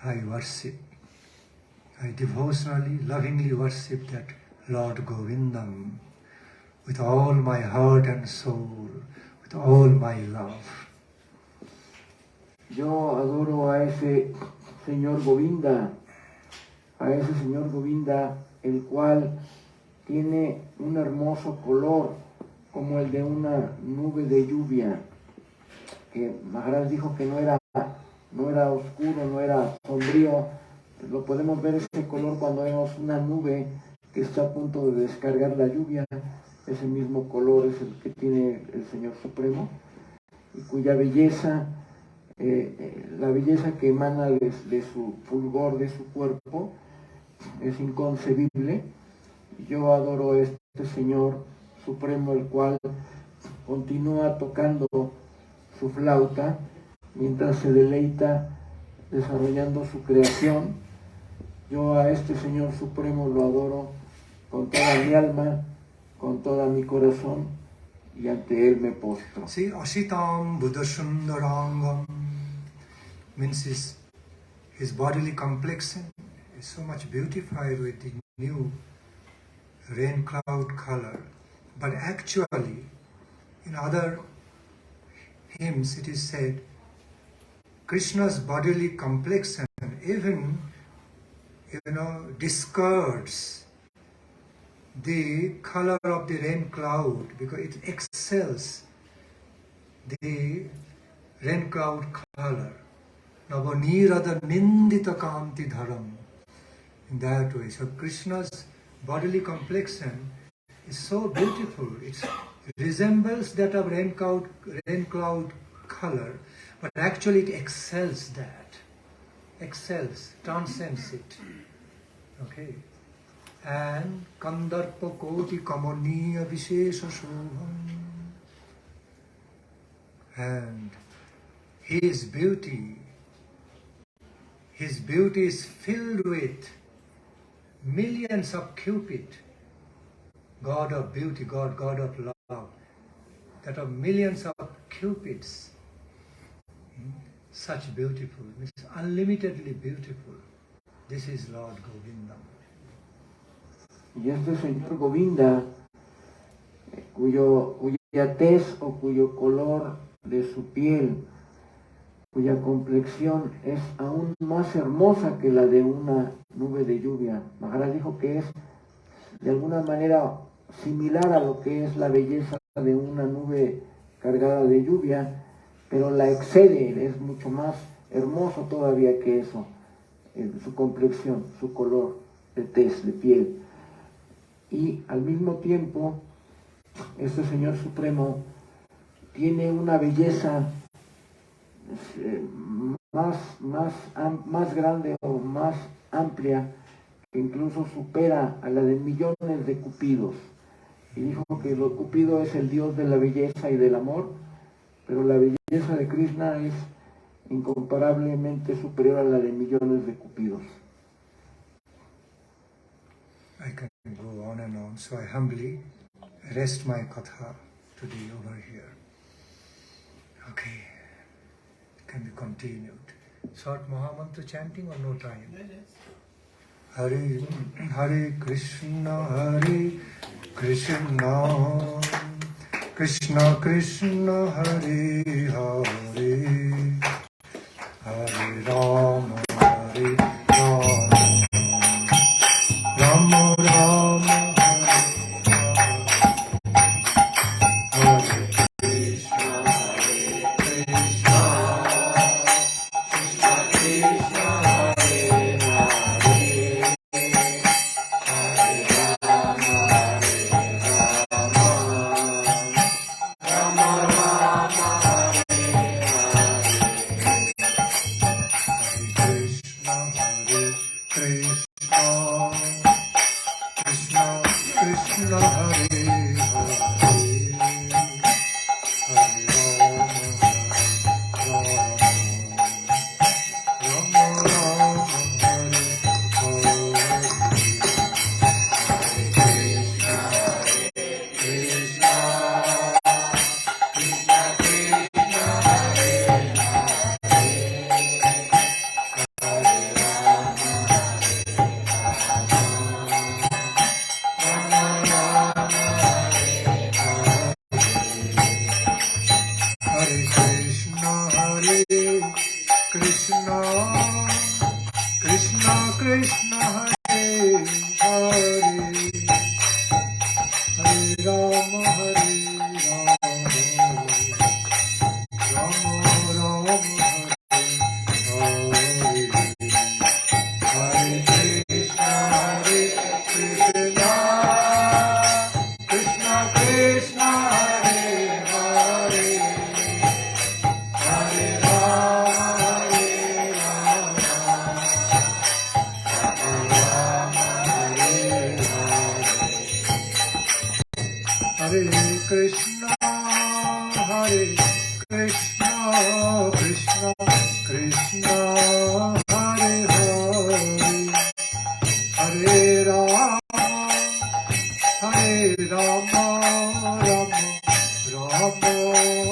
I worship, I devotionally, lovingly worship that Lord Govindam with all my heart and soul, with all my love. Yo adoro a ese Señor Govinda, el cual tiene un hermoso color como el de una nube de lluvia, que Maharaj dijo que no era oscuro, no era sombrío. Lo podemos ver ese color cuando vemos una nube que está a punto de descargar la lluvia. Ese mismo color es el que tiene el Señor Supremo, y cuya belleza, la belleza que emana de su fulgor, de su cuerpo, es inconcebible. Yo adoro a este Señor Supremo, el cual continúa tocando su flauta mientras se deleita desarrollando su creación. Yo a este Señor Supremo lo adoro con toda mi alma, con todo mi corazón, y ante Él me postro. See, Ashitam Buddha Sundarangam means his bodily complexion is so much beautified with the new rain cloud color. But actually, in other hymns it is said, Krishna's bodily complexion even, discards the color of the rain cloud because it excels the rain cloud color. Navanirada nindita kanti dharam. In that way. So Krishna's bodily complexion is so beautiful. It resembles that of rain cloud color, but actually it excels that. Excels, transcends it. Okay. And Kandarpa Koti Kamaniya Vishesha Shobham. And his beauty is filled with millions of Cupid, God of beauty, God of love, that are millions of Cupids. Such beautiful, unlimitedly beautiful. This is Lord Govinda. Y este Señor Govinda, cuya tez o cuyo color de su piel, cuya complexión es aún más hermosa que la de una nube de lluvia. Maharaj dijo que es de alguna manera similar a lo que es la belleza de una nube cargada de lluvia, pero la excede, es mucho más hermoso todavía que eso, su complexión, su color de tez, de piel. Y al mismo tiempo, este Señor Supremo tiene una belleza más grande o más amplia, que incluso supera a la de millones de cupidos. Y dijo que el Cupido es el dios de la belleza y del amor, pero la belleza de Krishna es incomparablemente superior a la de millones de cupidos. I can go on and on, so I humbly rest my katha today over here. Okay, it can be continued. Short Mahamantra chanting or no time? Hare Krishna, Krishna Krishna, Hare Hare, Hare Rama, Hare Rama, Rama Rama, Hare Krishna, Krishna Krishna, Hare Hare, Hare Rama, Hare Rama, Rama Rama, Hare Krishna, Hare Krishna, Krishna Krishna, Hare Hare, Hare Rama, Hare Rama, Rama Rama,